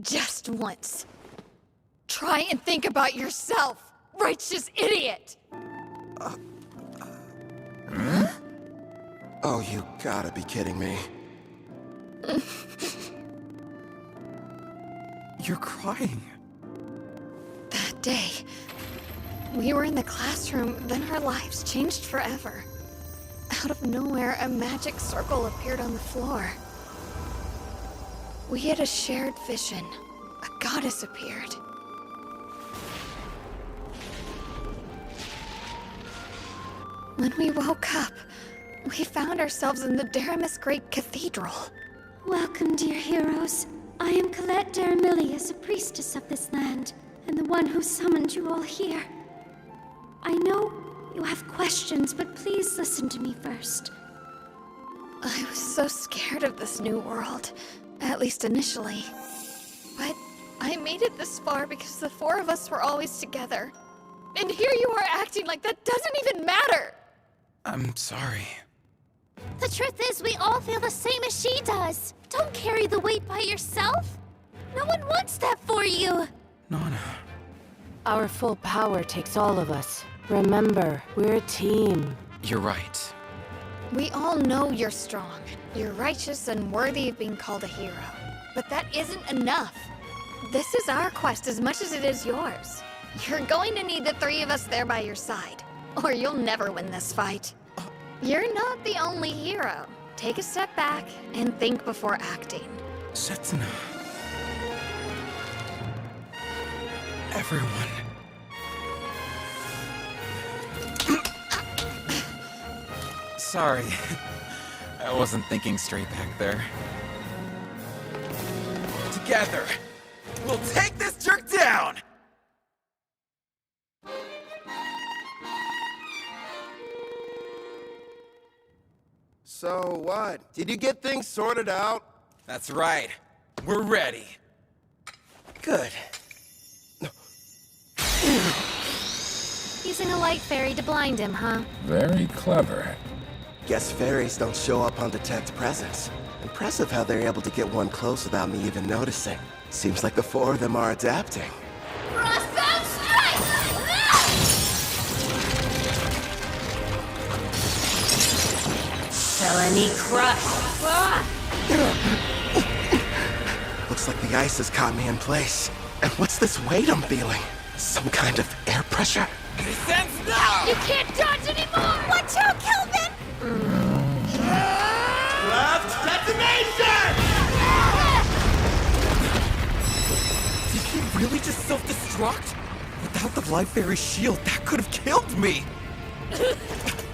Just once. Try and think about yourself, righteous idiot! Oh, you gotta be kidding me. You're crying. That day, we were in the classroom, then our lives changed forever. Out of nowhere, a magic circle appeared on the floor. We had a shared vision. A goddess appeared. When we woke up, we found ourselves in the Daramus Great Cathedral. Welcome, dear heroes. I am Colette Daramilius, a priestess of this land, and the one who summoned you all here. I know you have questions, but please listen to me first. I was so scared of this new world, at least initially. But I made it this far because the four of us were always together. And here you are acting like that doesn't even matter! I'm sorry. The truth is, we all feel the same as she does. Don't carry the weight by yourself. No one wants that for you. Nana. Our full power takes all of us. Remember, we're a team. You're right. We all know you're strong. You're righteous and worthy of being called a hero. But that isn't enough. This is our quest as much as it is yours. You're going to need the three of us there by your side, or you'll never win this fight. You're not the only hero. Take a step back and think before acting. Setsuna. Everyone. Sorry. I wasn't thinking straight back there. Together, we'll take this jerk down! So what? Did you get things sorted out? That's right. We're ready. Good. Using a light fairy to blind him, huh? Very clever. Guess fairies don't show up on detect presence. Impressive how they're able to get one close without me even noticing. Seems like the four of them are adapting. Crossbow strike! Felony crush. Looks like the ice has caught me in place. And what's this weight I'm feeling? Some kind of air pressure? Descends now! You can't dodge anymore! Watch out, Kelvin! Left detonation! Did he really just self-destruct? Without the Life Fairy shield, that could have killed me!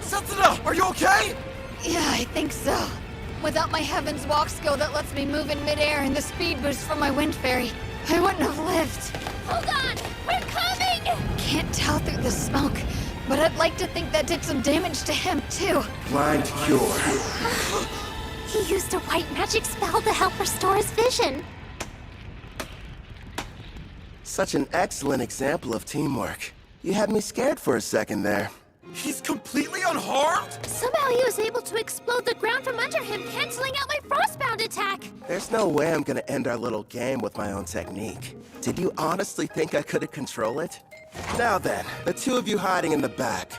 Setsuna, are you okay? Yeah, I think so. Without my Heaven's Walk skill that lets me move in midair and the speed boost from my Wind Fairy, I wouldn't have lived. Hold on! We're coming! Can't tell through the smoke, but I'd like to think that did some damage to him, too. Blind cure. He used a white magic spell to help restore his vision. Such an excellent example of teamwork. You had me scared for a second there. He's completely unharmed? Somehow he was able to explode the ground from under him, canceling out my frostbound attack. There's no way I'm gonna end our little game with my own technique. Did you honestly think I couldn't control it? Now then, the two of you hiding in the back.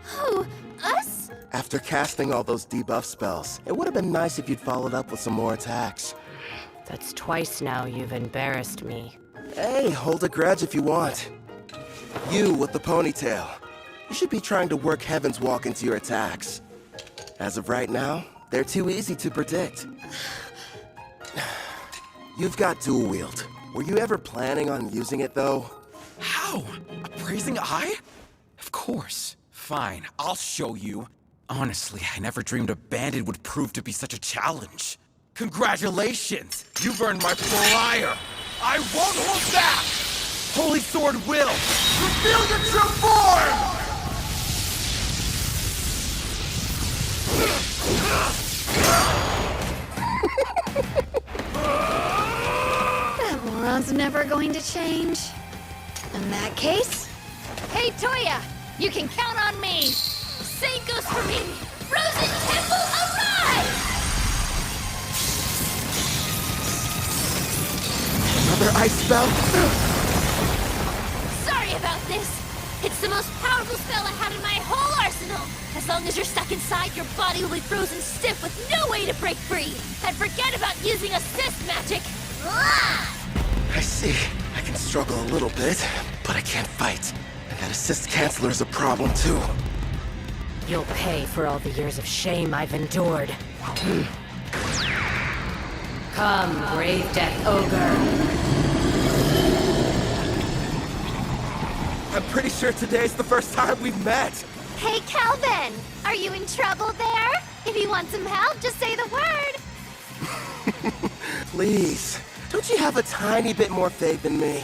Who? Us? After casting all those debuff spells, it would have been nice if you'd followed up with some more attacks. That's twice now you've embarrassed me. Hey, hold a grudge if you want. You with the ponytail. You should be trying to work Heaven's Walk into your attacks. As of right now, they're too easy to predict. You've got dual wield. Were you ever planning on using it, though? How? A praising eye? Of course. Fine, I'll show you. Honestly, I never dreamed a bandit would prove to be such a challenge. Congratulations! You've earned my prior! I won't hold back! Holy Sword will! Reveal your true form! That moron's never going to change. In that case, hey Toya, you can count on me. Same goes for me. Frozen Temple, arise! Another ice spell? Sorry about this. It's the most powerful spell I had in my whole arsenal. As long as you're stuck inside, your body will be frozen stiff with no way to break free. And forget about using assist magic. I see. I can struggle a little bit, but I can't fight. And that assist canceller is a problem too. You'll pay for all the years of shame I've endured. Come, Grave Death Ogre. I'm pretty sure today's the first time we've met. Hey, Calvin! Are you in trouble there? If you want some help, just say the word. Please, don't you have a tiny bit more faith in me?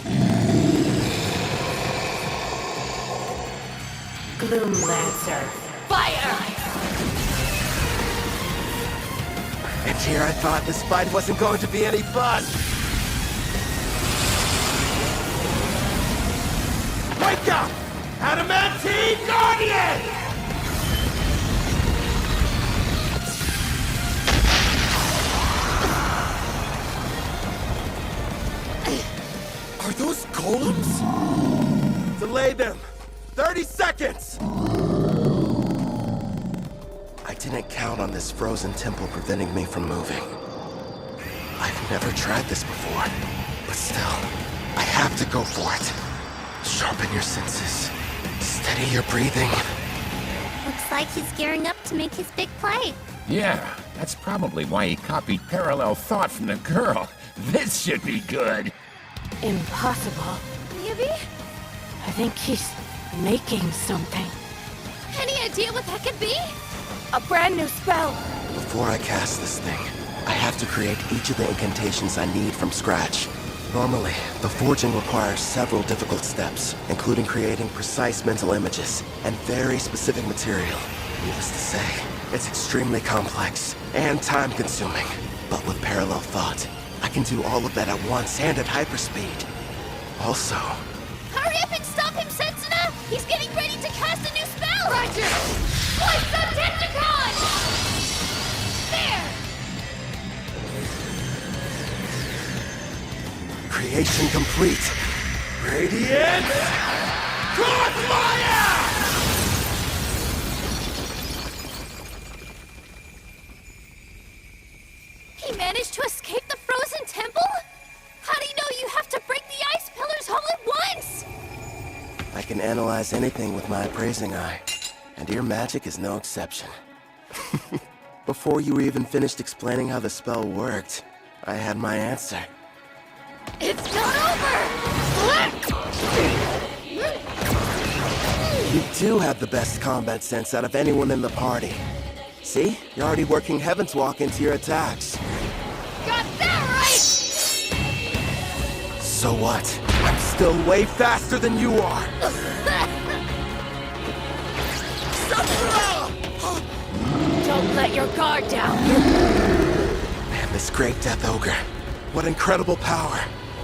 Gloom Lancer. Fire! And here I thought this fight wasn't going to be any fun. Wake up! Adamantine Guardian! Are those golems? Delay them! 30 seconds! I didn't count on this frozen temple preventing me from moving. I've never tried this before, but still, I have to go for it. Sharpen your senses. Steady your breathing. Looks like he's gearing up to make his big play. Yeah, that's probably why he copied parallel thought from the girl. This should be good. Impossible. Maybe? I think he's making something. Any idea what that could be? A brand new spell. Before I cast this thing, I have to create each of the incantations I need from scratch. Normally, the forging requires several difficult steps, including creating precise mental images and very specific material. Needless to say, it's extremely complex and time-consuming. But with parallel thought, I can do all of that at once and at hyperspeed. Also, Hurry up and stop him, Setsuna! He's getting ready to cast a new spell! Roger! Voice of Tentacon! There! creation complete. Radiance! Crossfire! He managed to escape the frozen temple? How do you know you have to break the ice pillars all at once? I can analyze anything with my appraising eye, and your magic is no exception. Before you even finished explaining how the spell worked, I had my answer. It's not over! You do have the best combat sense out of anyone in the party. See? You're already working Heaven's Walk into your attacks. Got that right! So what? I'm still way faster than you are! Don't let your guard down. Man, this great Death Ogre. What incredible power.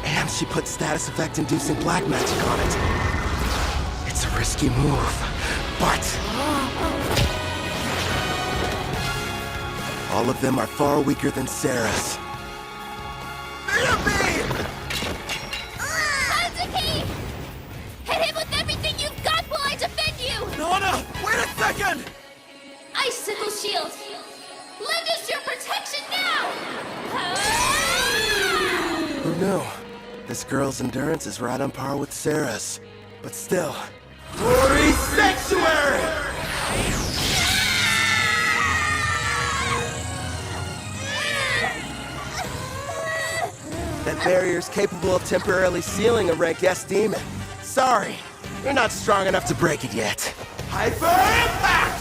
And she put status effect inducing black magic on it. It's a risky move, but... all of them are far weaker than Sarah's. Hazuki! Hit him with everything you've got while I defend you! Nana, wait a second! Icicle Shield! Lend us your protection now! Who knew? This girl's endurance is right on par with Sarah's. But still... Glory Sanctuary! That barrier's capable of temporarily sealing a rank S demon. Sorry, you're not strong enough to break it yet. Hyper Impact!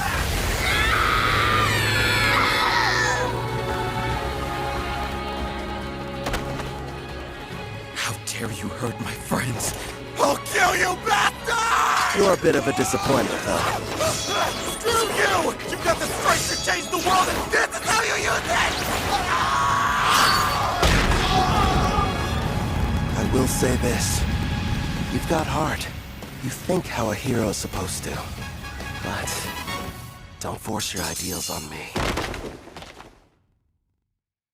How dare you hurt my friends? I'll kill you, bastard! You're a bit of a disappointment, though. Screw you! You've got the strength to change the world, and this is how you use it! I will say this. You've got heart. You think how a hero's supposed to. But don't force your ideals on me.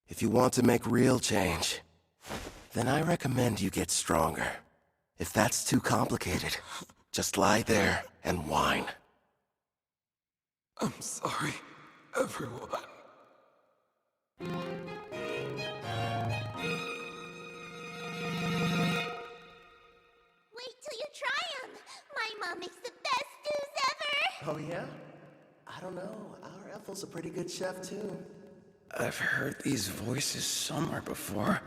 If you want to make real change, then I recommend you get stronger. If that's too complicated, just lie there and whine. I'm sorry, everyone. Wait till you try them! My mom makes the best stews ever! Oh yeah? I don't know. Our Ethel's a pretty good chef, too. I've heard these voices somewhere before.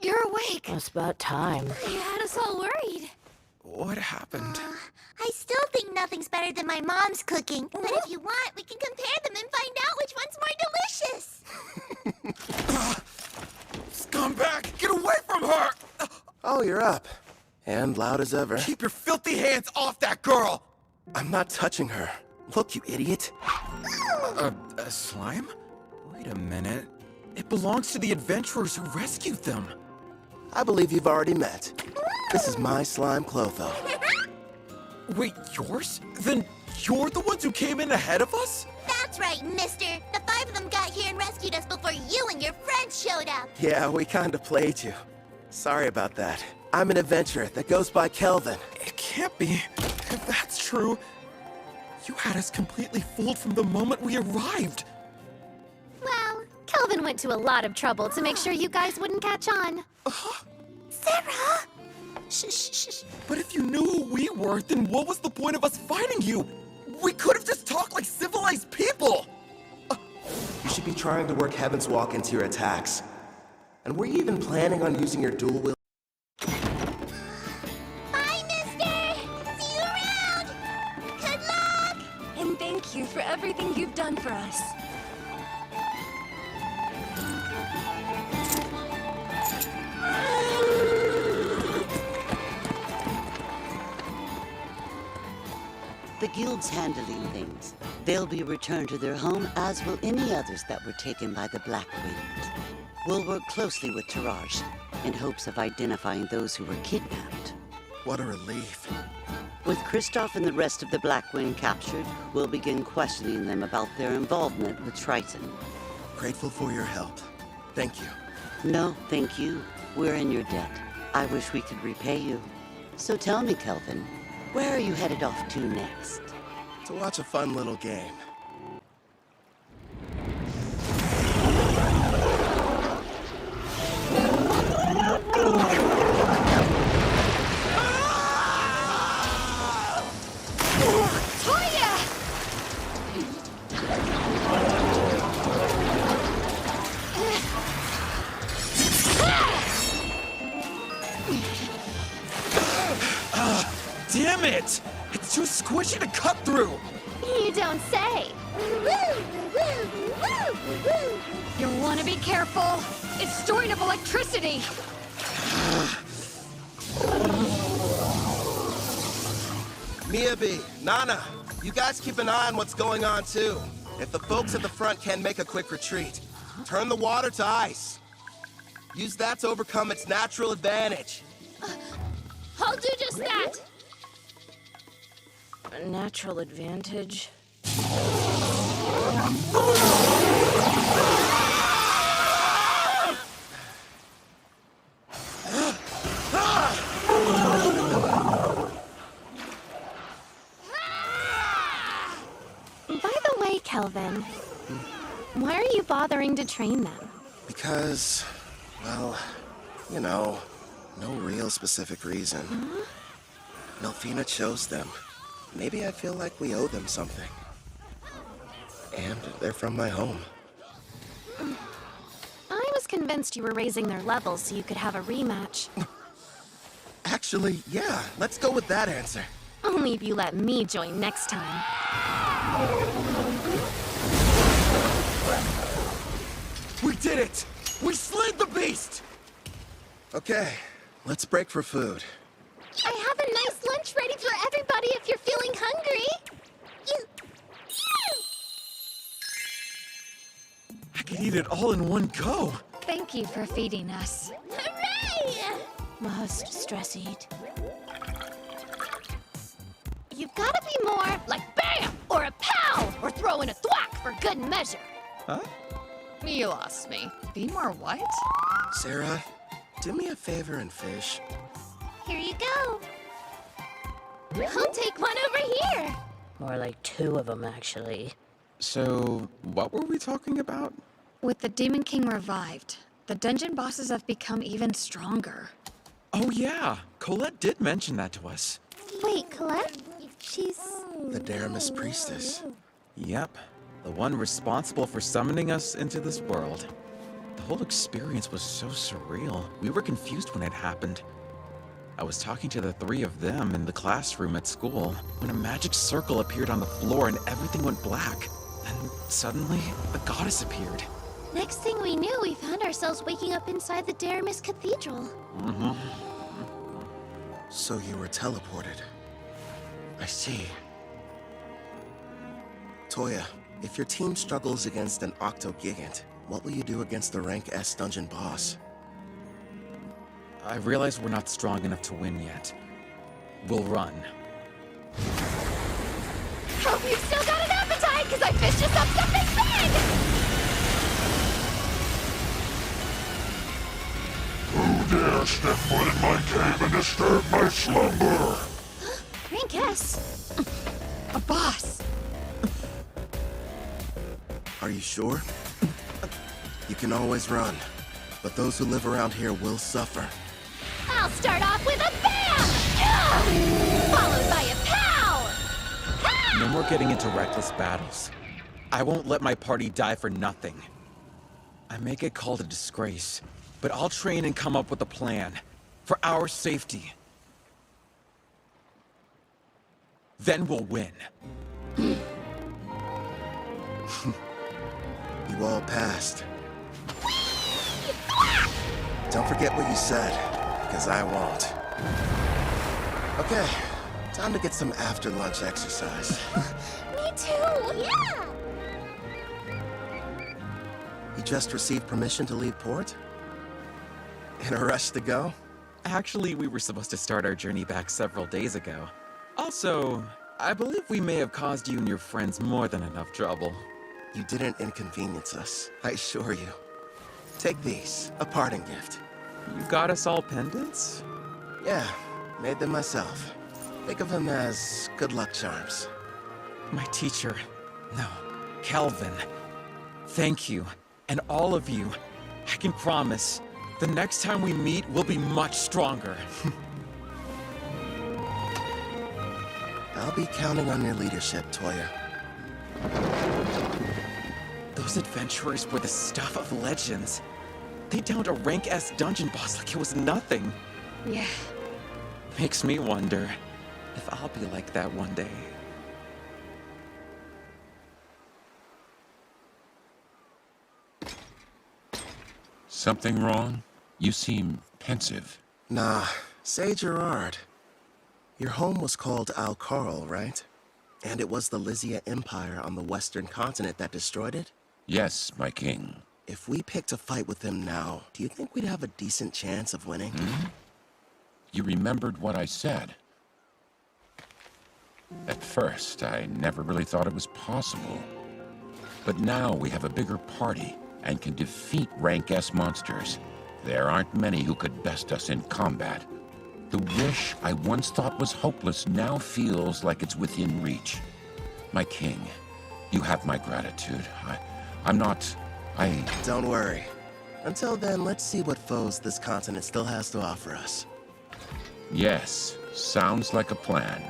You're awake. It's about time. You had us all worried. What happened? I still think nothing's better than my mom's cooking. But if you want, we can compare them and find out which one's more delicious. Scumbag! Get away from her! Oh, you're up. And loud as ever. Keep your filthy hands off that girl! I'm not touching her. Look, you idiot. A slime? Wait a minute. It belongs to the adventurers who rescued them. I believe you've already met. This is my slime, Clotho. Wait, yours? Then you're the ones who came in ahead of us? That's right, mister. The 5 of them got here and rescued us before you and your friends showed up. Yeah, we kinda played you. Sorry about that. I'm an adventurer that goes by Kelvin. It can't be. If that's true, you had us completely fooled from the moment we arrived. Well, Kelvin went to a lot of trouble to make sure you guys wouldn't catch on. Sarah! Shh. But if you knew who we were, then what was the point of us fighting you? We could have just talked like civilized people! You should be trying to work Heaven's Walk into your attacks. And were you even planning on using your dual wield? Bye, mister! See you around! Good luck! And thank you for everything you've done for us. The guild's handling things. They'll be returned to their home, as will any others that were taken by the Black Wind. We'll work closely with Taraj in hopes of identifying those who were kidnapped. What a relief. With Kristoff and the rest of the Black Wind captured, we'll begin questioning them about their involvement with Triton. Grateful for your help. Thank you. No, thank you. We're in your debt. I wish we could repay you. So tell me, Kelvin, where are you headed off to next? To watch a fun little game. Damn it! It's too squishy to cut through! You don't say. You'll want to be careful. It's storing up electricity. Miyabi, Nana, you guys keep an eye on what's going on too. If the folks at the front can make a quick retreat, turn the water to ice. Use that to overcome its natural advantage. I'll do just that. A natural advantage. By the way, Kelvin, why are you bothering to train them? Because, well, you know, no real specific reason. Melfina chose them. Maybe I feel like we owe them something. And they're from my home. I was convinced you were raising their levels so you could have a rematch. Actually, yeah, let's go with that answer. Only if you let me join next time. We did it! We slayed the beast! Okay, let's break for food. I have a nice lunch ready for everybody if you're feeling hungry. I could eat it all in one go. Thank you for feeding us. Hooray! Must stress eat. You've got to be more like BAM! Or a POW! Or throw in a thwack for good measure. Huh? You lost me. Be more what? Sarah, do me a favor and fish. Here you go. I'll take one over here. More like 2 of them, actually. So, what were we talking about? With the Demon King revived, the dungeon bosses have become even stronger. Oh yeah, Colette did mention that to us. Wait, Colette? She's... The Daramus priestess. Yep, the one responsible for summoning us into this world. The whole experience was so surreal. We were confused when it happened. I was talking to the three of them in the classroom at school when a magic circle appeared on the floor and everything went black. Then suddenly, the goddess appeared. Next thing we knew, we found ourselves waking up inside the Daramis Cathedral. So you were teleported. I see. Toya, if your team struggles against an Octogigant, what will you do against the rank S dungeon boss? I realize we're not strong enough to win yet. We'll run. Hope you've still got an appetite, because I fished us up something big! Who dare step foot in my cave and disturb my slumber? Rank S? A boss! Are you sure? You can always run, but those who live around here will suffer. I'll start off with a BAM! Followed by a POW! No more getting into reckless battles. I won't let my party die for nothing. I may get called a disgrace, but I'll train and come up with a plan. For our safety. Then we'll win. You all passed. Don't forget what you said, because I won't. Okay, time to get some after-lunch exercise. Me too! Yeah! You just received permission to leave port? In a rush to go? Actually, we were supposed to start our journey back several days ago. Also, I believe we may have caused you and your friends more than enough trouble. You didn't inconvenience us, I assure you. Take these, a parting gift. You got us all pendants? Yeah, made them myself. Think of them as good luck charms. My teacher, no, Kelvin. Thank you, and all of you. I can promise, the next time we meet, we'll be much stronger. I'll be counting on your leadership, Toya. Those adventurers were the stuff of legends. They downed a rank S dungeon boss like it was nothing. Yeah. Makes me wonder if I'll be like that one day. Something wrong? You seem pensive. Nah, say Gerard. Your home was called Alcarl, right? And it was the Lysia Empire on the western continent that destroyed it? Yes, my king. If we picked a fight with them now, do you think we'd have a decent chance of winning? You remembered what I said. At first, I never really thought it was possible. But now we have a bigger party and can defeat rank S monsters. There aren't many who could best us in combat. The wish I once thought was hopeless now feels like it's within reach. My king, you have my gratitude. Don't worry. Until then, let's see what foes this continent still has to offer us. Yes, sounds like a plan.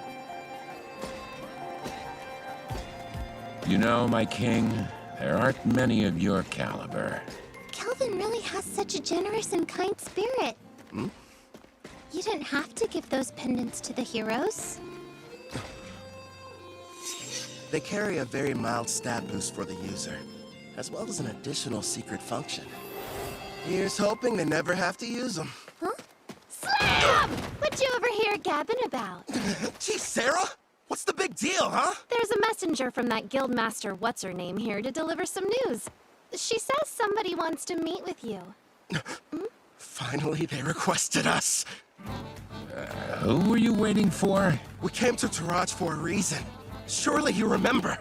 You know, my king, there aren't many of your caliber. Kelvin really has such a generous and kind spirit. You didn't have to give those pendants to the heroes. They carry a very mild stat boost for the user, as well as an additional secret function. Here's hoping they never have to use them. Huh? Slam! What you over here gabbing about? Gee, Sarah! What's the big deal, huh? There's a messenger from that guildmaster what's-her-name here to deliver some news. She says somebody wants to meet with you. Finally, they requested us. Who were you waiting for? We came to Taraj for a reason. Surely you remember.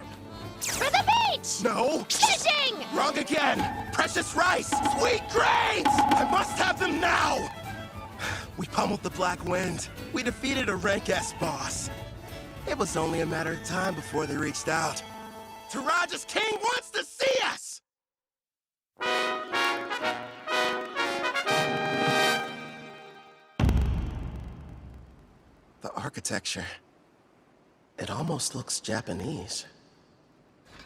For the beach! No! Fishing! Wrong again! Precious rice! Sweet grains! I must have them now! We pummeled the Black Wind. We defeated a rank S boss. It was only a matter of time before they reached out. Taraj's king wants to see us! The architecture. It almost looks Japanese.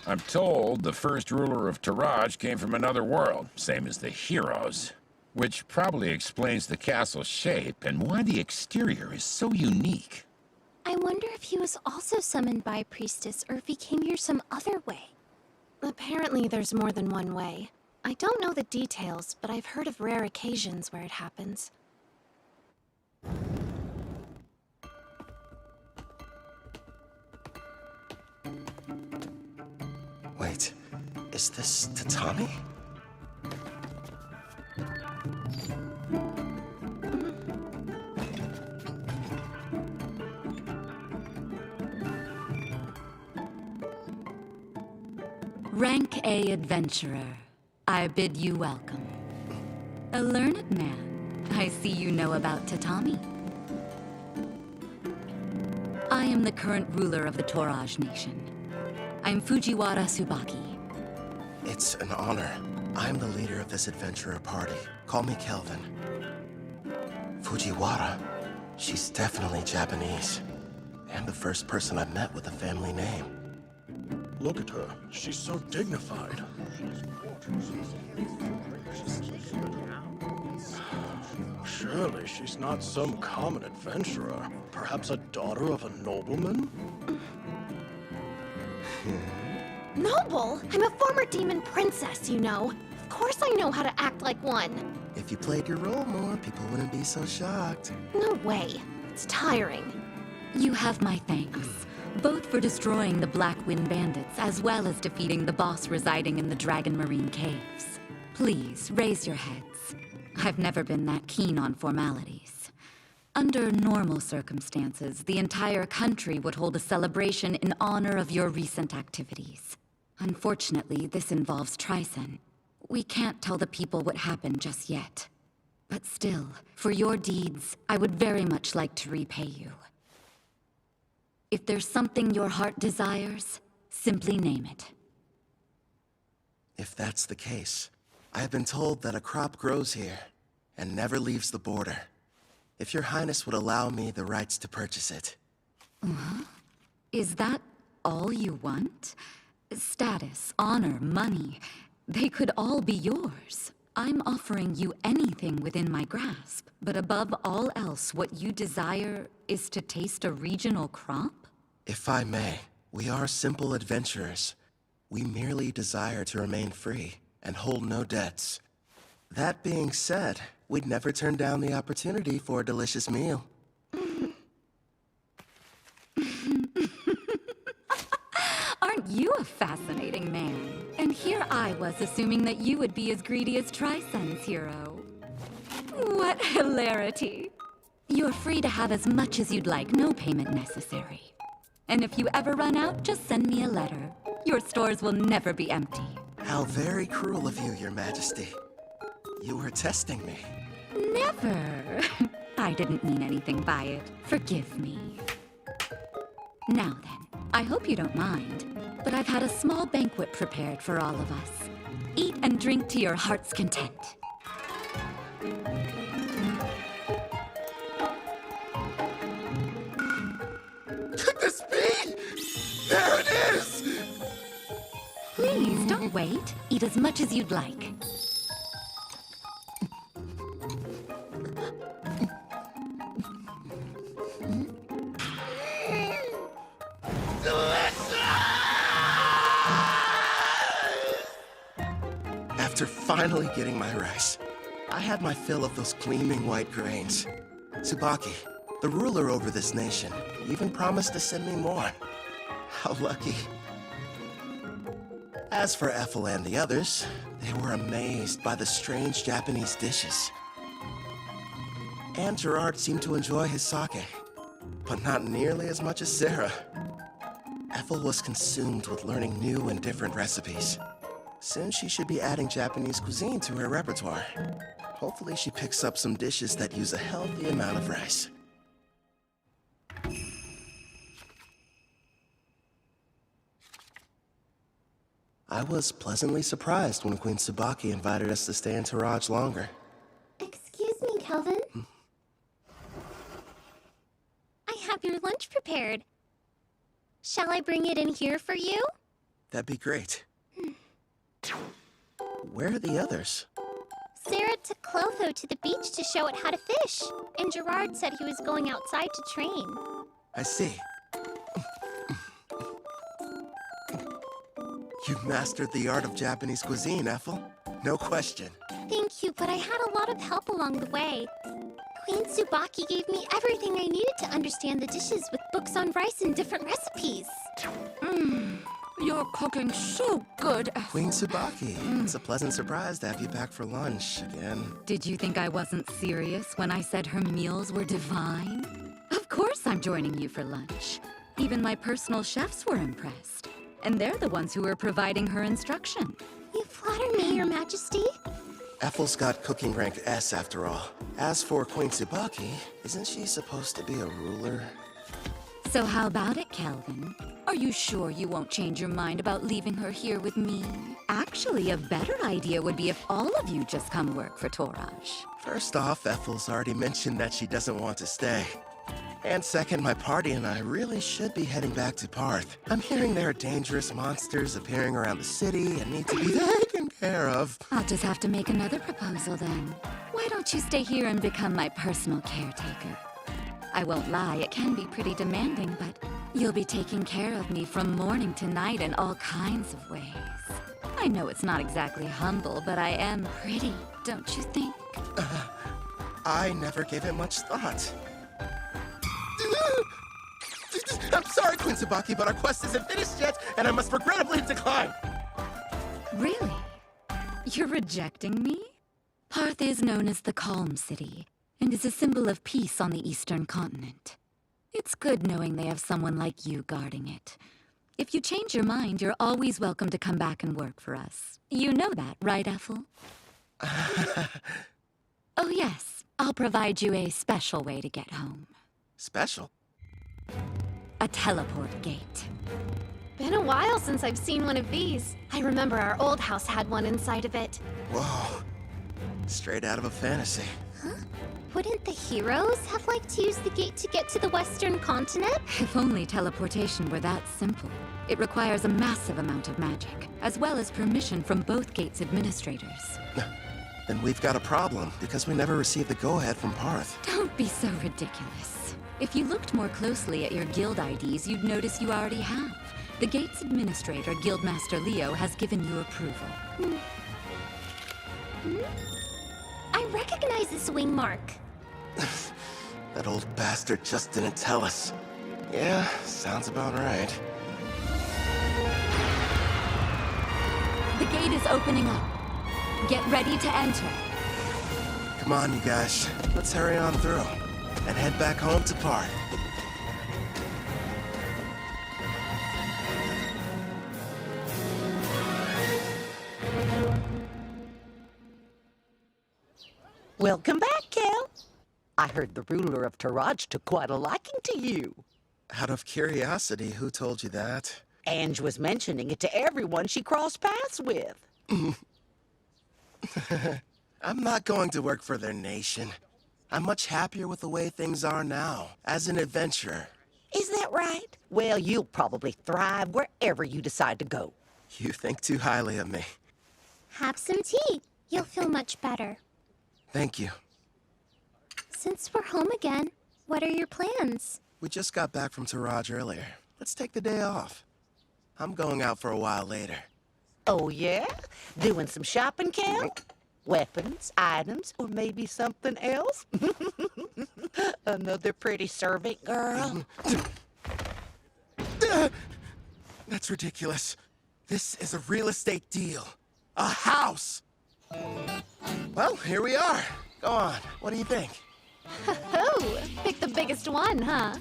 I'm told the first ruler of Taraj came from another world, same as the heroes. Which probably explains the castle's shape and why the exterior is so unique. I wonder if he was also summoned by a priestess or if he came here some other way. Apparently there's more than one way. I don't know the details, but I've heard of rare occasions where it happens. Wait, is this Tatami? Rank A adventurer, I bid you welcome. A learned man, I see you know about Tatami. I am the current ruler of the Toraj Nation. I'm Fujiwara Tsubaki. It's an honor. I'm the leader of this adventurer party. Call me Kelvin. Fujiwara? She's definitely Japanese. And the first person I've met with a family name. Look at her. She's so dignified. Surely she's not some common adventurer. Perhaps a daughter of a nobleman? Noble? I'm a former demon princess, you know. Of course I know how to act like one. If you played your role more, people wouldn't be so shocked. No way. It's tiring. You have my thanks, both for destroying the Black Wind Bandits as well as defeating the boss residing in the Dragon Marine Caves. Please, raise your heads. I've never been that keen on formalities. Under normal circumstances, the entire country would hold a celebration in honor of your recent activities. Unfortunately, this involves Tryson. We can't tell the people what happened just yet. But still, for your deeds, I would very much like to repay you. If there's something your heart desires, simply name it. If that's the case, I have been told that a crop grows here and never leaves the border. If your highness would allow me the rights to purchase it. Is that all you want? Status, honor, money, they could all be yours. I'm offering you anything within my grasp, but above all else, what you desire is to taste a regional crop? If I may, we are simple adventurers. We merely desire to remain free and hold no debts. That being said, we'd never turn down the opportunity for a delicious meal. Aren't you a fascinating man? And here I was assuming that you would be as greedy as Tryson's hero. What hilarity! You're free to have as much as you'd like, no payment necessary. And if you ever run out, just send me a letter. Your stores will never be empty. How very cruel of you, Your Majesty. You were testing me. Never! I didn't mean anything by it. Forgive me. Now then, I hope you don't mind, but I've had a small banquet prepared for all of us. Eat and drink to your heart's content. Could this be? There it is! Please, don't wait. Eat as much as you'd like. After finally getting my rice, I had my fill of those gleaming white grains. Tsubaki, the ruler over this nation, even promised to send me more. How lucky. As for Ethel and the others, they were amazed by the strange Japanese dishes. And Gerard seemed to enjoy his sake, but not nearly as much as Sarah. Ethel was consumed with learning new and different recipes. Soon she should be adding Japanese cuisine to her repertoire. Hopefully she picks up some dishes that use a healthy amount of rice. I was pleasantly surprised when Queen Tsubaki invited us to stay in Taraj longer. Excuse me, Kelvin. I have your lunch prepared. Shall I bring it in here for you? That'd be great. Where are the others? Sarah took Clotho to the beach to show it how to fish, and Gerard said he was going outside to train. I see. You've mastered the art of Japanese cuisine, Ethel. No question. Thank you, but I had a lot of help along the way. Queen Tsubaki gave me everything I needed to understand the dishes with books on rice and different recipes. You're cooking so good, Ethel. Queen Tsubaki, it's a pleasant surprise to have you back for lunch again. Did you think I wasn't serious when I said her meals were divine? Of course I'm joining you for lunch. Even my personal chefs were impressed. And they're the ones who were providing her instruction. You flatter me, Your Majesty. Ethel's got cooking rank S after all. As for Queen Tsubaki, isn't she supposed to be a ruler? So how about it, Kelvin? Are you sure you won't change your mind about leaving her here with me? Actually, a better idea would be if all of you just come work for Toraj. First off, Ethel's already mentioned that she doesn't want to stay. And second, my party and I really should be heading back to Parth. I'm hearing there are dangerous monsters appearing around the city and need to be taken care of. I'll just have to make another proposal then. Why don't you stay here and become my personal caretaker? I won't lie, it can be pretty demanding, but you'll be taking care of me from morning to night in all kinds of ways. I know it's not exactly humble, but I am pretty, don't you think? I never gave it much thought. I'm sorry, Queen Tsubaki, but our quest isn't finished yet, and I must regrettably decline. Really? You're rejecting me? Parth is known as the Calm City, and is a symbol of peace on the Eastern continent. It's good knowing they have someone like you guarding it. If you change your mind, you're always welcome to come back and work for us. You know that, right, Ethel? Oh yes, I'll provide you a special way to get home. Special? A teleport gate. Been a while since I've seen one of these. I remember our old house had one inside of it. Whoa. Straight out of a fantasy. Wouldn't the heroes have liked to use the gate to get to the Western continent? If only teleportation were that simple. It requires a massive amount of magic, as well as permission from both gate's administrators. Then we've got a problem, because we never received the go-ahead from Parth. Don't be so ridiculous. If you looked more closely at your guild IDs, you'd notice you already have. The gate's administrator, Guildmaster Leo, has given you approval. I recognize this wing mark. That old bastard just didn't tell us. Yeah, sounds about right. The gate is opening up. Get ready to enter. Come on, you guys. Let's hurry on through and head back home to Parth. Welcome back, Kel. I heard the ruler of Toraj took quite a liking to you. Out of curiosity, who told you that? Ange was mentioning it to everyone she crossed paths with. I'm not going to work for their nation. I'm much happier with the way things are now, as an adventurer. Is that right? Well, you'll probably thrive wherever you decide to go. You think too highly of me. Have some tea. You'll feel much better. Thank you. Since we're home again, what are your plans? We just got back from Toraj earlier. Let's take the day off. I'm going out for a while later. Oh, yeah? Doing some shopping, Kel? Weapons, items, or maybe something else? Another pretty servant girl? That's ridiculous. This is a real estate deal. A house! Well, here we are. Go on. What do you think? Oh, pick the biggest one, huh?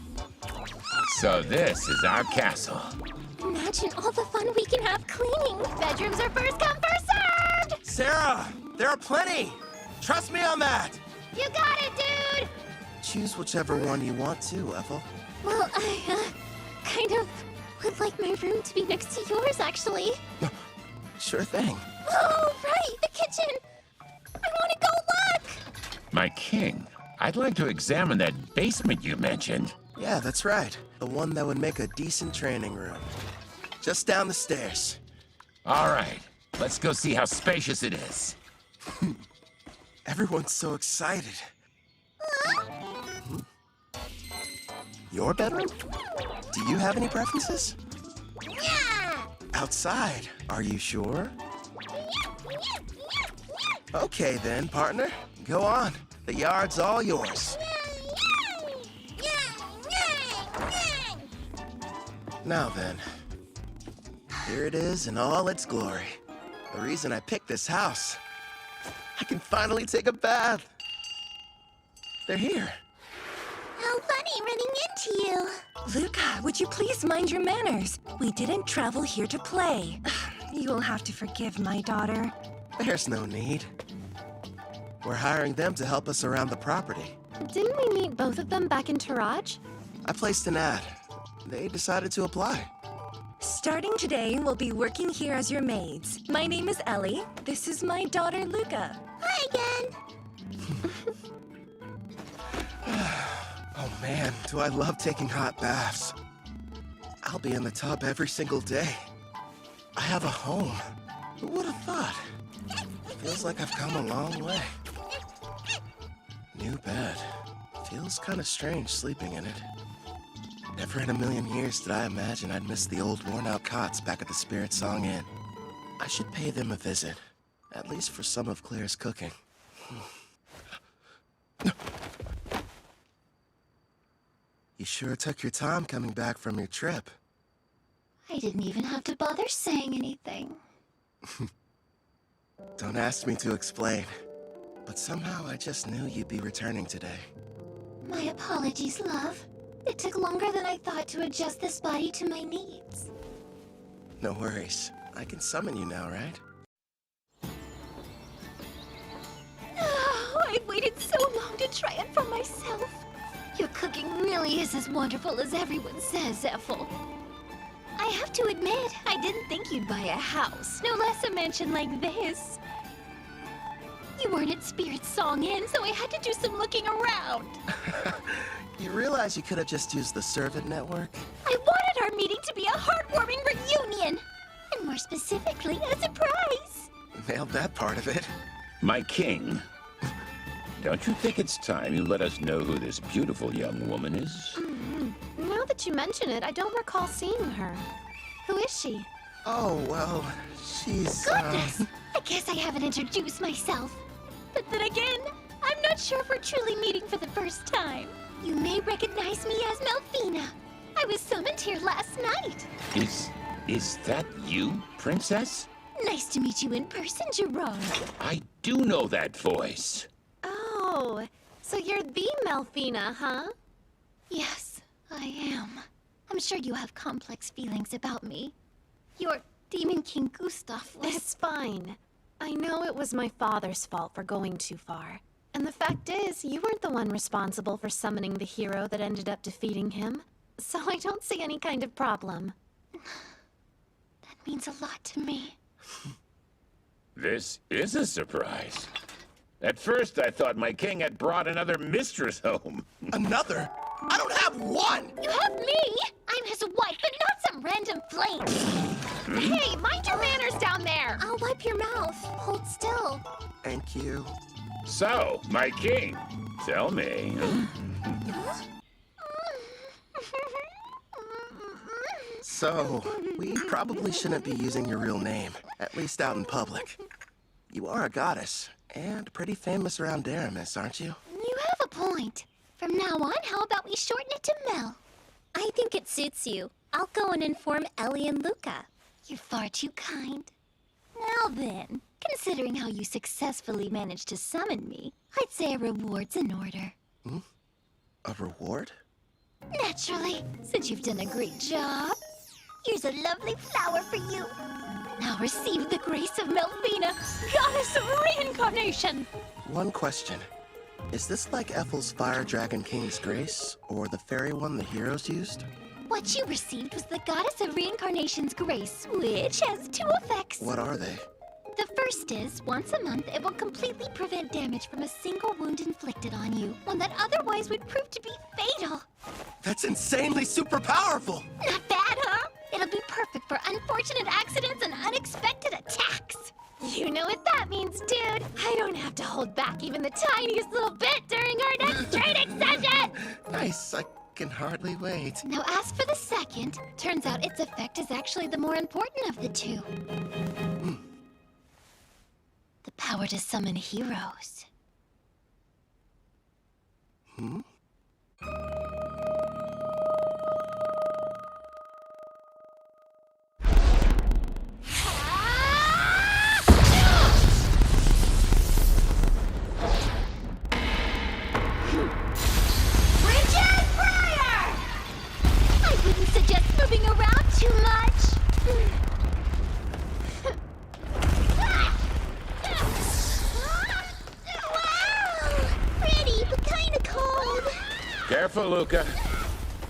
So this is our castle. Imagine all the fun we can have cleaning. Bedrooms are first come, first served! Sarah! There are plenty! Trust me on that! You got it, dude! Choose whichever one you want to, Ethel. Well, I, kind of would like my room to be next to yours, actually. Sure thing. Oh, right! The kitchen! I want to go look! My king, I'd like to examine that basement you mentioned. Yeah, that's right. The one that would make a decent training room. Just down the stairs. All right, let's go see how spacious it is. Everyone's so excited. Your bedroom? Do you have any preferences? Outside, are you sure? Okay then, partner. Go on. The yard's all yours. Now then, here it is in all its glory. The reason I picked this house. I can finally take a bath. They're here. How funny running into you. Luca, would you please mind your manners? We didn't travel here to play. You will have to forgive my daughter. There's no need. We're hiring them to help us around the property. Didn't we meet both of them back in Taraj? I placed an ad. They decided to apply. Starting today, we'll be working here as your maids. My name is Ellie. This is my daughter, Luca. Hi again. Oh man, do I love taking hot baths. I'll be in the tub every single day. I have a home. Who would have thought? Feels like I've come a long way. New bed. Feels kind of strange sleeping in it. Never in a million years did I imagine I'd miss the old worn-out cots back at the Spirit Song Inn. I should pay them a visit, at least for some of Claire's cooking. You sure took your time coming back from your trip. I didn't even have to bother saying anything. Don't ask me to explain, but somehow I just knew you'd be returning today. My apologies, love. It took longer than I thought to adjust this body to my needs. No worries. I can summon you now, right? Oh, I've waited so long to try it for myself. Your cooking really is as wonderful as everyone says, Ethel. I have to admit, I didn't think you'd buy a house, no less a mansion like this. You weren't at Spirit Song Inn, so I had to do some looking around. You realize you could have just used the servant network? I wanted our meeting to be a heartwarming reunion, and more specifically, a surprise. Nailed that part of it. My king, don't you think it's time you let us know who this beautiful young woman is? Now that you mention it, I don't recall seeing her. Who is she? Oh, well, she's, Goodness! I guess I haven't introduced myself. But then again, I'm not sure if we're truly meeting for the first time. You may recognize me as Melfina. I was summoned here last night. Is that you, princess? Nice to meet you in person, Gerard. I do know that voice. Oh, so you're the Melfina, huh? Yes, I am. I'm sure you have complex feelings about me. Your Demon King Gustav was... It's fine. I know it was my father's fault for going too far. And the fact is, you weren't the one responsible for summoning the hero that ended up defeating him. So I don't see any kind of problem. That means a lot to me. This is a surprise. At first, I thought my king had brought another mistress home. Another? I don't have one! You have me! I'm his wife, but not some random flame! Hey, mind your manners down there! I'll wipe your mouth. Hold still. Thank you. So, my king, tell me. So, we probably shouldn't be using your real name, at least out in public. You are a goddess, and pretty famous around Daramis, aren't you? You have a point. From now on, how about we shorten it to Mel? I think it suits you. I'll go and inform Ellie and Luca. You're far too kind. Now then, considering how you successfully managed to summon me, I'd say a reward's in order. A reward? Naturally, since you've done a great job. Here's a lovely flower for you. Now receive the grace of Melfina, goddess of reincarnation. One question. Is this like Ethel's Fire Dragon King's grace, or the fairy one the heroes used? What you received was the goddess of reincarnation's grace, which has two effects. What are they? The first is, once a month, it will completely prevent damage from a single wound inflicted on you, one that otherwise would prove to be fatal. That's insanely super powerful! Not bad, huh? It'll be perfect for unfortunate accidents and unexpected attacks. You know what that means, dude. I don't have to hold back even the tiniest little bit during our next training session. Nice, I can hardly wait. Now as for the second, turns out its effect is actually the more important of the two. The power to summon heroes. Hmm? Richard Pryor! I wouldn't suggest moving around too much. Wow! Pretty, but kinda cold. Careful, Luca.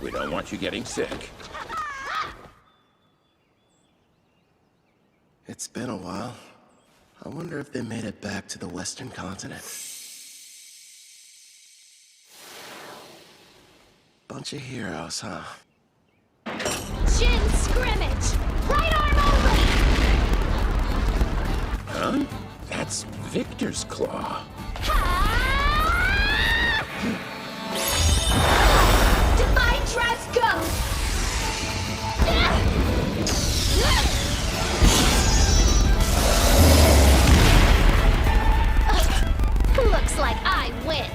We don't want you getting sick. It's been a while. I wonder if they made it back to the Western continent. Bunch of heroes, huh? Shin scrimmage! Right arm over! Huh? That's Victor's claw. Divine Dress Go! Looks like I win.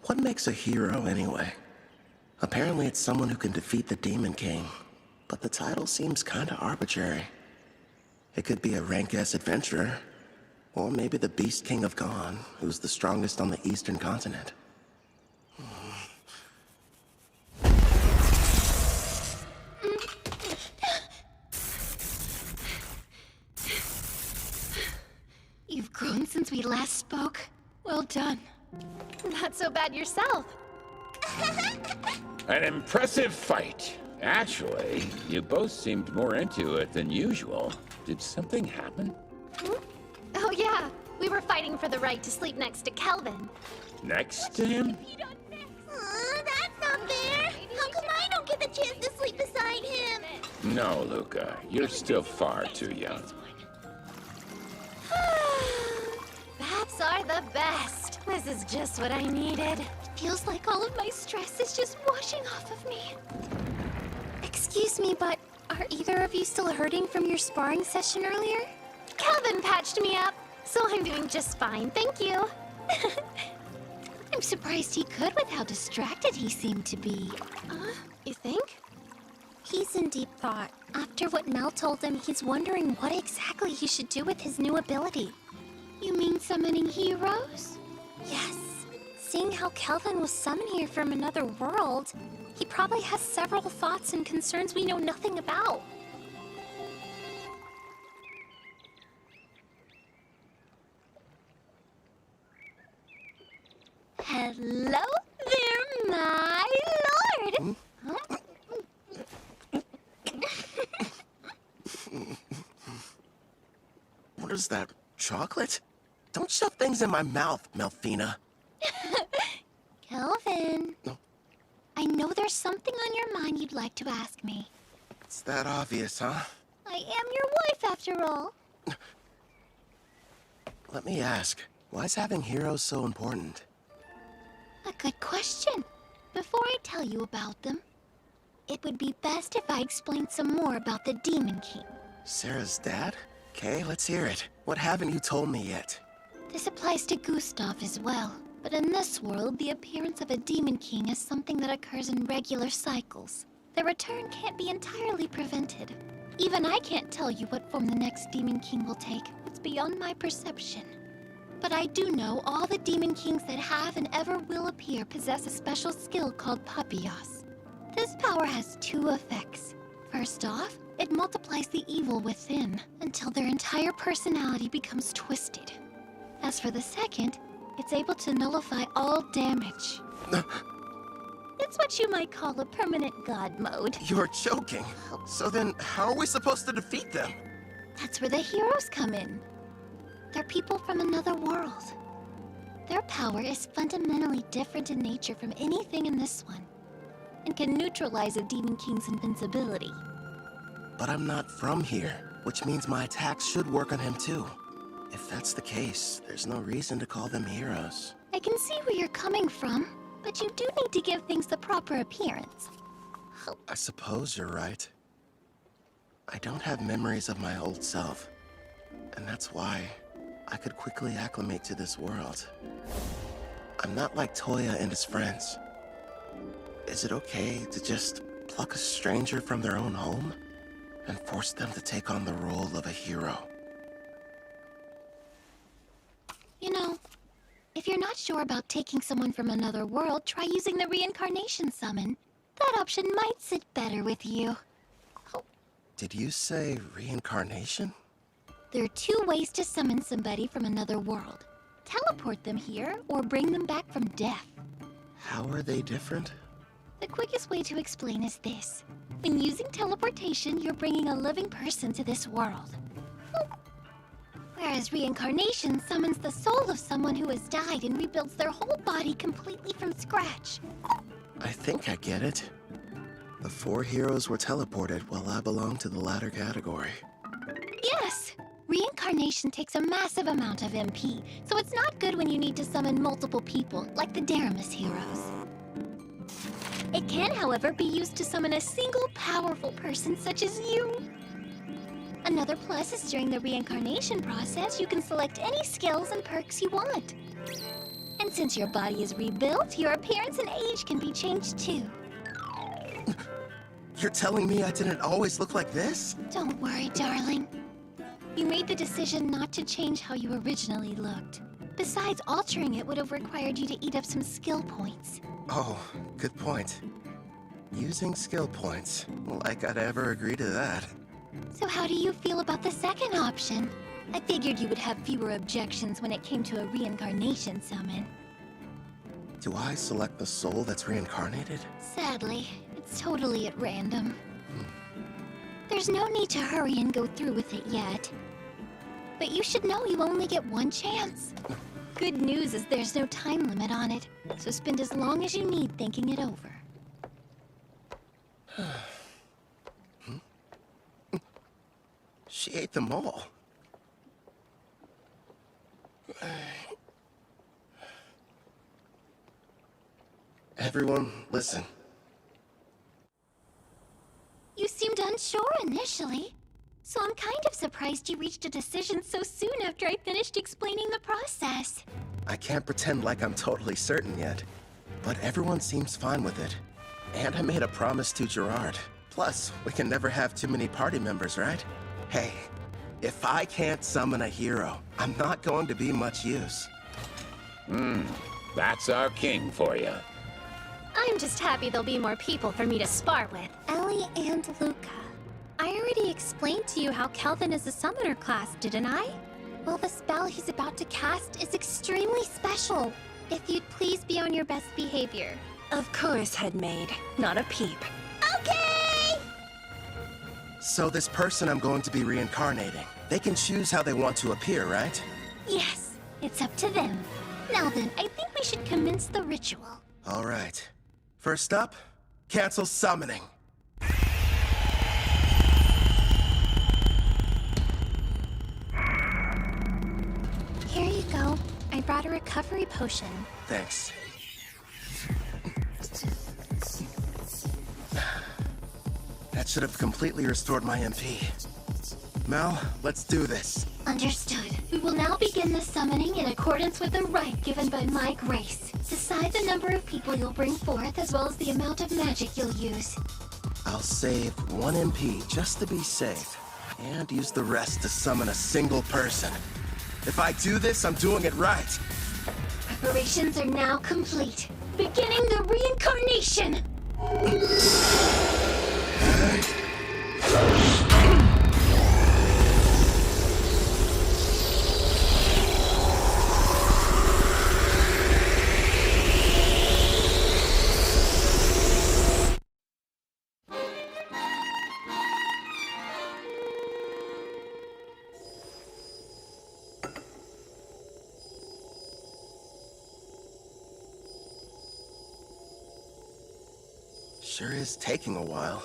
What makes a hero, anyway? Apparently it's someone who can defeat the Demon King, but the title seems kinda arbitrary. It could be a rank-ass adventurer, or maybe the Beast King of Gone, who's the strongest on the Eastern continent. You've grown since we last spoke. Well done. Not so bad yourself. An impressive fight. Actually, you both seemed more into it than usual. Did something happen? Oh yeah, we were fighting for the right to sleep next to Kelvin. Next to him? That's not fair. How come I don't get the chance to sleep beside him? No, Luca. You're still far too young. Baths are the best. This is just what I needed. Feels like all of my stress is just washing off of me. Excuse me, but are either of you still hurting from your sparring session earlier? Kelvin patched me up, so I'm doing just fine, thank you. I'm surprised he could with how distracted he seemed to be. You think? He's in deep thought. After what Mel told him, he's wondering what exactly he should do with his new ability. You mean summoning heroes? Yes. Seeing how Kelvin was summoned here from another world, he probably has several thoughts and concerns we know nothing about. Hello there, my lord! What is that, chocolate? Don't shove things in my mouth, Melfina. Kelvin. I know there's something on your mind you'd like to ask me. It's that obvious, huh? I am your wife, after all. Let me ask, why is having heroes so important? A good question. Before I tell you about them, it would be best if I explained some more about the Demon King. Sarah's dad? Okay, let's hear it. What haven't you told me yet? This applies to Gustav as well. But in this world, the appearance of a Demon King is something that occurs in regular cycles. The return can't be entirely prevented. Even I can't tell you what form the next Demon King will take. It's beyond my perception. But I do know all the Demon Kings that have and ever will appear possess a special skill called Papias. This power has two effects. First off, it multiplies the evil within until their entire personality becomes twisted. As for the second, it's able to nullify all damage. It's what you might call a permanent god mode. You're joking. So then, how are we supposed to defeat them? That's where the heroes come in. They're people from another world. Their power is fundamentally different in nature from anything in this one, and can neutralize a Demon King's invincibility. But I'm not from here, which means my attacks should work on him too. If that's the case, there's no reason to call them heroes. I can see where you're coming from, but you do need to give things the proper appearance. I suppose you're right. I don't have memories of my old self, and that's why I could quickly acclimate to this world. I'm not like Toya and his friends. Is it okay to just pluck a stranger from their own home and force them to take on the role of a hero? You know, if you're not sure about taking someone from another world, try using the reincarnation summon. That option might sit better with you. Did you say reincarnation? There are two ways to summon somebody from another world. Teleport them here, or bring them back from death. How are they different? The quickest way to explain is this. When using teleportation, you're bringing a living person to this world. Whereas reincarnation summons the soul of someone who has died and rebuilds their whole body completely from scratch. I think I get it. The 4 heroes were teleported while I belong to the latter category. Yes! Reincarnation takes a massive amount of MP, so it's not good when you need to summon multiple people, like the Daramus heroes. It can, however, be used to summon a single powerful person such as you. Another plus is during the reincarnation process, you can select any skills and perks you want. And since your body is rebuilt, your appearance and age can be changed too. You're telling me I didn't always look like this? Don't worry, darling. You made the decision not to change how you originally looked. Besides, altering it would have required you to eat up some skill points. Oh, good point. Using skill points. Like I'd ever agree to that. So how do you feel about the second option? I figured you would have fewer objections when it came to a reincarnation summon. Do I select the soul that's reincarnated? Sadly, it's totally at random. There's no need to hurry and go through with it yet. But you should know you only get one chance. Good news is there's no time limit on it, so spend as long as you need thinking it over. She ate them all. Everyone, listen. You seemed unsure initially, so I'm kind of surprised you reached a decision so soon after I finished explaining the process. I can't pretend like I'm totally certain yet, but everyone seems fine with it. And I made a promise to Gerard. Plus, we can never have too many party members, right? Hey, if I can't summon a hero, I'm not going to be much use. That's our king for you. I'm just happy there'll be more people for me to spar with. Ellie and Luca. I already explained to you how Kelvin is a summoner class, didn't I? Well, the spell he's about to cast is extremely special. If you'd please be on your best behavior. Of course, Headmaid. Not a peep. Okay! So this person I'm going to be reincarnating, they can choose how they want to appear, right? Yes, it's up to them. Now then, I think we should commence the ritual. All right. First up, cancel summoning. Here you go. I brought a recovery potion. Thanks. That should have completely restored my MP. Mel, let's do this. Understood. We will now begin the summoning in accordance with the rite given by my grace. Decide the number of people you'll bring forth as well as the amount of magic you'll use. I'll save 1 MP just to be safe, and use the rest to summon a single person. If I do this, I'm doing it right. Preparations are now complete. Beginning the reincarnation! Sure is taking a while.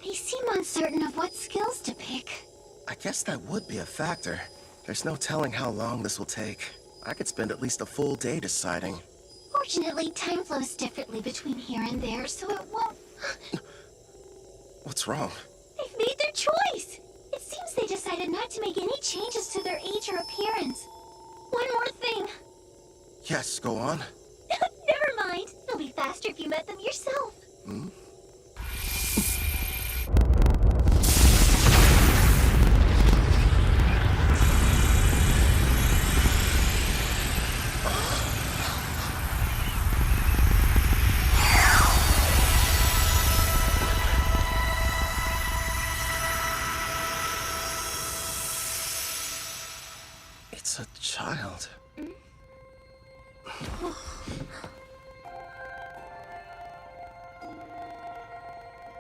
They seem uncertain of what skills to pick. I guess that would be a factor. There's no telling how long this will take. I could spend at least a full day deciding. Fortunately, time flows differently between here and there, so it won't... What's wrong? They've made their choice! It seems they decided not to make any changes to their age or appearance. One more thing. Yes, go on. Never mind. It'll be faster if you met them yourself. Hmm? It's a child.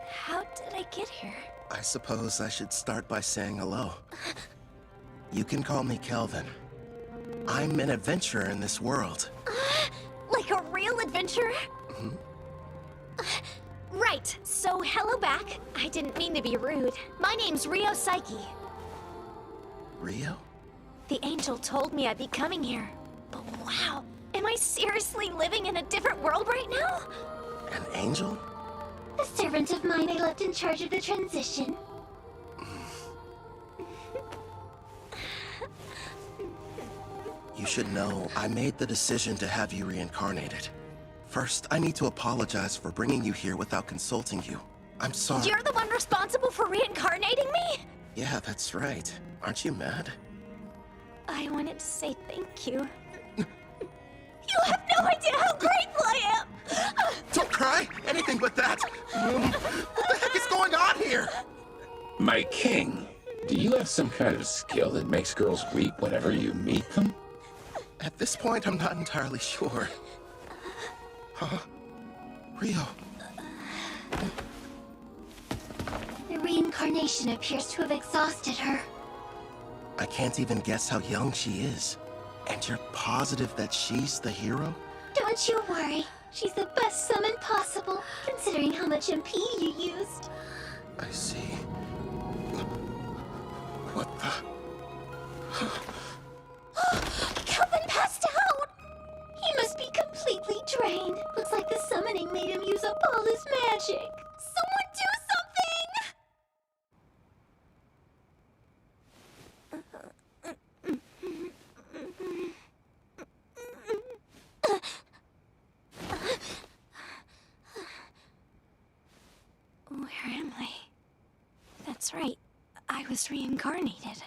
How did I get here? I suppose I should start by saying hello. You can call me Kelvin. I'm an adventurer in this world. Like a real adventurer? Mhm. Right, so hello back. I didn't mean to be rude. My name's Rio Psyche. Rio? The angel told me I'd be coming here. But wow, am I seriously living in a different world right now? An angel? A servant of mine I left in charge of the transition. You should know, I made the decision to have you reincarnated. First, I need to apologize for bringing you here without consulting you. I'm sorry. You're the one responsible for reincarnating me? Yeah, that's right. Aren't you mad? I wanted to say thank you. You have no idea how grateful I am! Don't cry! Anything but that! What the heck is going on here? My king, do you have some kind of skill that makes girls weep whenever you meet them? At this point, I'm not entirely sure. Huh? Rio. The reincarnation appears to have exhausted her. I can't even guess how young she is. And you're positive that she's the hero? Don't you worry. She's the best summon possible, considering how much MP you used. I see. What the... Kelvin passed out! He must be completely drained. Looks like the summoning made him use up all his magic. Someone do something! Where am I? That's right. I was reincarnated.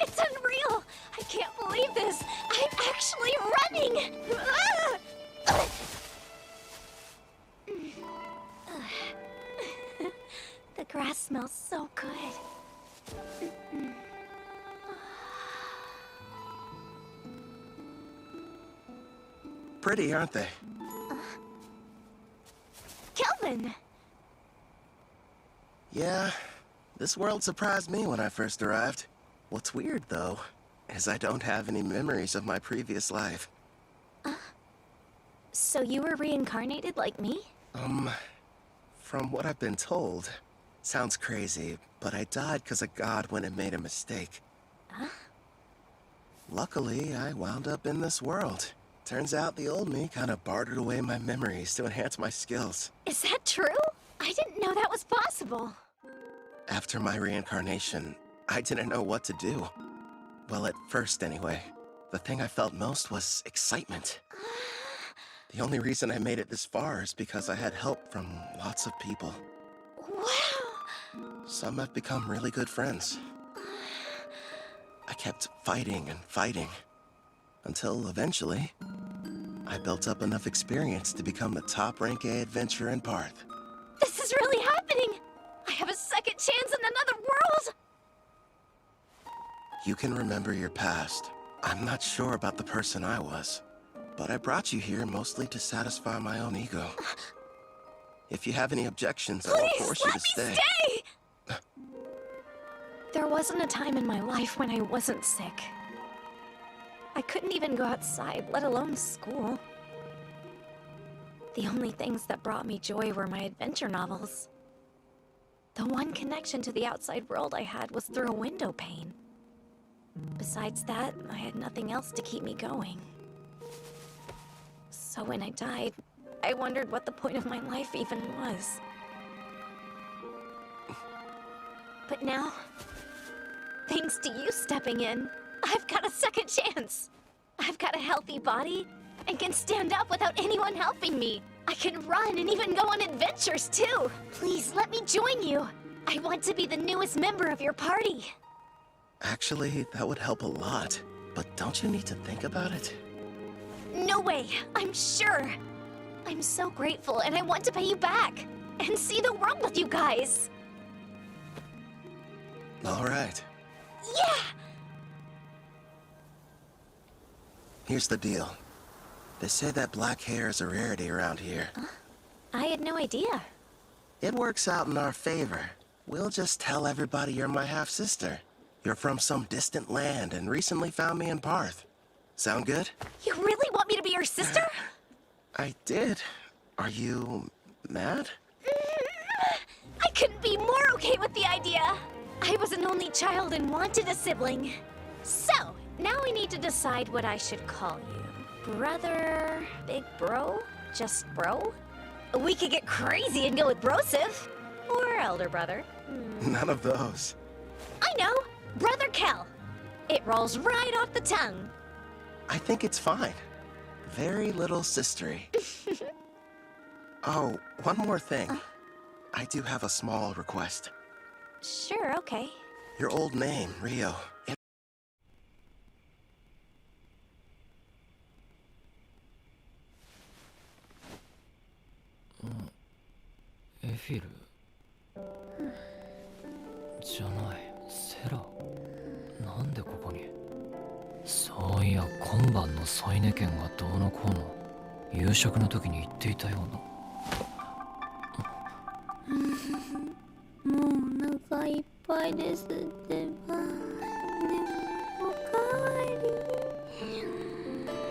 It's unreal! I can't believe this! I'm actually running! The grass smells so good. Pretty, aren't they? Kelvin! Yeah, this world surprised me when I first arrived. What's weird, though, is I don't have any memories of my previous life. So you were reincarnated like me? From what I've been told, sounds crazy, but I died because a god went and made a mistake. Huh? Luckily, I wound up in this world. Turns out the old me kind of bartered away my memories to enhance my skills. Is that true? I didn't know that was possible. After my reincarnation, I didn't know what to do. Well, at first anyway. The thing I felt most was excitement. The only reason I made it this far is because I had help from lots of people. Wow! Some have become really good friends. I kept fighting and fighting, until eventually, I built up enough experience to become the top rank A adventurer in Parth. This is really happening! I have a second chance in another world! You can remember your past. I'm not sure about the person I was, but I brought you here mostly to satisfy my own ego. If you have any objections, I won't force you to stay. There wasn't a time in my life when I wasn't sick. I couldn't even go outside, let alone school. The only things that brought me joy were my adventure novels. The one connection to the outside world I had was through a window pane. Besides that, I had nothing else to keep me going. So when I died, I wondered what the point of my life even was. But now, thanks to you stepping in, I've got a second chance. I've got a healthy body and can stand up without anyone helping me. I can run and even go on adventures too. Please let me join you. I want to be the newest member of your party. Actually, that would help a lot. But don't you need to think about it? No way, I'm sure. I'm so grateful and I want to pay you back and see the world with you guys. All right. Yeah! Here's the deal. They say that black hair is a rarity around here. I had no idea. It works out in our favor. We'll just tell everybody you're my half-sister. You're from some distant land and recently found me in Parth. Sound good? You really want me to be your sister? I did. Are you mad? I couldn't be more okay with the idea. I was an only child and wanted a sibling. So, now we need to decide what I should call you. Brother? Big bro? Just bro? We could get crazy and go with brosive. Or elder brother. None of those. I know! Brother Kel. It rolls right off the tongue. I think it's fine. Very little sistery. Oh, one more thing. I do have a small request. Sure, okay. Your old name, Rio. Ephir? じゃない、セラ。なんでここに？そういや、今晩の添い寝券がどうのこうの、夕食の時に言っていたような。もうお腹いっぱいですってば。でもおかわ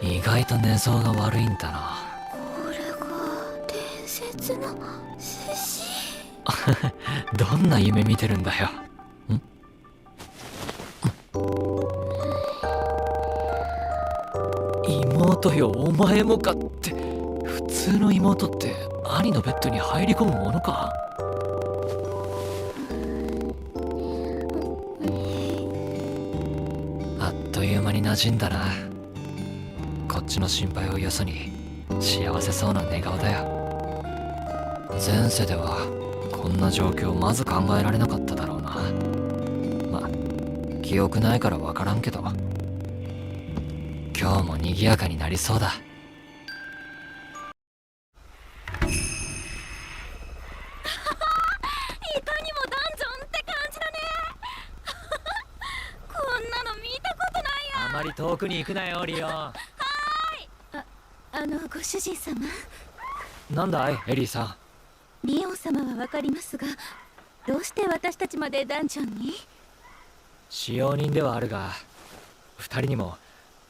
り。意外と寝相が悪いんだな。これが伝説の寿司。どんな夢見てるんだよ。妹よ、お前もかって。普通の妹って兄のベッドに入り込むものか？あっという間に馴染んだな。こっちの心配をよそに幸せそうな寝顔だよ。前世ではこんな状況まず考えられなかっただろうな。まあ記憶ないから分からんけど、今日も賑やかになりそうだ。いかにもダンジョンって感じだね。こんなの見たことないや。あまり遠くに行くなよ、リオ。ご主人様。なんだい、エリーさん。リオン様はわかりますが、どうして私たちまでダンジョンに？使用人ではあるが、二人にも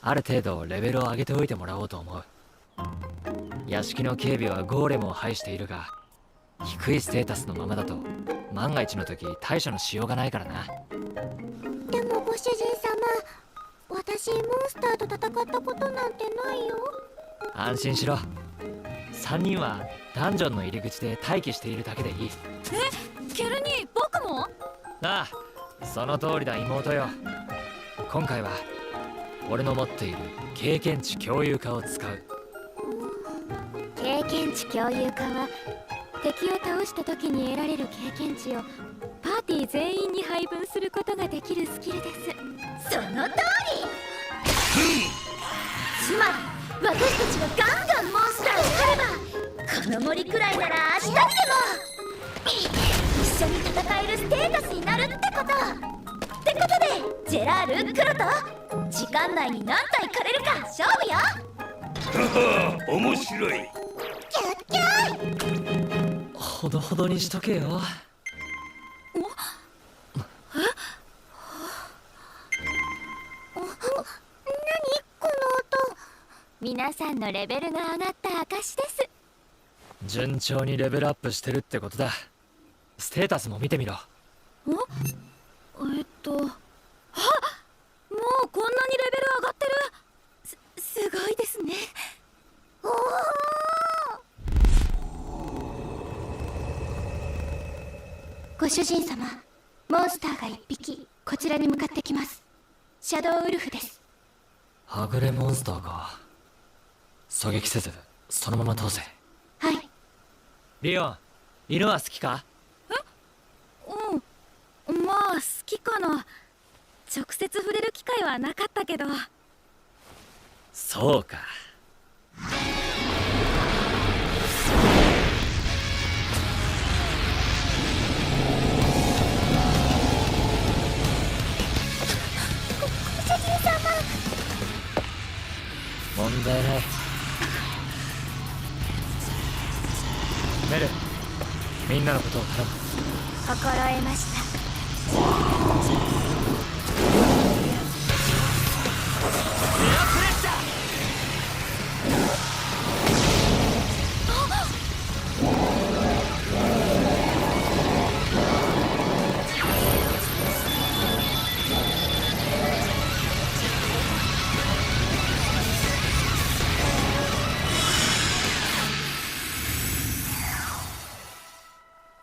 ある程度レベルを上げておいてもらおうと思う。屋敷の警備はゴーレムを排しているが、低いステータスのままだと万が一の時対処のしようがないからな。でもご主人様、私モンスターと戦ったことなんてないよ。安心しろ。3人はダンジョンの入り口で待機しているだけでいい。ケルニー、僕も？ああ、その通りだ妹よ。今回は俺の持っている経験値共有化を使う。経験値共有化は敵を倒した時に得られる経験値をパーティー全員に配分することができるスキルです。その通り。つまり私たちがガンガンモンスターを狩ればこの森くらいなら明日にでも一緒に戦えるステータスになるってことってことで、ジェラール、クロト、時間内に何体狩れるか勝負よ。はは、面白い。キャッキャイ。ほどほどにしとけよ。皆さんのレベルが上がった証です。順調にレベルアップしてるってことだ。ステータスも見てみろ。あ、もうこんなにレベル上がってる。すごいですね。ご主人様、モンスターが1匹こちらに向かってきます。シャドウウルフです。はぐれモンスターか。狙撃せずそのまま倒せ。はい。リオン、犬は好きか？まあ好きかな。直接触れる機会はなかったけど。そうか。ご主人様。問題ない。メル、みんなのことを頼む。心得ました。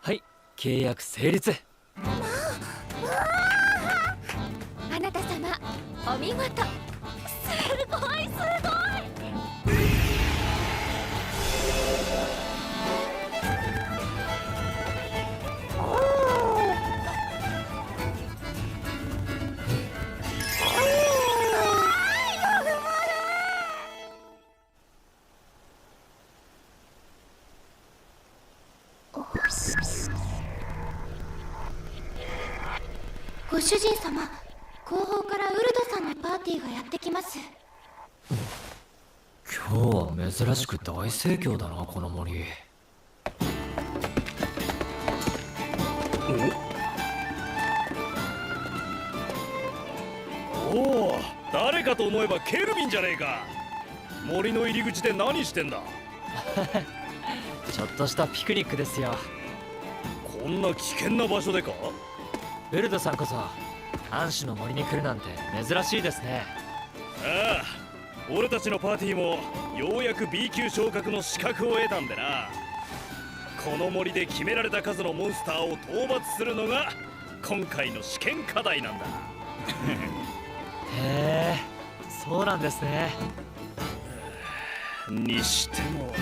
はい、契約成立。あなた様、お見事。すごいすごい。ご主人様、後方からウルドさんのパーティーがやってきます。今日は珍しく大盛況だな、この森。おお、誰かと思えばケルビンじゃねえか。森の入り口で何してんだ？ちょっとしたピクニックですよ。こんな危険な場所でか？ウルドさんこそ暗種の森に来るなんて珍しいですね。ああ、俺たちのパーティーもようやく B 級昇格の資格を得たんでな。この森で決められた数のモンスターを討伐するのが今回の試験課題なんだ。へえ、そうなんですね。にしても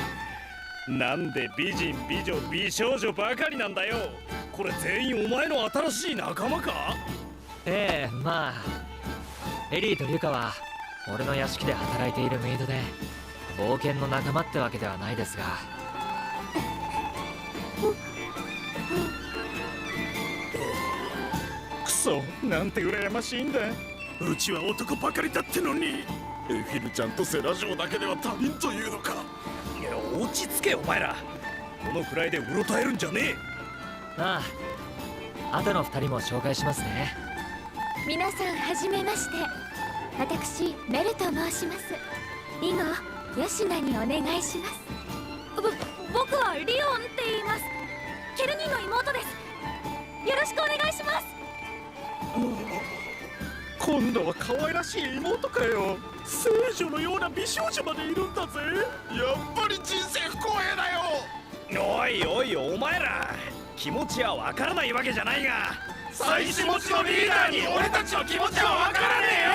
なんで美人美女美少女ばかりなんだよ。これ全員お前の新しい仲間か？ええ、まあエリーとリュカは俺の屋敷で働いているメイドで冒険の仲間ってわけではないですが。くそ、なんて羨ましいんだ。うちは男ばかりだってのに。エフィルちゃんとセラ嬢だけでは足りんというのか。いや、落ち着けお前ら。このくらいでうろたえるんじゃねえ。ああ、後の2人も紹介しますね。皆さんはじめまして。私メルと申します。以後ヨシナにお願いします。僕はリオンって言います。ケルニーの妹です。よろしくお願いします。今度は可愛らしい妹かよ。聖女のような美少女までいるんだぜ。やっぱり人生不公平だよ。おいおいお前ら、気持ちはわからないわけじゃないが、妻子持ちのリーダーに俺たちの気持ちはわからねえ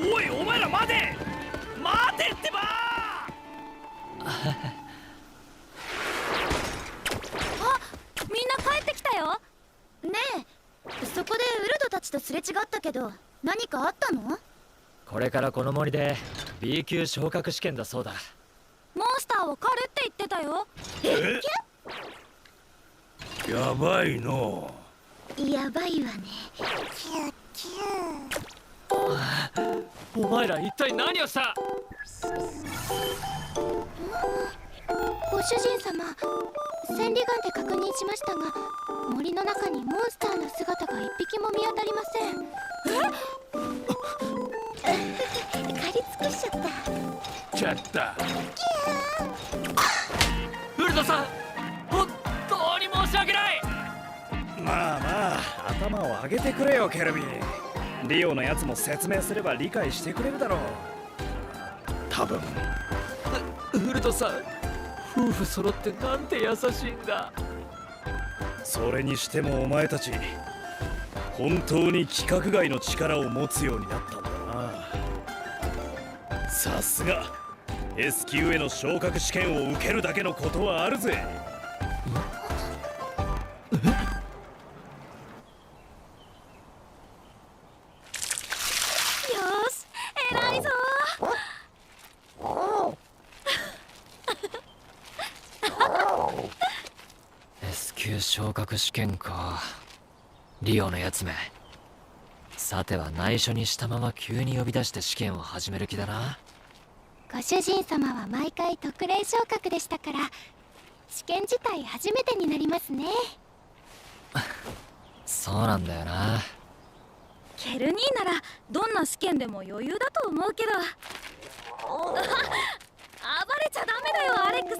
よ。おいお前ら待てってば。みんな帰ってきたよ。ねえ、そこでウルドたちとすれ違ったけど、何かあったの？これからこの森で B 級昇格試験だそうだ。モンスターを狩るって言ってたよ。やばいの。やばいわね。お前ら一体何をした？ご主人様、千里眼で確認しましたが、森の中にモンスターの姿が一匹も見当たりません。狩り尽くしちゃった。ちゃった。ウルドさん、本当に申し訳ない。まあまあ、頭を上げてくれよ、ケルビー。リオのやつも説明すれば理解してくれるだろう。多分。ウルドさん、夫婦揃ってなんて優しいんだ。それにしてもお前たち、本当に規格外の力を持つようになったんだな。さすが S 級への昇格試験を受けるだけのことはあるぜ。偉いぞ。S 級昇格試験か。リオのやつめ。さては内緒にしたまま急に呼び出して試験を始める気だな。ご主人様は毎回特例昇格でしたから、試験自体初めてになりますね。そうなんだよな。ケル兄ならどんな試験でも余裕だと思うけど。暴れちゃダメだよ、アレックス。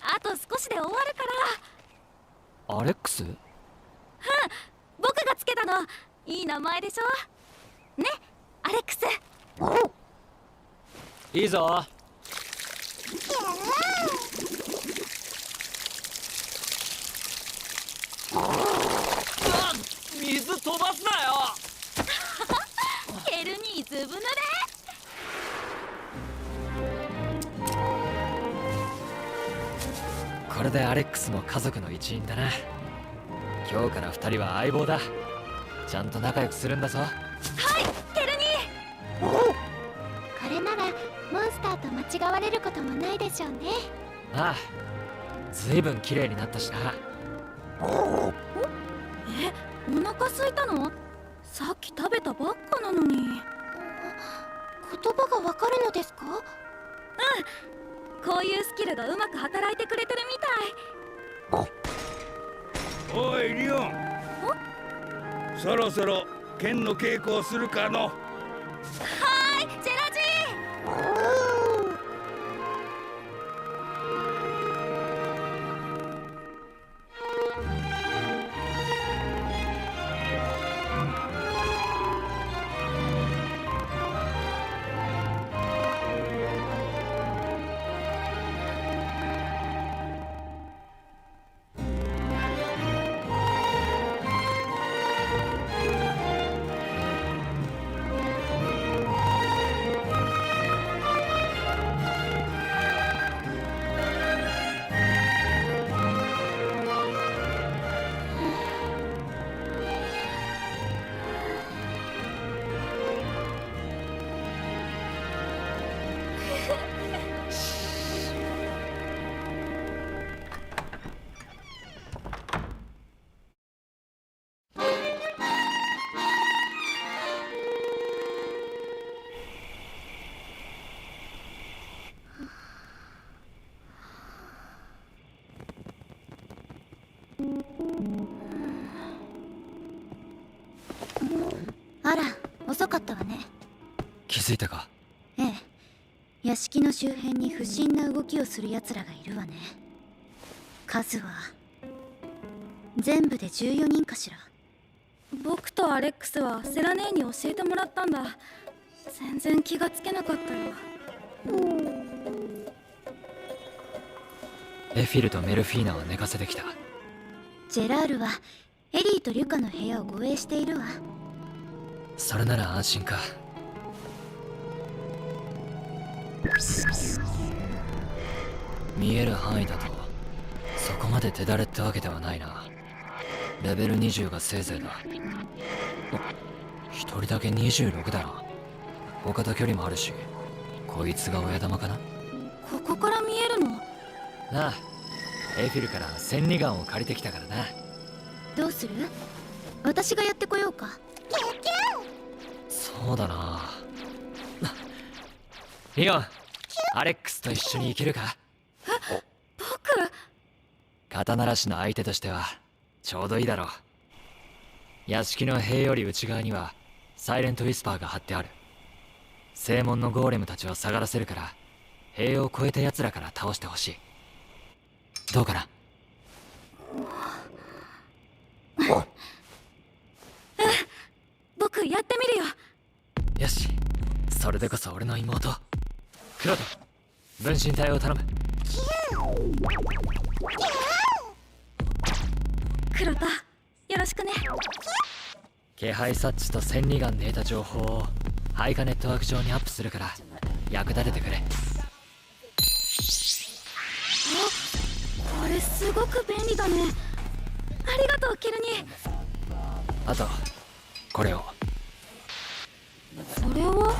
あと少しで終わるから。アレックス？僕がつけたの。いい名前でしょ。ね、アレックス。いいぞ。水飛ばすなよ。ケル兄ずぶ濡れ。これでアレックスも家族の一員だな。今日から2人は相棒だ。ちゃんと仲良くするんだぞ。はい、ケル兄。これならモンスターと間違われることもないでしょうね。ああ、ずいぶん綺麗になったしな。お腹空いたの？さっき食べたばっかなのに。言葉がわかるのですか？こういうスキルがうまく働いてくれてるみたい。おいリオン、そろそろ剣の稽古をするかの。はーい、ジェラジあら、遅かったわね。気づいたか？ええ、屋敷の周辺に不審な動きをする奴らがいるわね。数は全部で14人かしら。僕とアレックスはセラネーに教えてもらったんだ。全然気がつけなかったよ。エフィルとメルフィーナは寝かせてきた。ジェラールはエリーとリュカの部屋を護衛しているわ。それなら安心か。見える範囲だとそこまで手だれってわけではないな。レベル20がせいぜいだ。一人だけ26だな。他と距離もあるし、こいつが親玉かな。ここから見えるの？なあ、エフィルから千里眼を借りてきたからな。どうする？私がやってこようか。そうだな。リオン、アレックスと一緒に行けるか？僕？肩慣らしの相手としてはちょうどいいだろう。屋敷の塀より内側にはサイレントウィスパーが張ってある。正門のゴーレムたちを下がらせるから、塀を越えた奴らから倒してほしい。どうかな？僕やってみるよ。よし、それでこそ俺の妹クロト、分身体を頼む。クロタ、よろしくね。気配察知と千里眼で得た情報を配下ネットワーク上にアップするから役立ててくれ。これすごく便利だね。ありがとう、ケルニ。あとこれを。それは？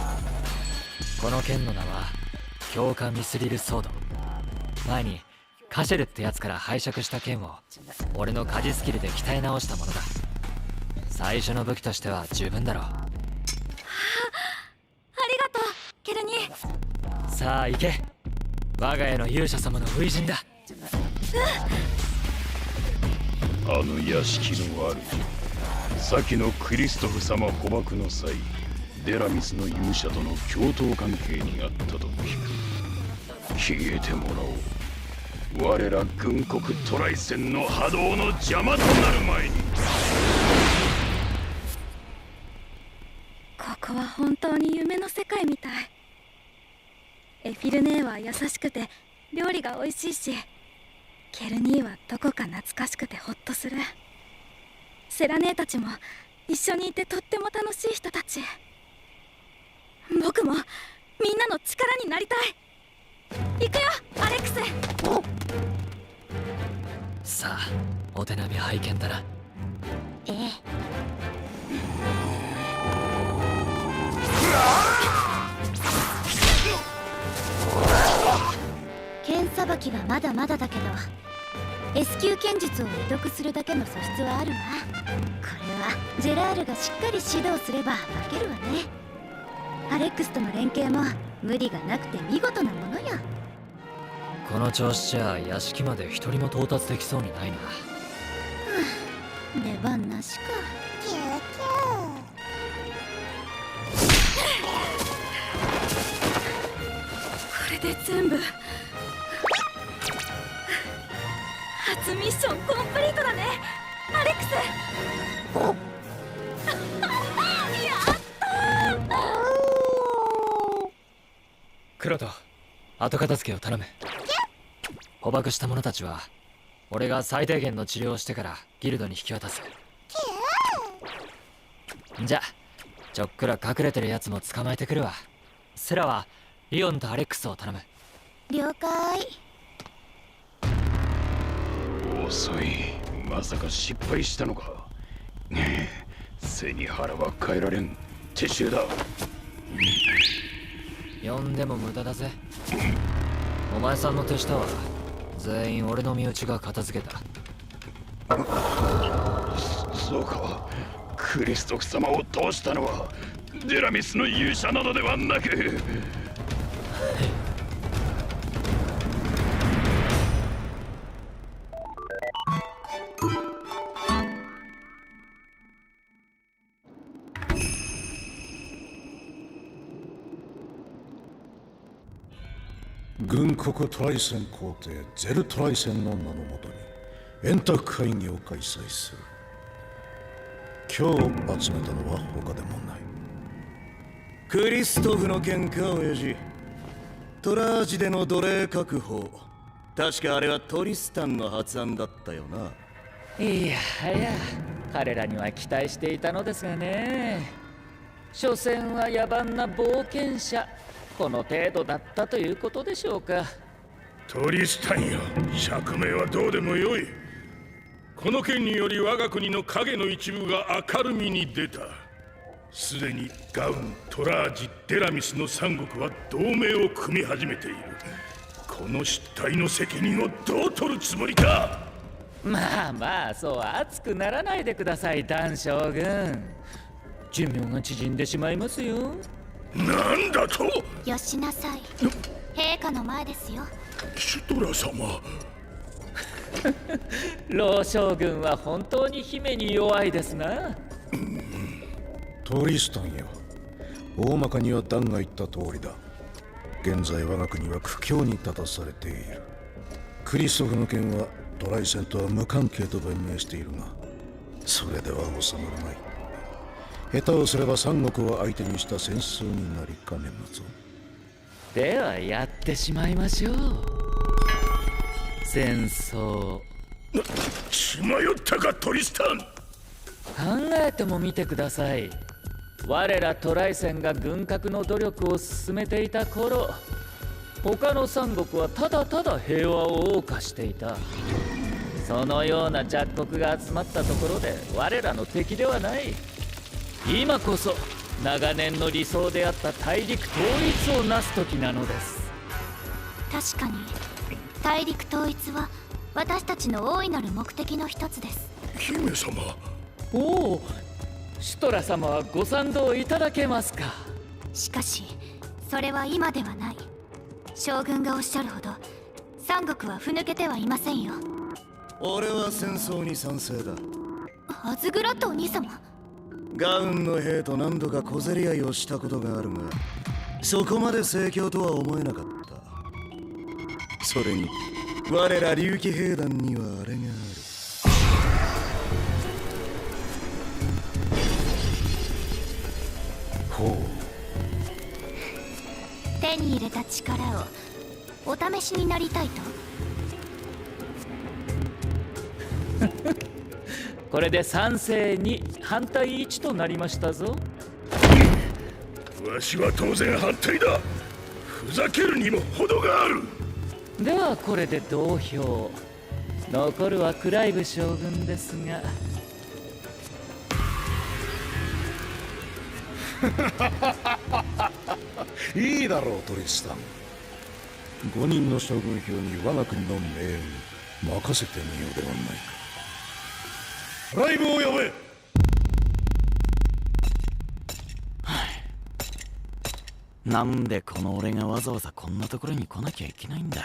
この剣の名は強化ミスリルソード。前にカシェルってやつから拝借した剣を俺の鍛冶スキルで鍛え直したものだ。最初の武器としては十分だろう。ありがとう、ケルニ。さあ行け、我が家の勇者様の初陣だ。あの屋敷の主、先のクリストフ様捕獲の際、デラミスの勇者との共闘関係にあったと聞く。消えてもらおう。我ら軍国トライセンの波動の邪魔となる前に。ここは本当に夢の世界みたい。エフィル姉は優しくて料理が美味しいし、ケルニーはどこか懐かしくてホッとする。セラ姉たちも一緒にいてとっても楽しい人たち。僕もみんなの力になりたい。行くよ、アレックス。さあ、お手並み拝見だな。ええ。剣さばきはまだまだだけど、S 級剣術を会得するだけの素質はあるわ。これはジェラールがしっかり指導すれば負けるわね。アレックスとの連携も無理がなくて見事なものよ。この調子じゃ屋敷まで一人も到達できそうにないな。出番なしか。これで全部。初ミッションコンプリートだね、アレックス。やったー。クロト、後片付けを頼む。捕獲した者たちは俺が最低限の治療をしてからギルドに引き渡す。じゃちょっくら隠れてるやつも捕まえてくるわ。セラはリオンとアレックスを頼む。了解。遅い。まさか失敗したのか。背に腹は変えられん。撤収だ。呼んでも無駄だぜ。お前さんの手下は全員俺の身内が片付けた。そうか。クリストフ様を倒したのはデラミスの勇者などではなく。軍国トライセン皇帝ゼルトライセンの名のもとに円卓会議を開催する。今日集めたのは他でもない。クリストフの件か、親父。トラージでの奴隷確保。確かあれはトリスタンの発案だったよな。いやはや、彼らには期待していたのですがね。所詮は野蛮な冒険者。この程度だったということでしょうか。トリスタンよ、釈明はどうでもよい。この件により我が国の影の一部が明るみに出た。すでにガウン、トラージ、デラミスの三国は同盟を組み始めている。この失態の責任をどう取るつもりか。まあまあ、そう熱くならないでください、ダン将軍。寿命が縮んでしまいますよ。なんだと。よしなさい。陛下の前ですよ。シュトラ様。老将軍は本当に姫に弱いですな。トリスタンよ、大まかにはダンが言った通りだ。現在我が国は苦境に立たされている。クリストフの件はトライセンとは無関係と弁明しているが、それでは収まらない。下手をすれば三国を相手にした戦争になりかねぬぞ。ではやってしまいましょう。戦争。血迷ったかトリスタン。考えてもみてください。我らトライセンが軍拡の努力を進めていた頃、他の三国はただただ平和を謳歌していた。そのような弱国が集まったところで我らの敵ではない。今こそ長年の理想であった大陸統一をなす時なのです。確かに大陸統一は私たちの大いなる目的の一つです。姫様。おお、シュトラ様はご賛同いただけますか。しかしそれは今ではない。将軍がおっしゃるほど三国はふぬけてはいませんよ。俺は戦争に賛成だ。アズグラットお兄様。ガウンの兵と何度か小競り合いをしたことがあるが、そこまで盛況とは思えなかった。それに我ら竜騎兵団にはあれがある。ほう。手に入れた力をお試しになりたいと。これで賛成2反対1となりましたぞ。わしは当然反対だ。ふざけるにも程がある。ではこれで同票。残るはクライブ将軍ですが。いいだろうトリスタン。5人の将軍票に我が国の命運任せてみようではないか。ライブを呼べ。なんでこの俺がわざわざこんなところに来なきゃいけないんだ。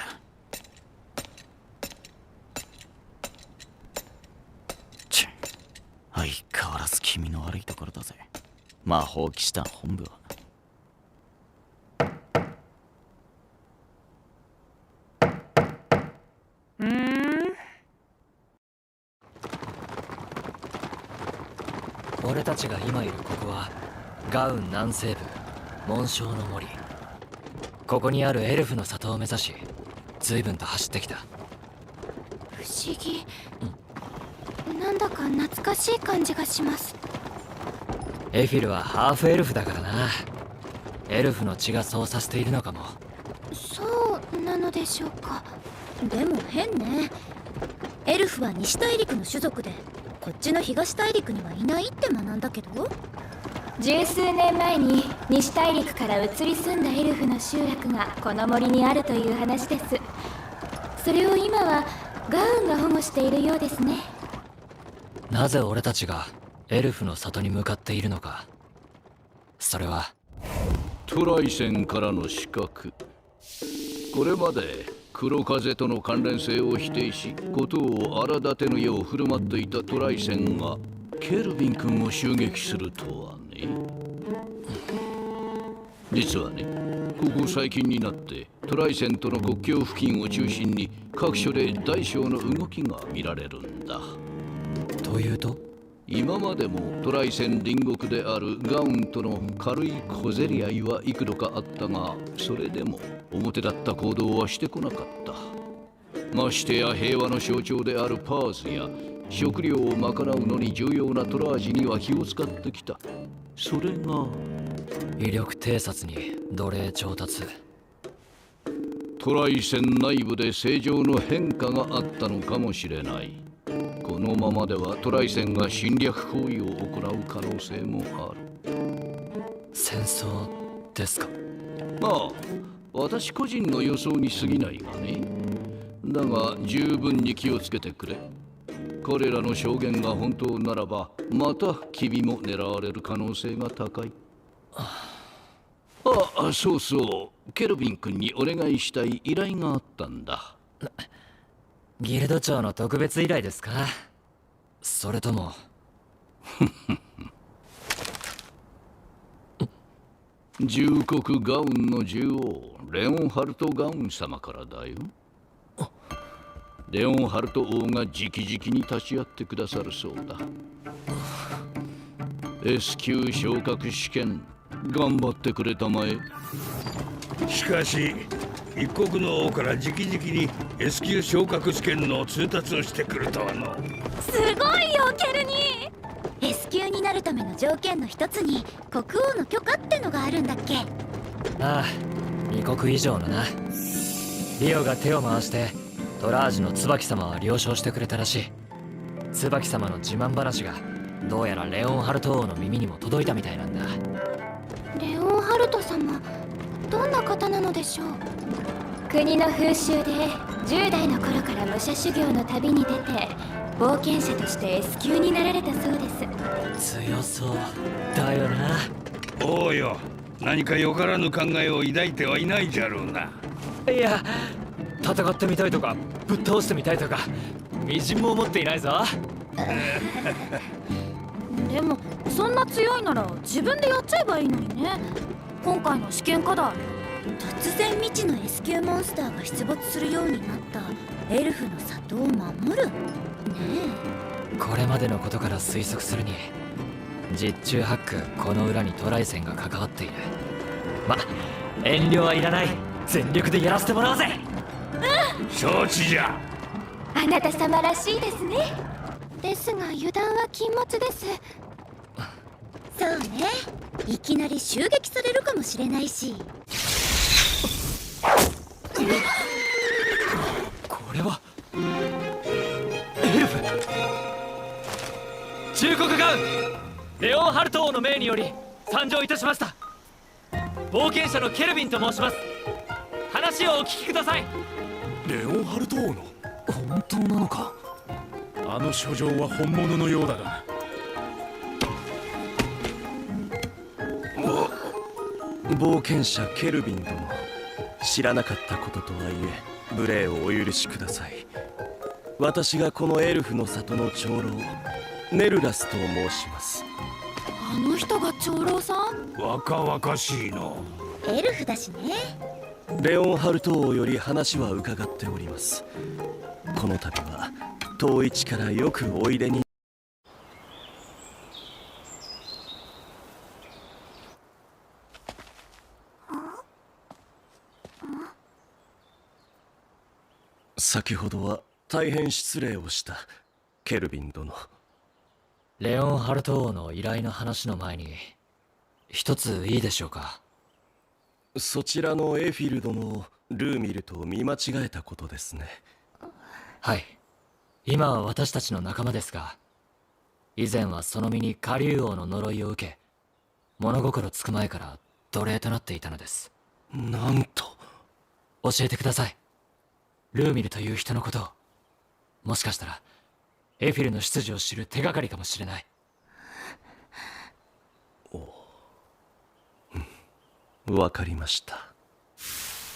相変わらず気味の悪いところだぜ、魔法騎士団本部は。俺たちが今いるここはガウン南西部紋章の森。ここにあるエルフの里を目指し随分と走ってきた。不思議、なんだか懐かしい感じがします。エフィルはハーフエルフだからな。エルフの血がそうさせているのかも。そうなのでしょうか。でも変ね。エルフは西大陸の種族でこっちの東大陸にはいないって学んだけど。十数年前に西大陸から移り住んだエルフの集落がこの森にあるという話です。それを今はガウンが保護しているようですね。なぜ俺たちがエルフの里に向かっているのか。それはトライセンからの刺客。これまで黒風との関連性を否定し、事を荒立てのよう振る舞っていたトライセンがケルビン君を襲撃するとはね。実はね、ここ最近になってトライセンとの国境付近を中心に各所で大小の動きが見られるんだ。というと、今までもトライセン隣国であるガウンとの軽い小競り合いは幾度かあったが、それでも表立った行動はしてこなかった。ましてや平和の象徴であるパーズや食料を賄うのに重要なトラージには気を使ってきた。それが威力偵察に奴隷調達。トライセン内部で正常の変化があったのかもしれない。このままではトライセンが侵略行為を行う可能性もある。戦争ですか？まあ私個人の予想に過ぎないがね。だが十分に気をつけてくれ。彼らの証言が本当ならばまた君も狙われる可能性が高い。そうそう、ケルビン君にお願いしたい依頼があったんだ。ギルド長の特別依頼ですか？それとも重国ガウンの獣王レオンハルト・ガウン様からだよ。レオンハルト王が直々に立ち会ってくださるそうだ。S 級昇格試験頑張ってくれたまえ。しかし一国の王から直々に S 級昇格試験の通達をしてくるとはの。すごいよケルニー。 S 級になるための条件の一つに国王の許可ってのがあるんだっけ？ああ、2国以上のな。リオが手を回してトラージュの椿様は了承してくれたらしい。椿様の自慢話がどうやらレオンハルト王の耳にも届いたみたいなんだ。レオンハルト様、どんな方なのでしょう？国の風習で10代の頃から武者修行の旅に出て冒険者として S 級になられたそうです。強そうだよな。おうよ、何かよからぬ考えを抱いてはいないじゃろうな。いや、戦ってみたいとかぶっ倒してみたいとかみじんも思っていないぞ。でもそんな強いなら自分でやっちゃえばいいのにね。今回の試験課題、突然未知の S 級モンスターが出没するようになったエルフの里を守るねこれまでのことから推測するに実中ハックこの裏にトライセンが関わっている。ま、遠慮はいらない。全力でやらせてもらうぜ。承知じゃ。あなた様らしいですね。ですが油断は禁物です。そうね、いきなり襲撃されるかもしれないし。これはエルフ。忠国ガウンレオンハルト王の命により参上いたしました。冒険者のケルビンと申します。話をお聞きください。レオンハルト王の本当なのか？あの書状は本物のようだが。冒険者ケルビン殿、知らなかったこととはいえ無礼をお許しください。私がこのエルフの里の長老ネルラスと申します。あの人が長老さん？若々しいの。エルフだしね。レオンハルト王より話は伺っております。この度は遠い地からよくおいでに。先ほどは大変失礼をしたケルビン殿。レオンハルト王の依頼の話の前に一ついいでしょうか？そちらのエフィル殿をルーミルと見間違えたことですね。はい、今は私たちの仲間ですが、以前はその身にカリュウ王の呪いを受け、物心つく前から奴隷となっていたのです。なんと。教えてください、ルーミルという人のことを。もしかしたらエフィルの出自を知る手がかりかもしれない。わかりました。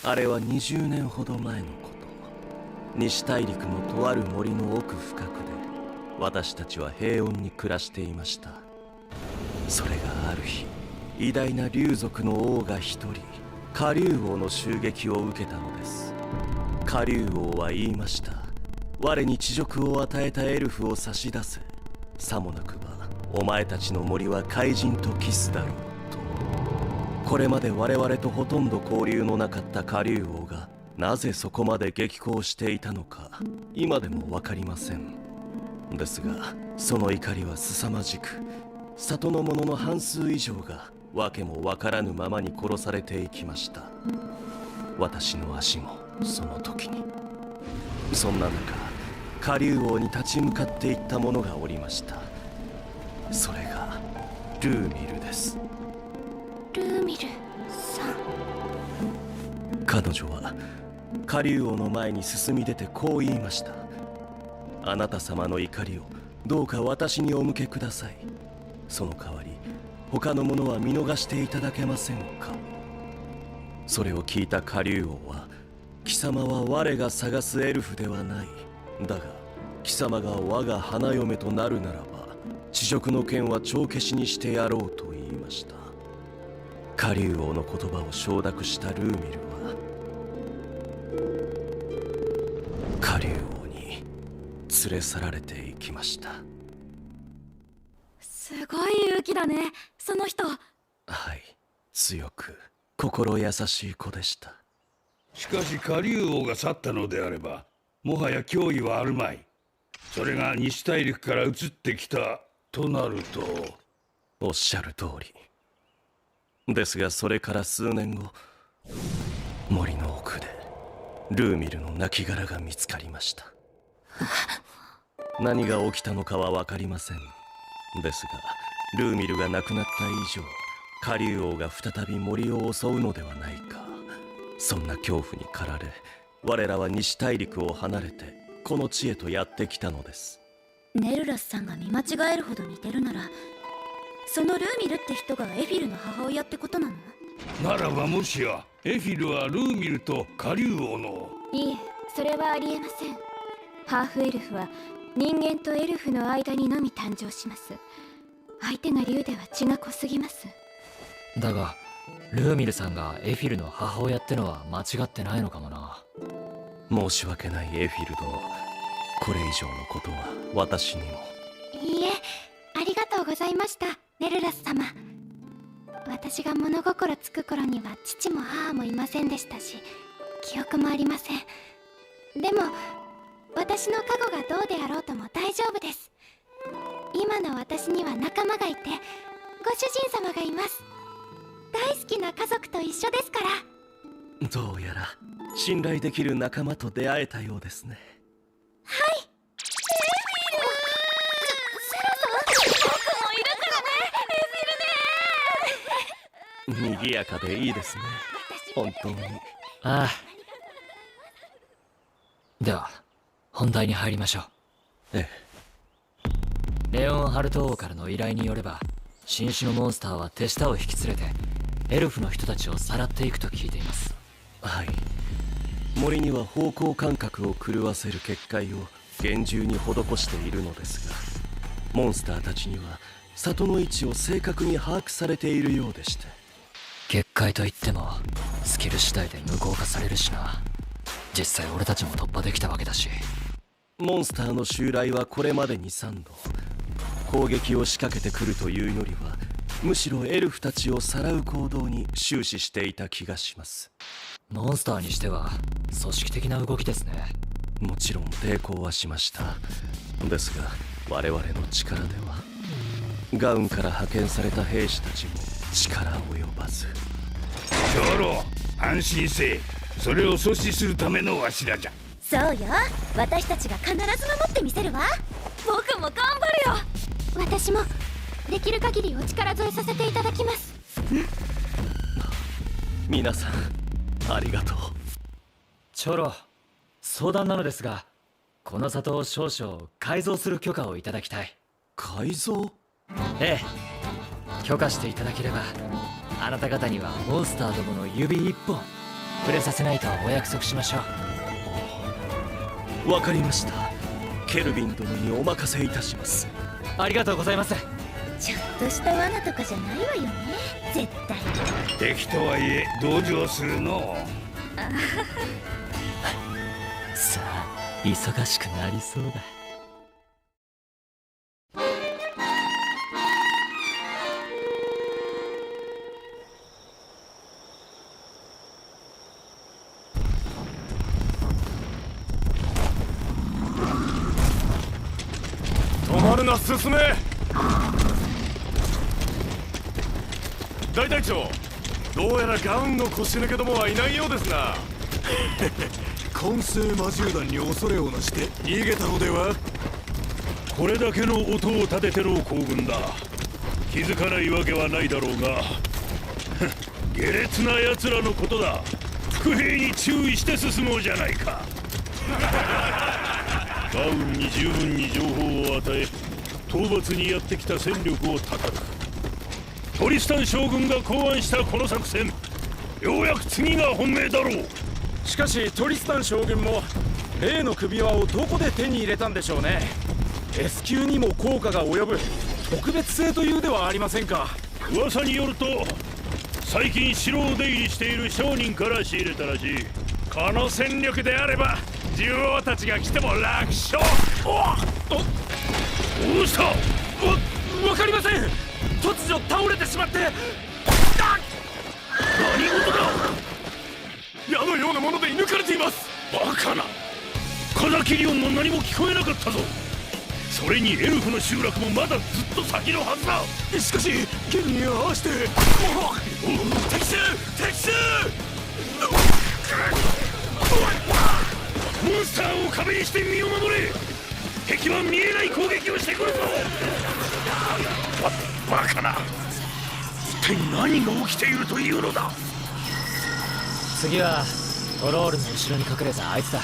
あれは20年ほど前のこと。西大陸のとある森の奥深くで私たちは平穏に暮らしていました。それがある日、偉大な竜族の王が一人カリュウ王の襲撃を受けたのです。カリュウ王は言いました。我に恥辱を与えたエルフを差し出せ。さもなくばお前たちの森は怪人とキスだろうと。これまで我々とほとんど交流のなかったカリュウ王がなぜそこまで激高していたのか今でも分かりません。ですがその怒りは凄まじく、里の者の半数以上が訳も分からぬままに殺されていきました。私の足もその時に。そんな中、カリュウ王に立ち向かっていった者がおりました。それがルーミルです。ルーミルさん。彼女はカリュウ王の前に進み出てこう言いました。あなた様の怒りをどうか私にお向けください。その代わり他の者は見逃していただけませんか。それを聞いたカリュウ王は、貴様は我が探すエルフではない。だが貴様が我が花嫁となるならば、恥辱の剣は帳消しにしてやろうと言いました。カリュウ王の言葉を承諾したルーミルは、カリュウ王に連れ去られていきました。すごい勇気だね、その人。はい、強く心優しい子でした。しかしカリュウ王が去ったのであれば、もはや脅威はあるまい。それが西大陸から移ってきたとなると。おっしゃる通りですが、それから数年後、森の奥でルーミルの亡骸が見つかりました。何が起きたのかは分かりません。ですがルーミルが亡くなった以上、カリュウ王が再び森を襲うのではないか、そんな恐怖に駆られ、我らは西大陸を離れてこの地へとやってきたのです。ネルラスさんが見間違えるほど似てるなら、そのルーミルって人がエフィルの母親ってことなの？ならばもしやエフィルはルーミルとカリュウ王の。いいえ、それはありえません。ハーフエルフは人間とエルフの間にのみ誕生します。相手が竜では血が濃すぎます。だがルーミルさんがエフィルの母親ってのは間違ってないのかもな。申し訳ないエフィル殿、これ以上のことは私にも。いいえ、ありがとうございました、ネルラス様。私が物心つく頃には父も母もいませんでしたし、記憶もありません。でも私の過去がどうであろうとも大丈夫です。今の私には仲間がいて、ご主人様がいます。大好きな家族と一緒ですから。どうやら信頼できる仲間と出会えたようですね。はい。セラさん、僕もいるからね、エフィルね。賑やかでいいですね、本当に。ああ。では本題に入りましょう。ええ。レオンハルト王からの依頼によれば、新種のモンスターは手下を引き連れてエルフの人たちをさらっていくと聞いています。はい。森には方向感覚を狂わせる結界を厳重に施しているのですが、モンスターたちには里の位置を正確に把握されているようでして。結界といってもスキル次第で無効化されるしな。実際俺たちも突破できたわけだし。モンスターの襲来はこれまでに3度。攻撃を仕掛けてくるというよりは、むしろエルフたちをさらう行動に終始していた気がします。モンスターにしては組織的な動きですね。もちろん抵抗はしました。ですが我々の力では、ガウンから派遣された兵士たちも力及ばず。長老、安心せえ。それを阻止するためのわしらじゃ。そうよ、私たちが必ず守ってみせるわ。僕も頑張るよ。私もできる限りお力添えさせていただきます。皆さんありがとう。長老、相談なのですが、この里を少々改造する許可をいただきたい。改造？ええ、許可していただければ、あなた方にはモンスターどもの指一本触れさせないとお約束しましょう。わかりました。ケルビン殿にお任せいたします。ありがとうございます。ちょっとした罠とかじゃないわよね、絶対。敵とはいえ同情するの。さあ、忙しくなりそうだ。止まるな、進め。大隊長、どうやらガウンの腰抜けどもはいないようですな。混成魔獣団に恐れをなして逃げたのでは？これだけの音を立てての行軍だ。気づかないわけはないだろうが下劣な奴らのことだ。伏兵に注意して進もうじゃないか。ガウンに十分に情報を与え討伐にやってきた戦力を叩く。トリスタン将軍が考案したこの作戦、ようやく次が本命だろう。しかしトリスタン将軍も例の首輪をどこで手に入れたんでしょうね。 S 級にも効果が及ぶ特別性というではありませんか。噂によると最近城を出入りしている商人から仕入れたらしい。この戦力であれば獣王たちが来ても楽勝。どうした？わかりません。突如倒れてしまって。何事だ？矢のようなもので射抜かれています。バカな。風切り音も何も聞こえなかったぞ。それにエルフの集落もまだずっと先のはずだ。しかし剣に合わせて。敵襲！敵襲！モンスターを壁にして身を守れ。敵は見えない攻撃をしてくるぞ。バカな。一体何が起きているというのだ。次はトロールの後ろに隠れたあいつだ。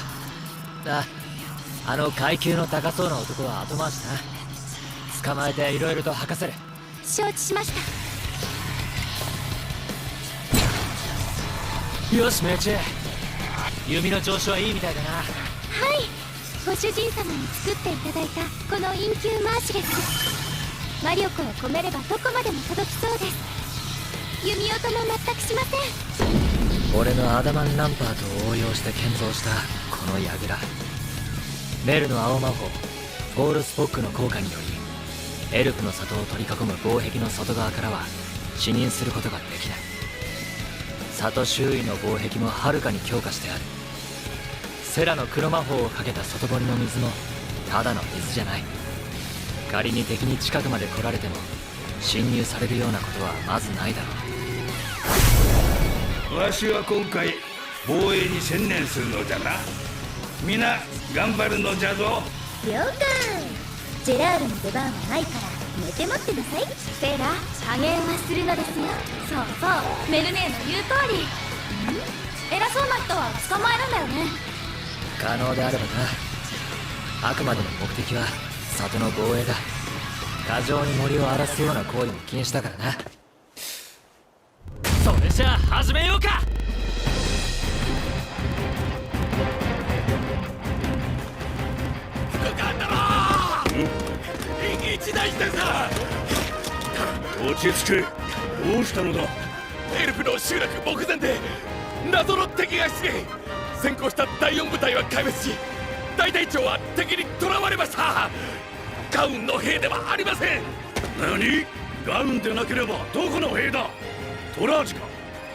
あの階級の高そうな男は後回しだな。捕まえていろいろと吐かせる。承知しました。よし命中。弓の調子はいいみたいだな。はい、ご主人様に作っていただいたこのインキューマーシレス、魔力を込めればどこまでも届きそうです。弓音も全くしません。俺のアダマンランパートを応用して建造したこの櫓、メルの青魔法フォールスポックの効果によりエルフの里を取り囲む防壁の外側からは視認することができない。里周囲の防壁もはるかに強化してある。セラの黒魔法をかけた外堀の水もただの水じゃない。仮に敵に近くまで来られても侵入されるようなことはまずないだろう。わしは今回防衛に専念するのじゃな。皆頑張るのじゃぞ。了解。ジェラールの出番はないから寝て待ってなさい。セラ、加減はするのですよ。そうそう、メルネーの言う通り。偉そうな人は捕まえるんだよね。可能であればな。あくまでも目的は里の防衛だ。過剰に森を荒らすような行為も禁止だからな。それじゃあ始めようか。一大事ださ。落ち着け。どうしたのだ？エルフの集落目前で謎の敵が出現。先行した第4部隊は壊滅し、大隊長は敵に囚われました。ガウンの兵ではありません。何？ガウンでなければどこの兵だ？トラージか？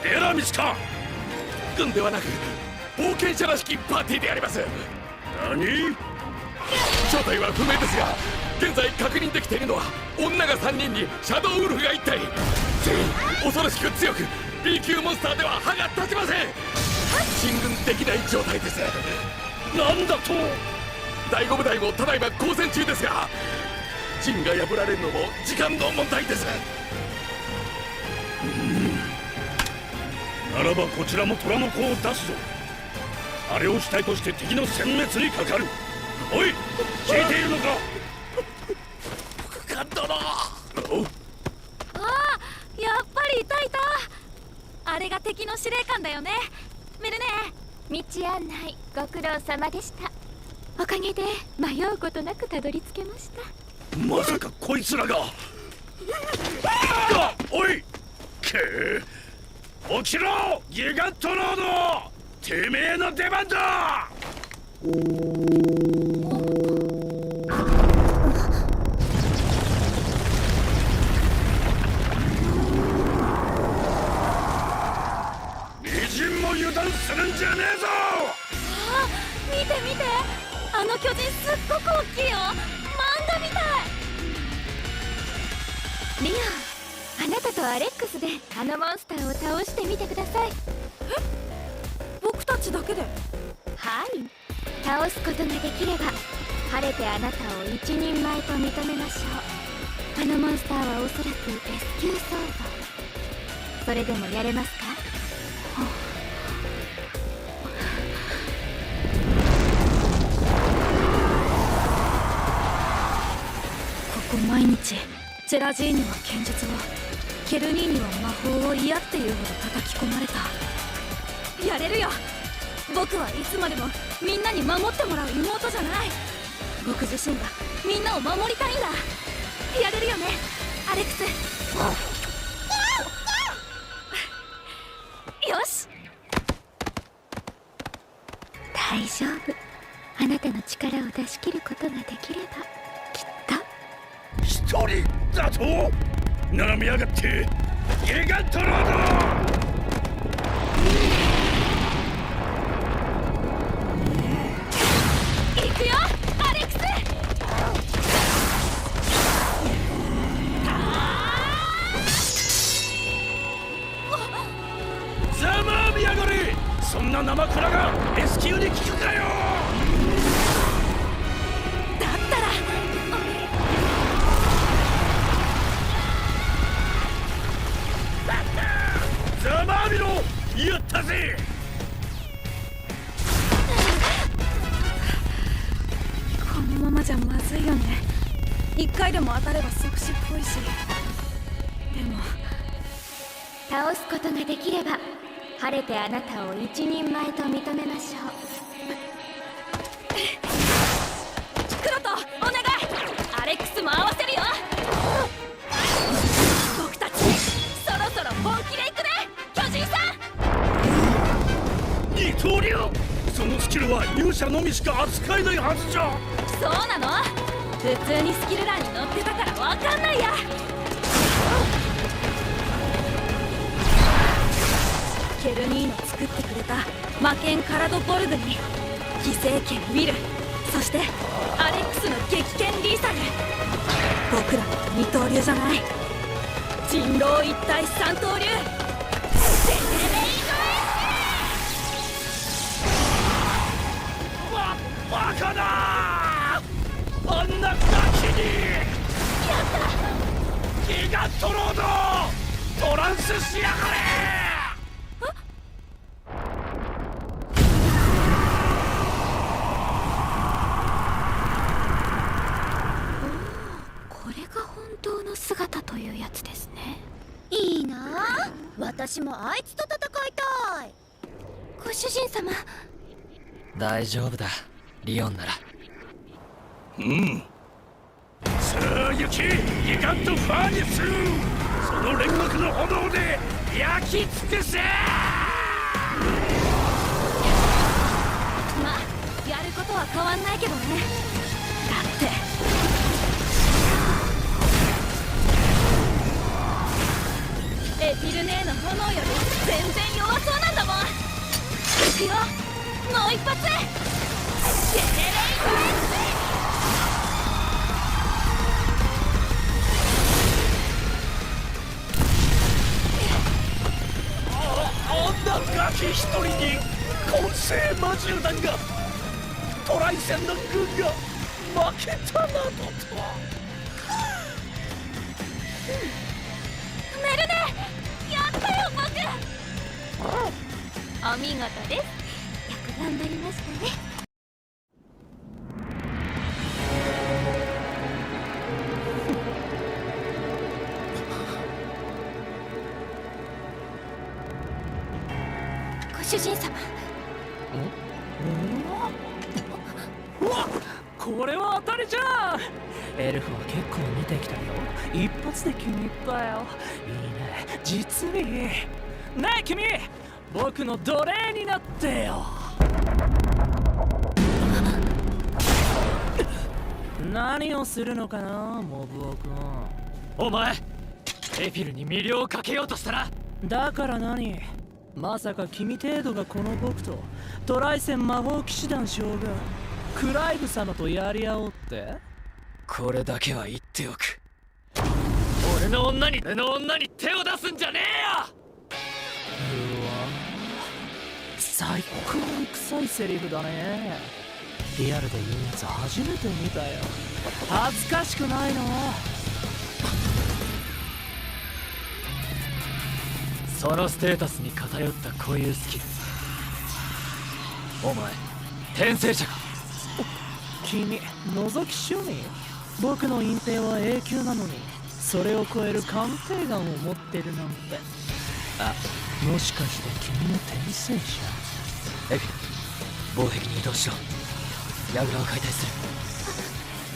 デラミスか？軍ではなく冒険者らしきパーティーであります。何？正体は不明ですが、現在確認できているのは女が3人にシャドウウルフが1体。全員恐ろしく強く B 級モンスターでは歯が立ちません。進軍できない状態です。なんだと？第5部隊もただいま交戦中ですが、陣が破られるのも時間の問題です。ならばこちらも虎の子を出すぞ。あれを主体として敵の殲滅にかかる。おい、聞いているのか？副官殿。ああ、やっぱりいたいた。あれが敵の司令官だよね。メルネ、道案内ご苦労様でした。おかげで迷うことなくたどり着けました。まさかこいつらが。おい、起きろギガントロード。てめえの出番だ。みじんも油断するんじゃねえぞ。あ、見て見て、あの巨人すっごく大きいよ。漫画みたい。リオン、あなたとアレックスであのモンスターを倒してみてください。僕たちだけで？ははい倒すことができれば晴れてあなたを一人前と認めましょう。あのモンスターはおそらく S 級相当。それでもやれますか？ここ毎日チェラジーニは剣術を、ケルニーニは魔法を嫌っていうほど叩き込まれた。やれるよ。僕はいつまでもみんなに守ってもらう妹じゃない。僕自身がみんなを守りたいんだ。やれるよねアレックス。よし大丈夫。あなたの力を出し切ることができればきっと。一人だと斜めやがってギガトロード。行くよアレックス。ざまあみやがれ。そんな生クラが S 級に効くかよ。だったらざまあみろ。やったぜ。このままじゃまずいよね。一回でも当たれば即死っぽいし。でも倒すことができれば晴れてあなたを一人前と認めましょう。クロトお願い。アレックスも合わせるよ。僕たちそろそろ本気で行くね巨人さん。二刀流。そのスキルは勇者のみしか扱えないはずじゃ。そうなの？普通にスキル欄に載ってたからわかんないや。ケルニーノ作ってくれた魔剣カラドボルグに犠牲剣ウィル、そしてアレックスの激剣リーサル。僕らの二刀流じゃない。人狼一体三刀流。バカだ。あんなガキに。やったギガトロード。トランスしやがれ。これが本当の姿というやつですね。いいなあ。私もあいつと戦いたい。ご主人様。大丈夫だリオンなら。うん。さあ行けギガントファーニス。その煉獄の炎で焼き尽くせ。まあやることは変わんないけどね。だってエピルネーの炎より全然弱そうなんだもん。いくよもう一発。ジェネレイトエンジン。あんなガキ一人に混成魔獣団がトライセンの軍が負けたなどと。メルネやったよ僕。お見事です。よく頑張りましたね。ご主人様。うわっこれは当たりじゃん。エルフは結構見てきたよ。一発で気に入ったよ。いいね実に。ねえ君僕の奴隷になってよ。何をするのかなモブオ君。お前エフィルに魅了をかけようとしたら。だから何。まさか君程度がこの僕とトライセン魔法騎士団将軍クライブ様とやり合おうって。これだけは言っておく。俺の女に手を出すんじゃねえよ。最高に臭いセリフだね。リアルで言うやつ初めて見たよ。恥ずかしくないの？そのステータスに偏った固有スキル。お前転生者か？君覗き趣味？僕の隠蔽は永久なのにそれを超える鑑定眼を持ってるなんて。あ、もしかして君も転生者？エフィル、防壁に移動しろ。櫓を解体する。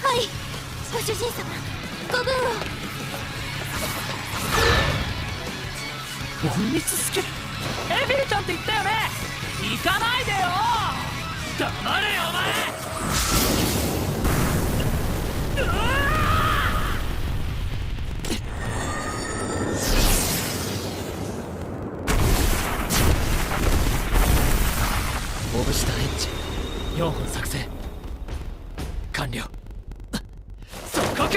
はい、ご主人様、ご分を。隠密スキル。エフィルちゃんって言ったよね。行かないでよ。黙れよお前。オブシターエッジ4本作成完了。そこか。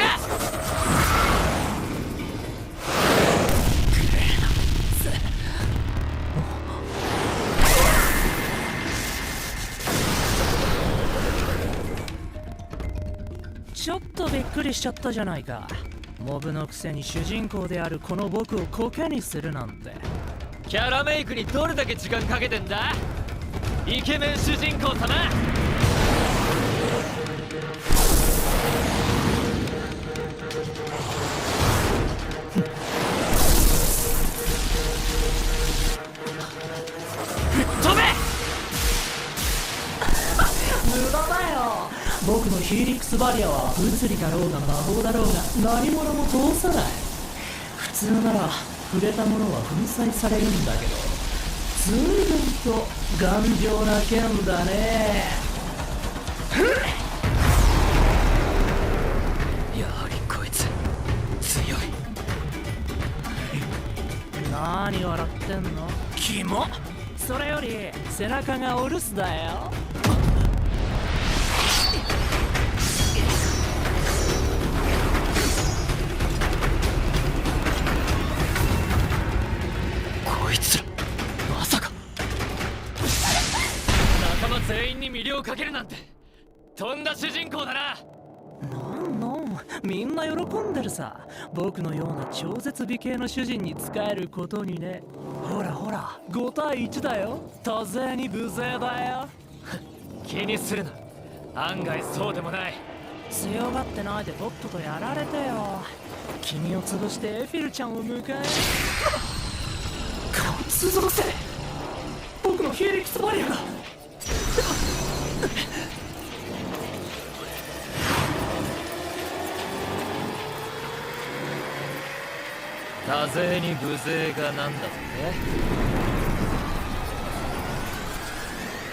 ちょっとびっくりしちゃったじゃないか。モブのくせに主人公であるこの僕をコケにするなんて。キャラメイクにどれだけ時間かけてんだ、イケメン主人公様。飛べ。無駄だよ。僕のヒーリックスバリアは物理だろうが魔法だろうが何者も通さない。普通なら触れたものは粉砕されるんだけど、随分と頑丈な剣だね。やはりこいつ強い。何笑ってんの？キモ。それより背中がお留守だよ。こいつらまさか仲間全員に魅了をかけるなんてとんだ主人公だな。なんみんな喜んでるさ。僕のような超絶美形の主人に仕えることにね。ほらほら5対1だよ。多勢に無勢だよ。気にするな、案外そうでもない。強がってないでとっととやられてよ。君を潰してエフィルちゃんを迎え活動せ。僕のヒーリックスバリアが。多勢に無勢がなんだって。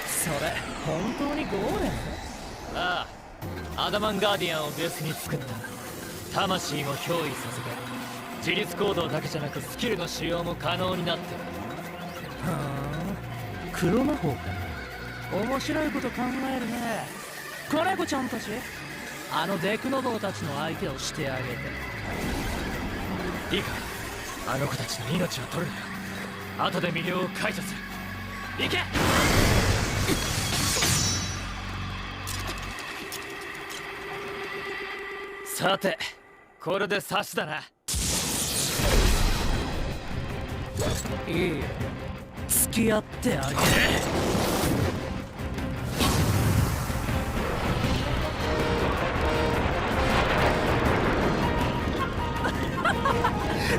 それ本当にゴーレム？ああ、アダマンガーディアンをベースに作った魂も憑依させて自律行動だけじゃなくスキルの使用も可能になってる。はあ、黒魔法か。面白いこと考えるね。子猫ちゃんたち、あのデクノボーたちの相手をしてあげて。いいか、あの子たちの命を取るなよ。後で魅了を解除する。行け。さて、これで差しだな。いいよ、付き合ってあげる。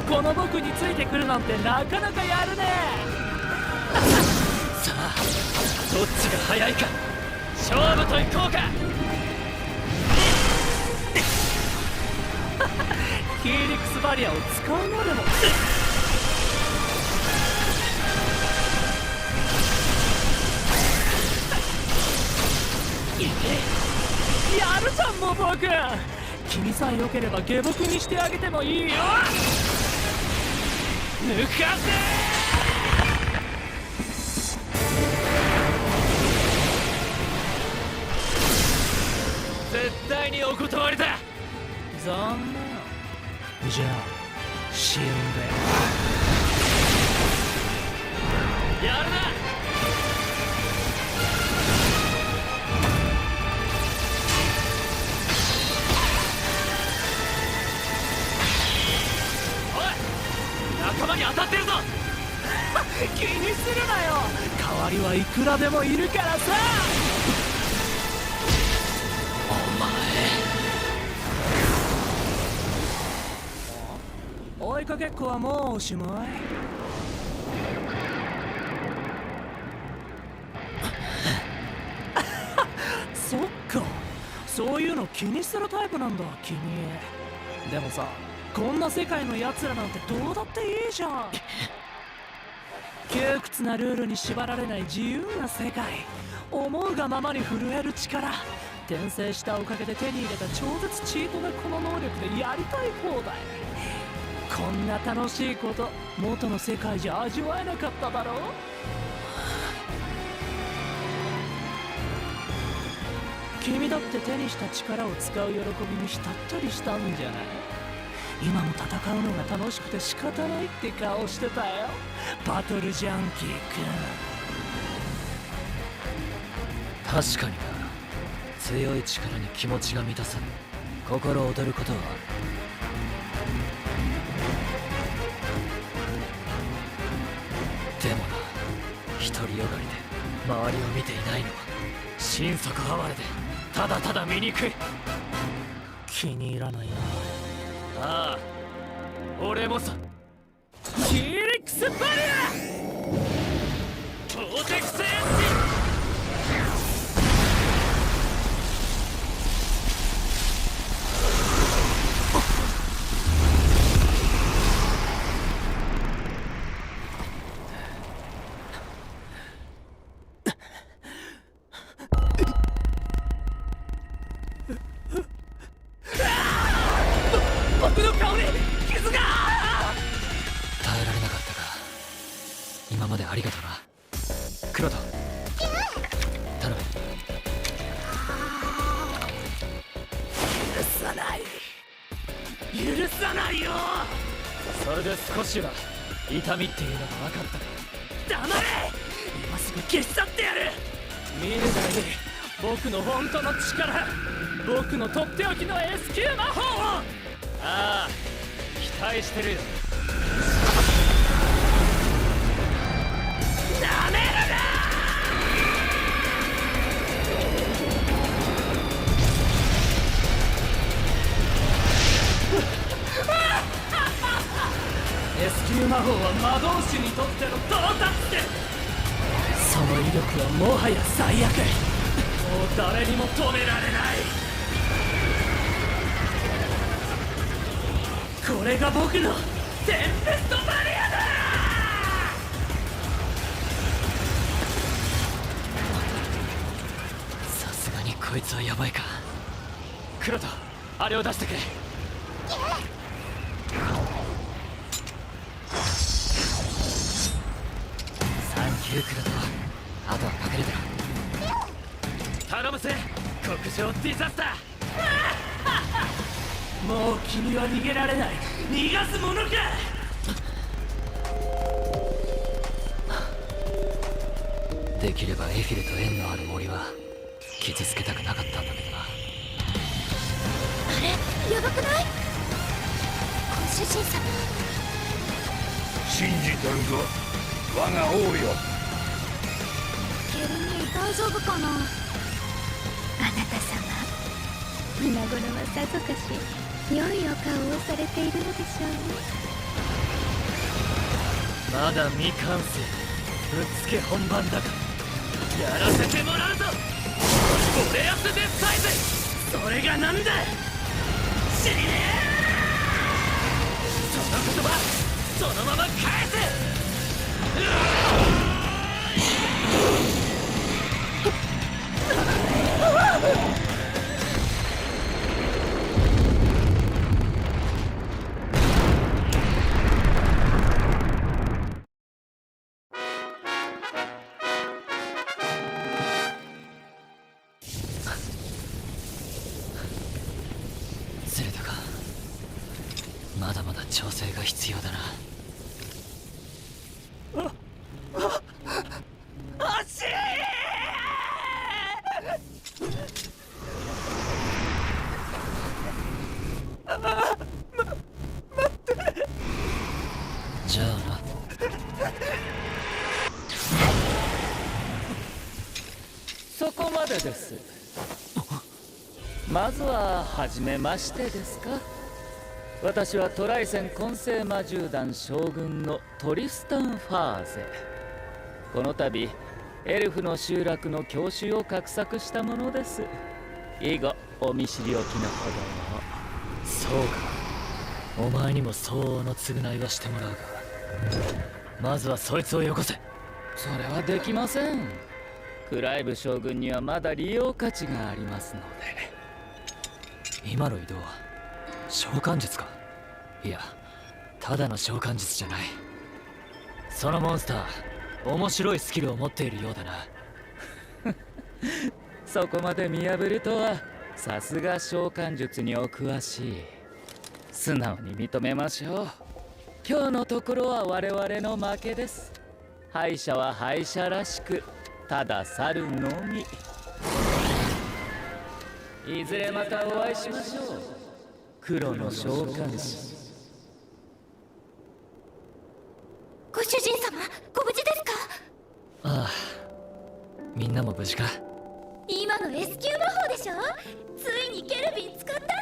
この僕についてくるなんてなかなかやるね。さあ、どっちが早いか勝負といこうか。ヒーリックスバリアを使うまでも。いけ、やるじゃんもう僕。君さえ良ければ下僕にしてあげてもいいよ。抜かせ。絶対にお断りだ。残念。じゃあ死んでやるな。仲間に当たってるぞ。気にするなよ、代わりはいくらでもいるからさ。追いかけっこはもうおしまい。そっか、そういうの気にするタイプなんだ君。でもさ、こんな世界の奴らなんてどうだっていいじゃん。窮屈なルールに縛られない自由な世界、思うがままに震える力、転生したおかげで手に入れた超絶チートなこの能力でやりたい放題。こんな楽しいこと元の世界じゃ味わえなかっただろう。君だって手にした力を使う喜びに浸ったりしたんじゃない？今も戦うのが楽しくて仕方ないって顔してたよ、バトルジャンキー君。確かにな、強い力に気持ちが満たされ心躍ることはある。でもな、独りよがりで周りを見ていないのは心底哀れでただただ醜い。気に入らないな。ああ、俺もさ。キーリックスバリアトーテクスエンジン。僕の顔に傷が。耐えられなかったか。今までありがとな、クロト。頼む。許さない、許さないよ。それで少しは痛みっていうのが分かったか。黙れ、今すぐ消し去ってやる。見るがいい、僕の本当の力、僕のとっておきの S 級魔法を。ああ、期待してるよ。なめるな。S 級魔法は魔導士にとっての到達点。その威力はもはや最悪。もう誰にも止められない。これが僕のテンペストバリアだ。さすがにこいつはヤバいか。クロト、あれを出してくれ。サンキュークロト、あとは隠れてろ。頼むぜ、極上ディザスター。もう君は逃げられない、逃がすものか。できればエフィルと縁のある森は傷つけたくなかったんだけどな。あれ、やばくない？ご主人様。信じとるぞ、我が王よ。ケル兄、大丈夫かな。あなた様、今頃はさぞかし良いお顔をされているのでしょうね。まだ未完成、ぶっつけ本番だからやらせてもらうぞ。ボレアスデスサイズ。それがなんだ。死ねえ。その言葉そのまま返せ。ゼルダか。まだまだ調整が必要だな。足。じゃあな。そこまでです。まずは初めましてですか。私はトライセン混成魔獣団将軍のトリスタン・ファーゼ。この度エルフの集落の郷愁を画策したものです。以後お見知りおきのほどを。そうか、お前にも相応の償いはしてもらうが、まずはそいつをよこせ。それはできません。クライブ将軍にはまだ利用価値がありますので。今の移動は召喚術か。いや、ただの召喚術じゃない。そのモンスター、面白いスキルを持っているようだな。そこまで見破るとは、さすが召喚術にお詳しい。素直に認めましょう。今日のところは我々の負けです。敗者は敗者らしく、ただ去るのみ。いずれまたお会いしましょう。黒の召喚師。ご主人様、ご無事ですか？ああ、みんなも無事か。今の S 級魔法でしょ？ついにケルビン使ったんだ。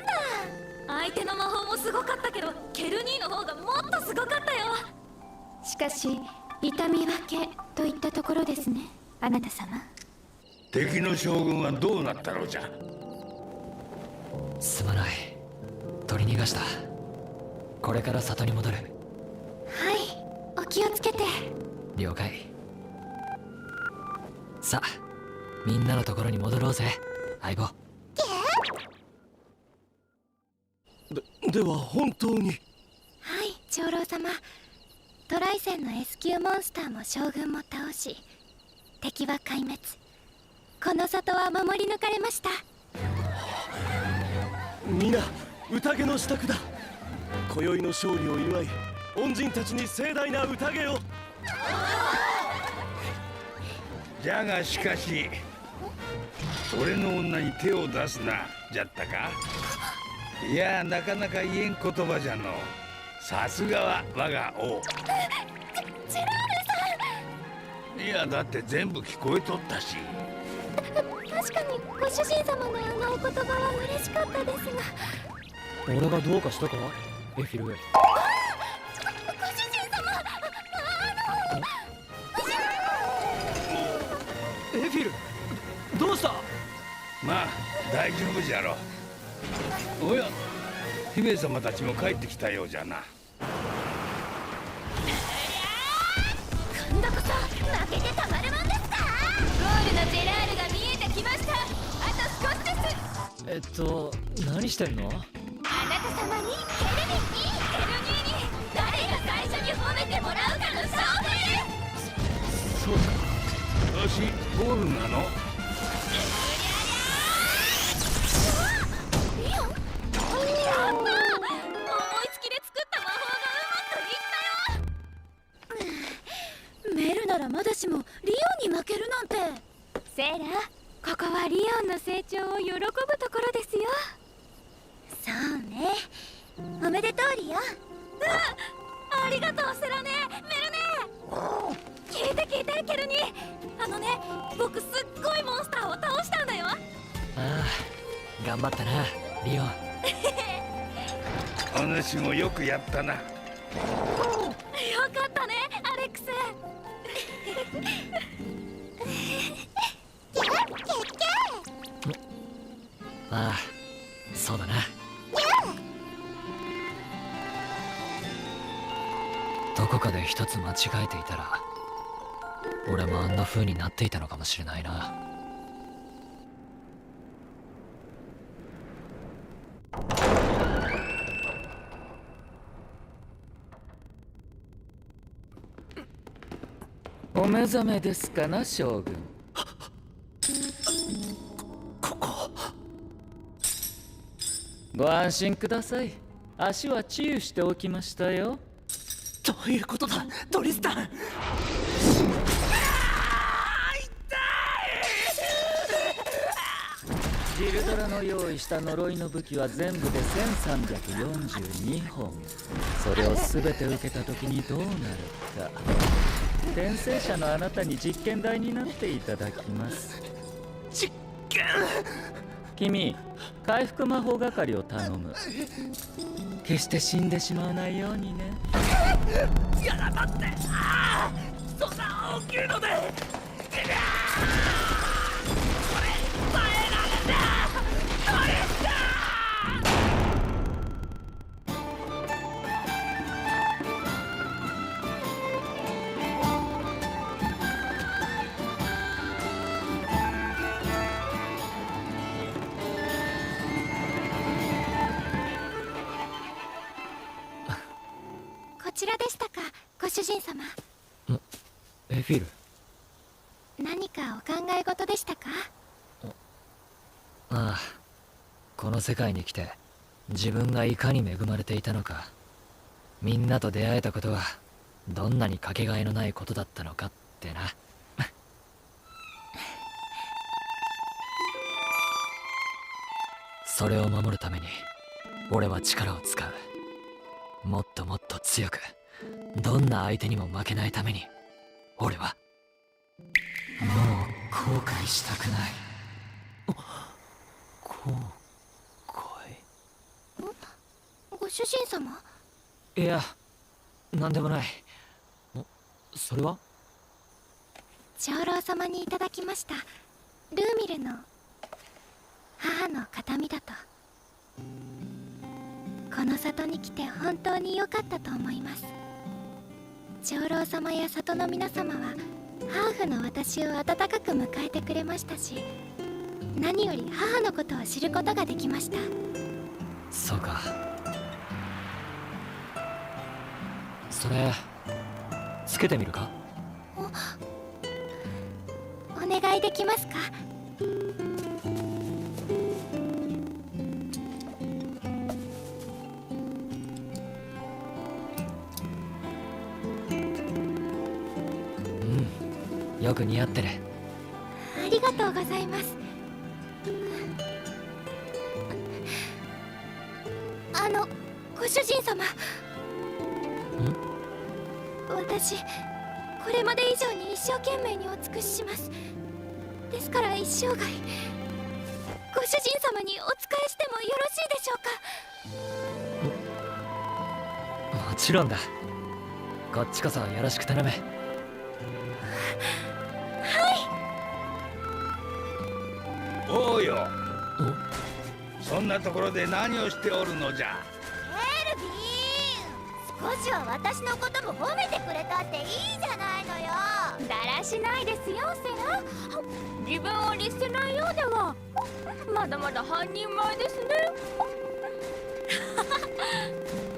相手の魔法もすごかったけど、ケル兄の方がもっとすごかったよ。しかし痛み分けといったところですね、あなた様。敵の将軍はどうなったのじゃ。すまない、取り逃がした。これから里に戻る。はい、お気をつけて。了解。さあ、みんなのところに戻ろうぜ、相棒。では本当に。はい、長老様。トライセンの S 級モンスターも将軍も倒し、敵は壊滅。この里は守り抜かれました。皆、宴の支度だ。今宵の勝利を祝い、恩人たちに盛大な宴を。じゃがしかし、俺の女に手を出すな、じゃったか。いや、なかなか言えん言葉じゃの。さすがは我が王。ジェラールさん。いや、だって全部聞こえとったし。確かにご主人様のあのお言葉は嬉しかったですが。俺がどうかしたか、エフィル。ご主人様、エフィル、どうした？まあ大丈夫じゃろ。おや、姫様たちも帰ってきたようじゃな。今度こそ負けてたまるもんですか？ゴールのジェラールが見えてきました。あと少しです。何してんの？あなた様に、ケルニーに誰が最初に褒めてもらうかの勝負です。そうか。よし、ゴールなの？リオン？やった！思いつきで作った魔法がうまくいったよ。メルならまだしもリオンに負けるなんて。セーラ、ここはリオンの成長を喜ぶところですよ。そうね、おめでとうリオン。ありがとうセラネ、メルネ。聞いて聞いて、ケルニー。僕すっごいモンスターを倒したんだよ。ああ、頑張ったな、リオン。お主もよくやったな。よかったね、アレックス。ああ、そうだな。どこかで一つ間違えていたら、俺もあんな風になっていたのかもしれないな。お目覚めですかな、将軍。ご安心ください。足は治癒しておきましたよ。どういうことだ、トリスタン。ギルドラの用意した呪いの武器は全部で1342本。それを全て受けた時にどうなるか、転生者のあなたに実験台になっていただきます。実験。君、回復魔法係を頼む。決して死んでしまわないようにね。やだ、待って。ああ、そんな大きいので。こちらでしたか、ご主人様。エフィル。何かお考え事でしたか？ああ、この世界に来て自分がいかに恵まれていたのか、みんなと出会えたことはどんなにかけがえのないことだったのかってな。それを守るために俺は力を使う。もっともっと強く、どんな相手にも負けないために俺はもう後悔したくない。ご主人様？いや、なんでもない。それは？長老様にいただきました。ルーミルの母の形見だと。この里に来て本当に良かったと思います。長老様や里の皆様はハーフの私を温かく迎えてくれましたし、何より母のことを知ることができました。そうか。それつけてみるか？お願いできますか？よく似合ってる。ありがとうございます。ご主人様。私、これまで以上に一生懸命にお尽くしします。ですから一生涯、ご主人様にお仕えしてもよろしいでしょうか？もちろんだ。こっちこそよろしく頼む。おうよ。そんなところで何をしておるのじゃ。エルヴィン、少しは私のことも褒めてくれたっていいじゃないのよ。だらしないですよ、セラ。自分を律せないようではまだまだ半人前ですね。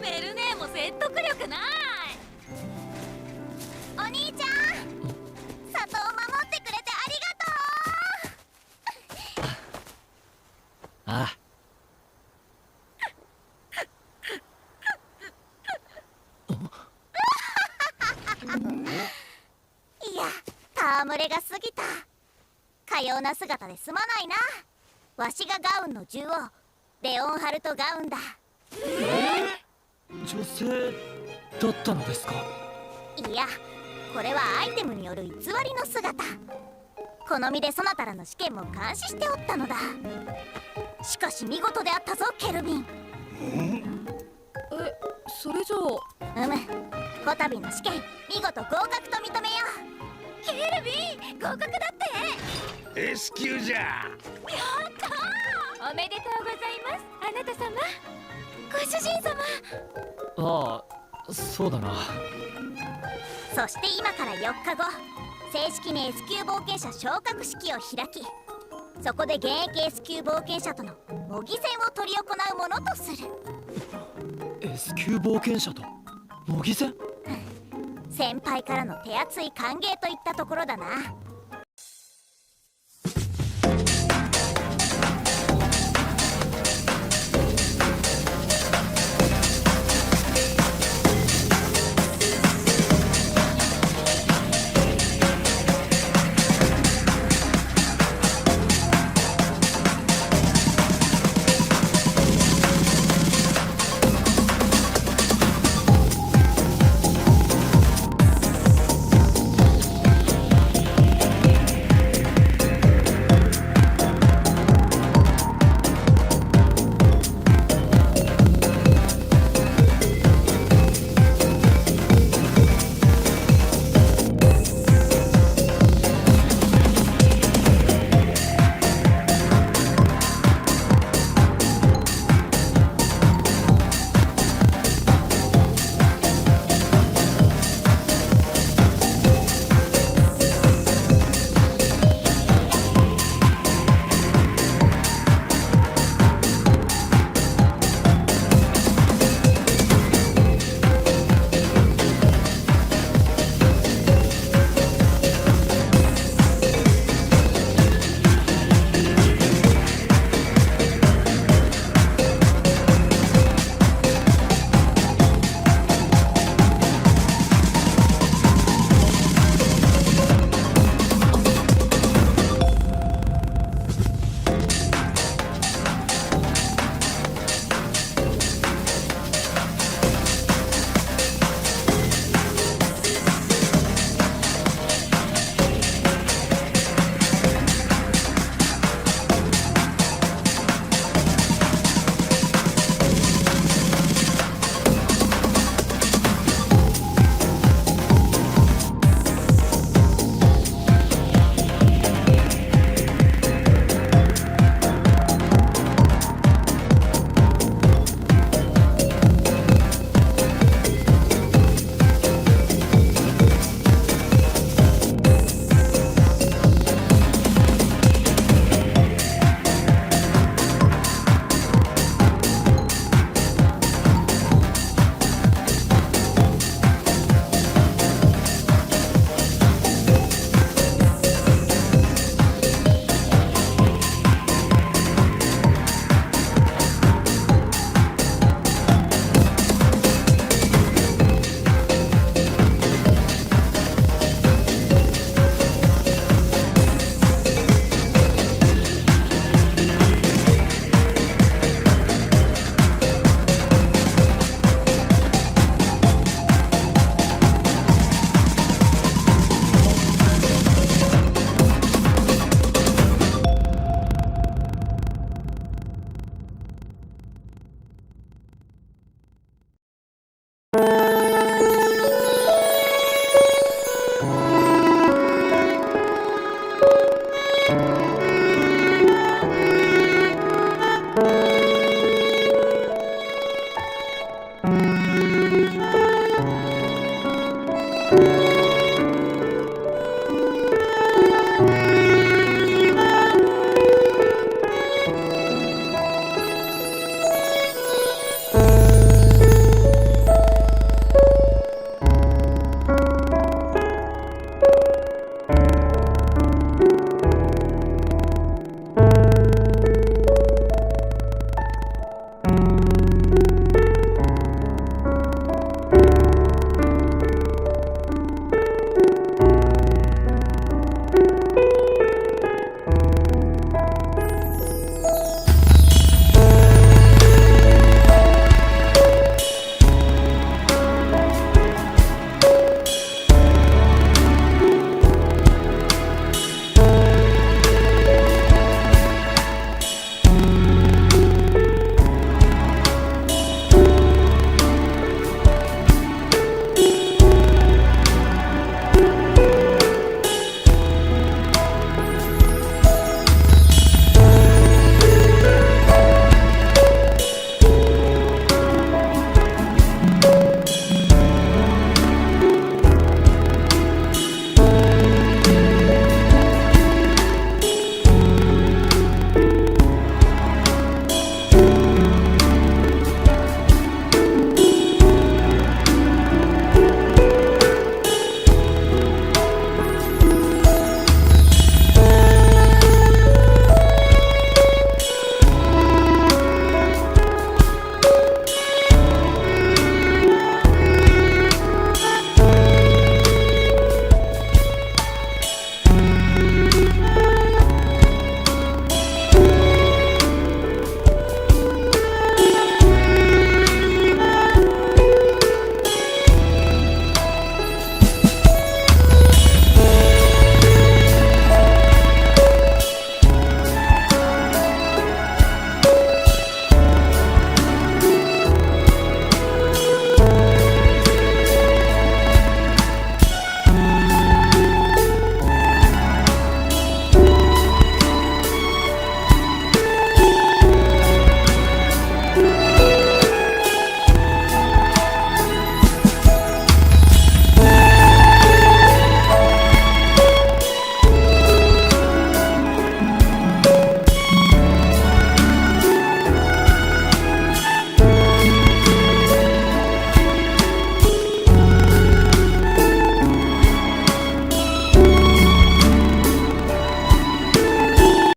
メルネーも説得力ない。お兄ちゃん、里を守ってくれてありがとう。ああ。いや、戯れが過ぎた。かような姿ですまないな。わしがガウンの獣王、レオンハルト・ガウンだ。女性だったのですか？いや、これはアイテムによる偽りの姿。好みでそなたらの試験も監視しておったのだ。しかし見事であったぞ、ケルビン。それじゃあ。こたびの試験見事合格と認めよう。ケルビン、合格だって。 S 級じゃ。やったー。おめでとうございます、あなた様。ご主人様。ああ、そうだな。そして今から4日後、正式に S 級冒険者昇格式を開き、そこで現役 S 級冒険者との模擬戦を執り行うものとする。 S 級冒険者と模擬戦？先輩からの手厚い歓迎といったところだな。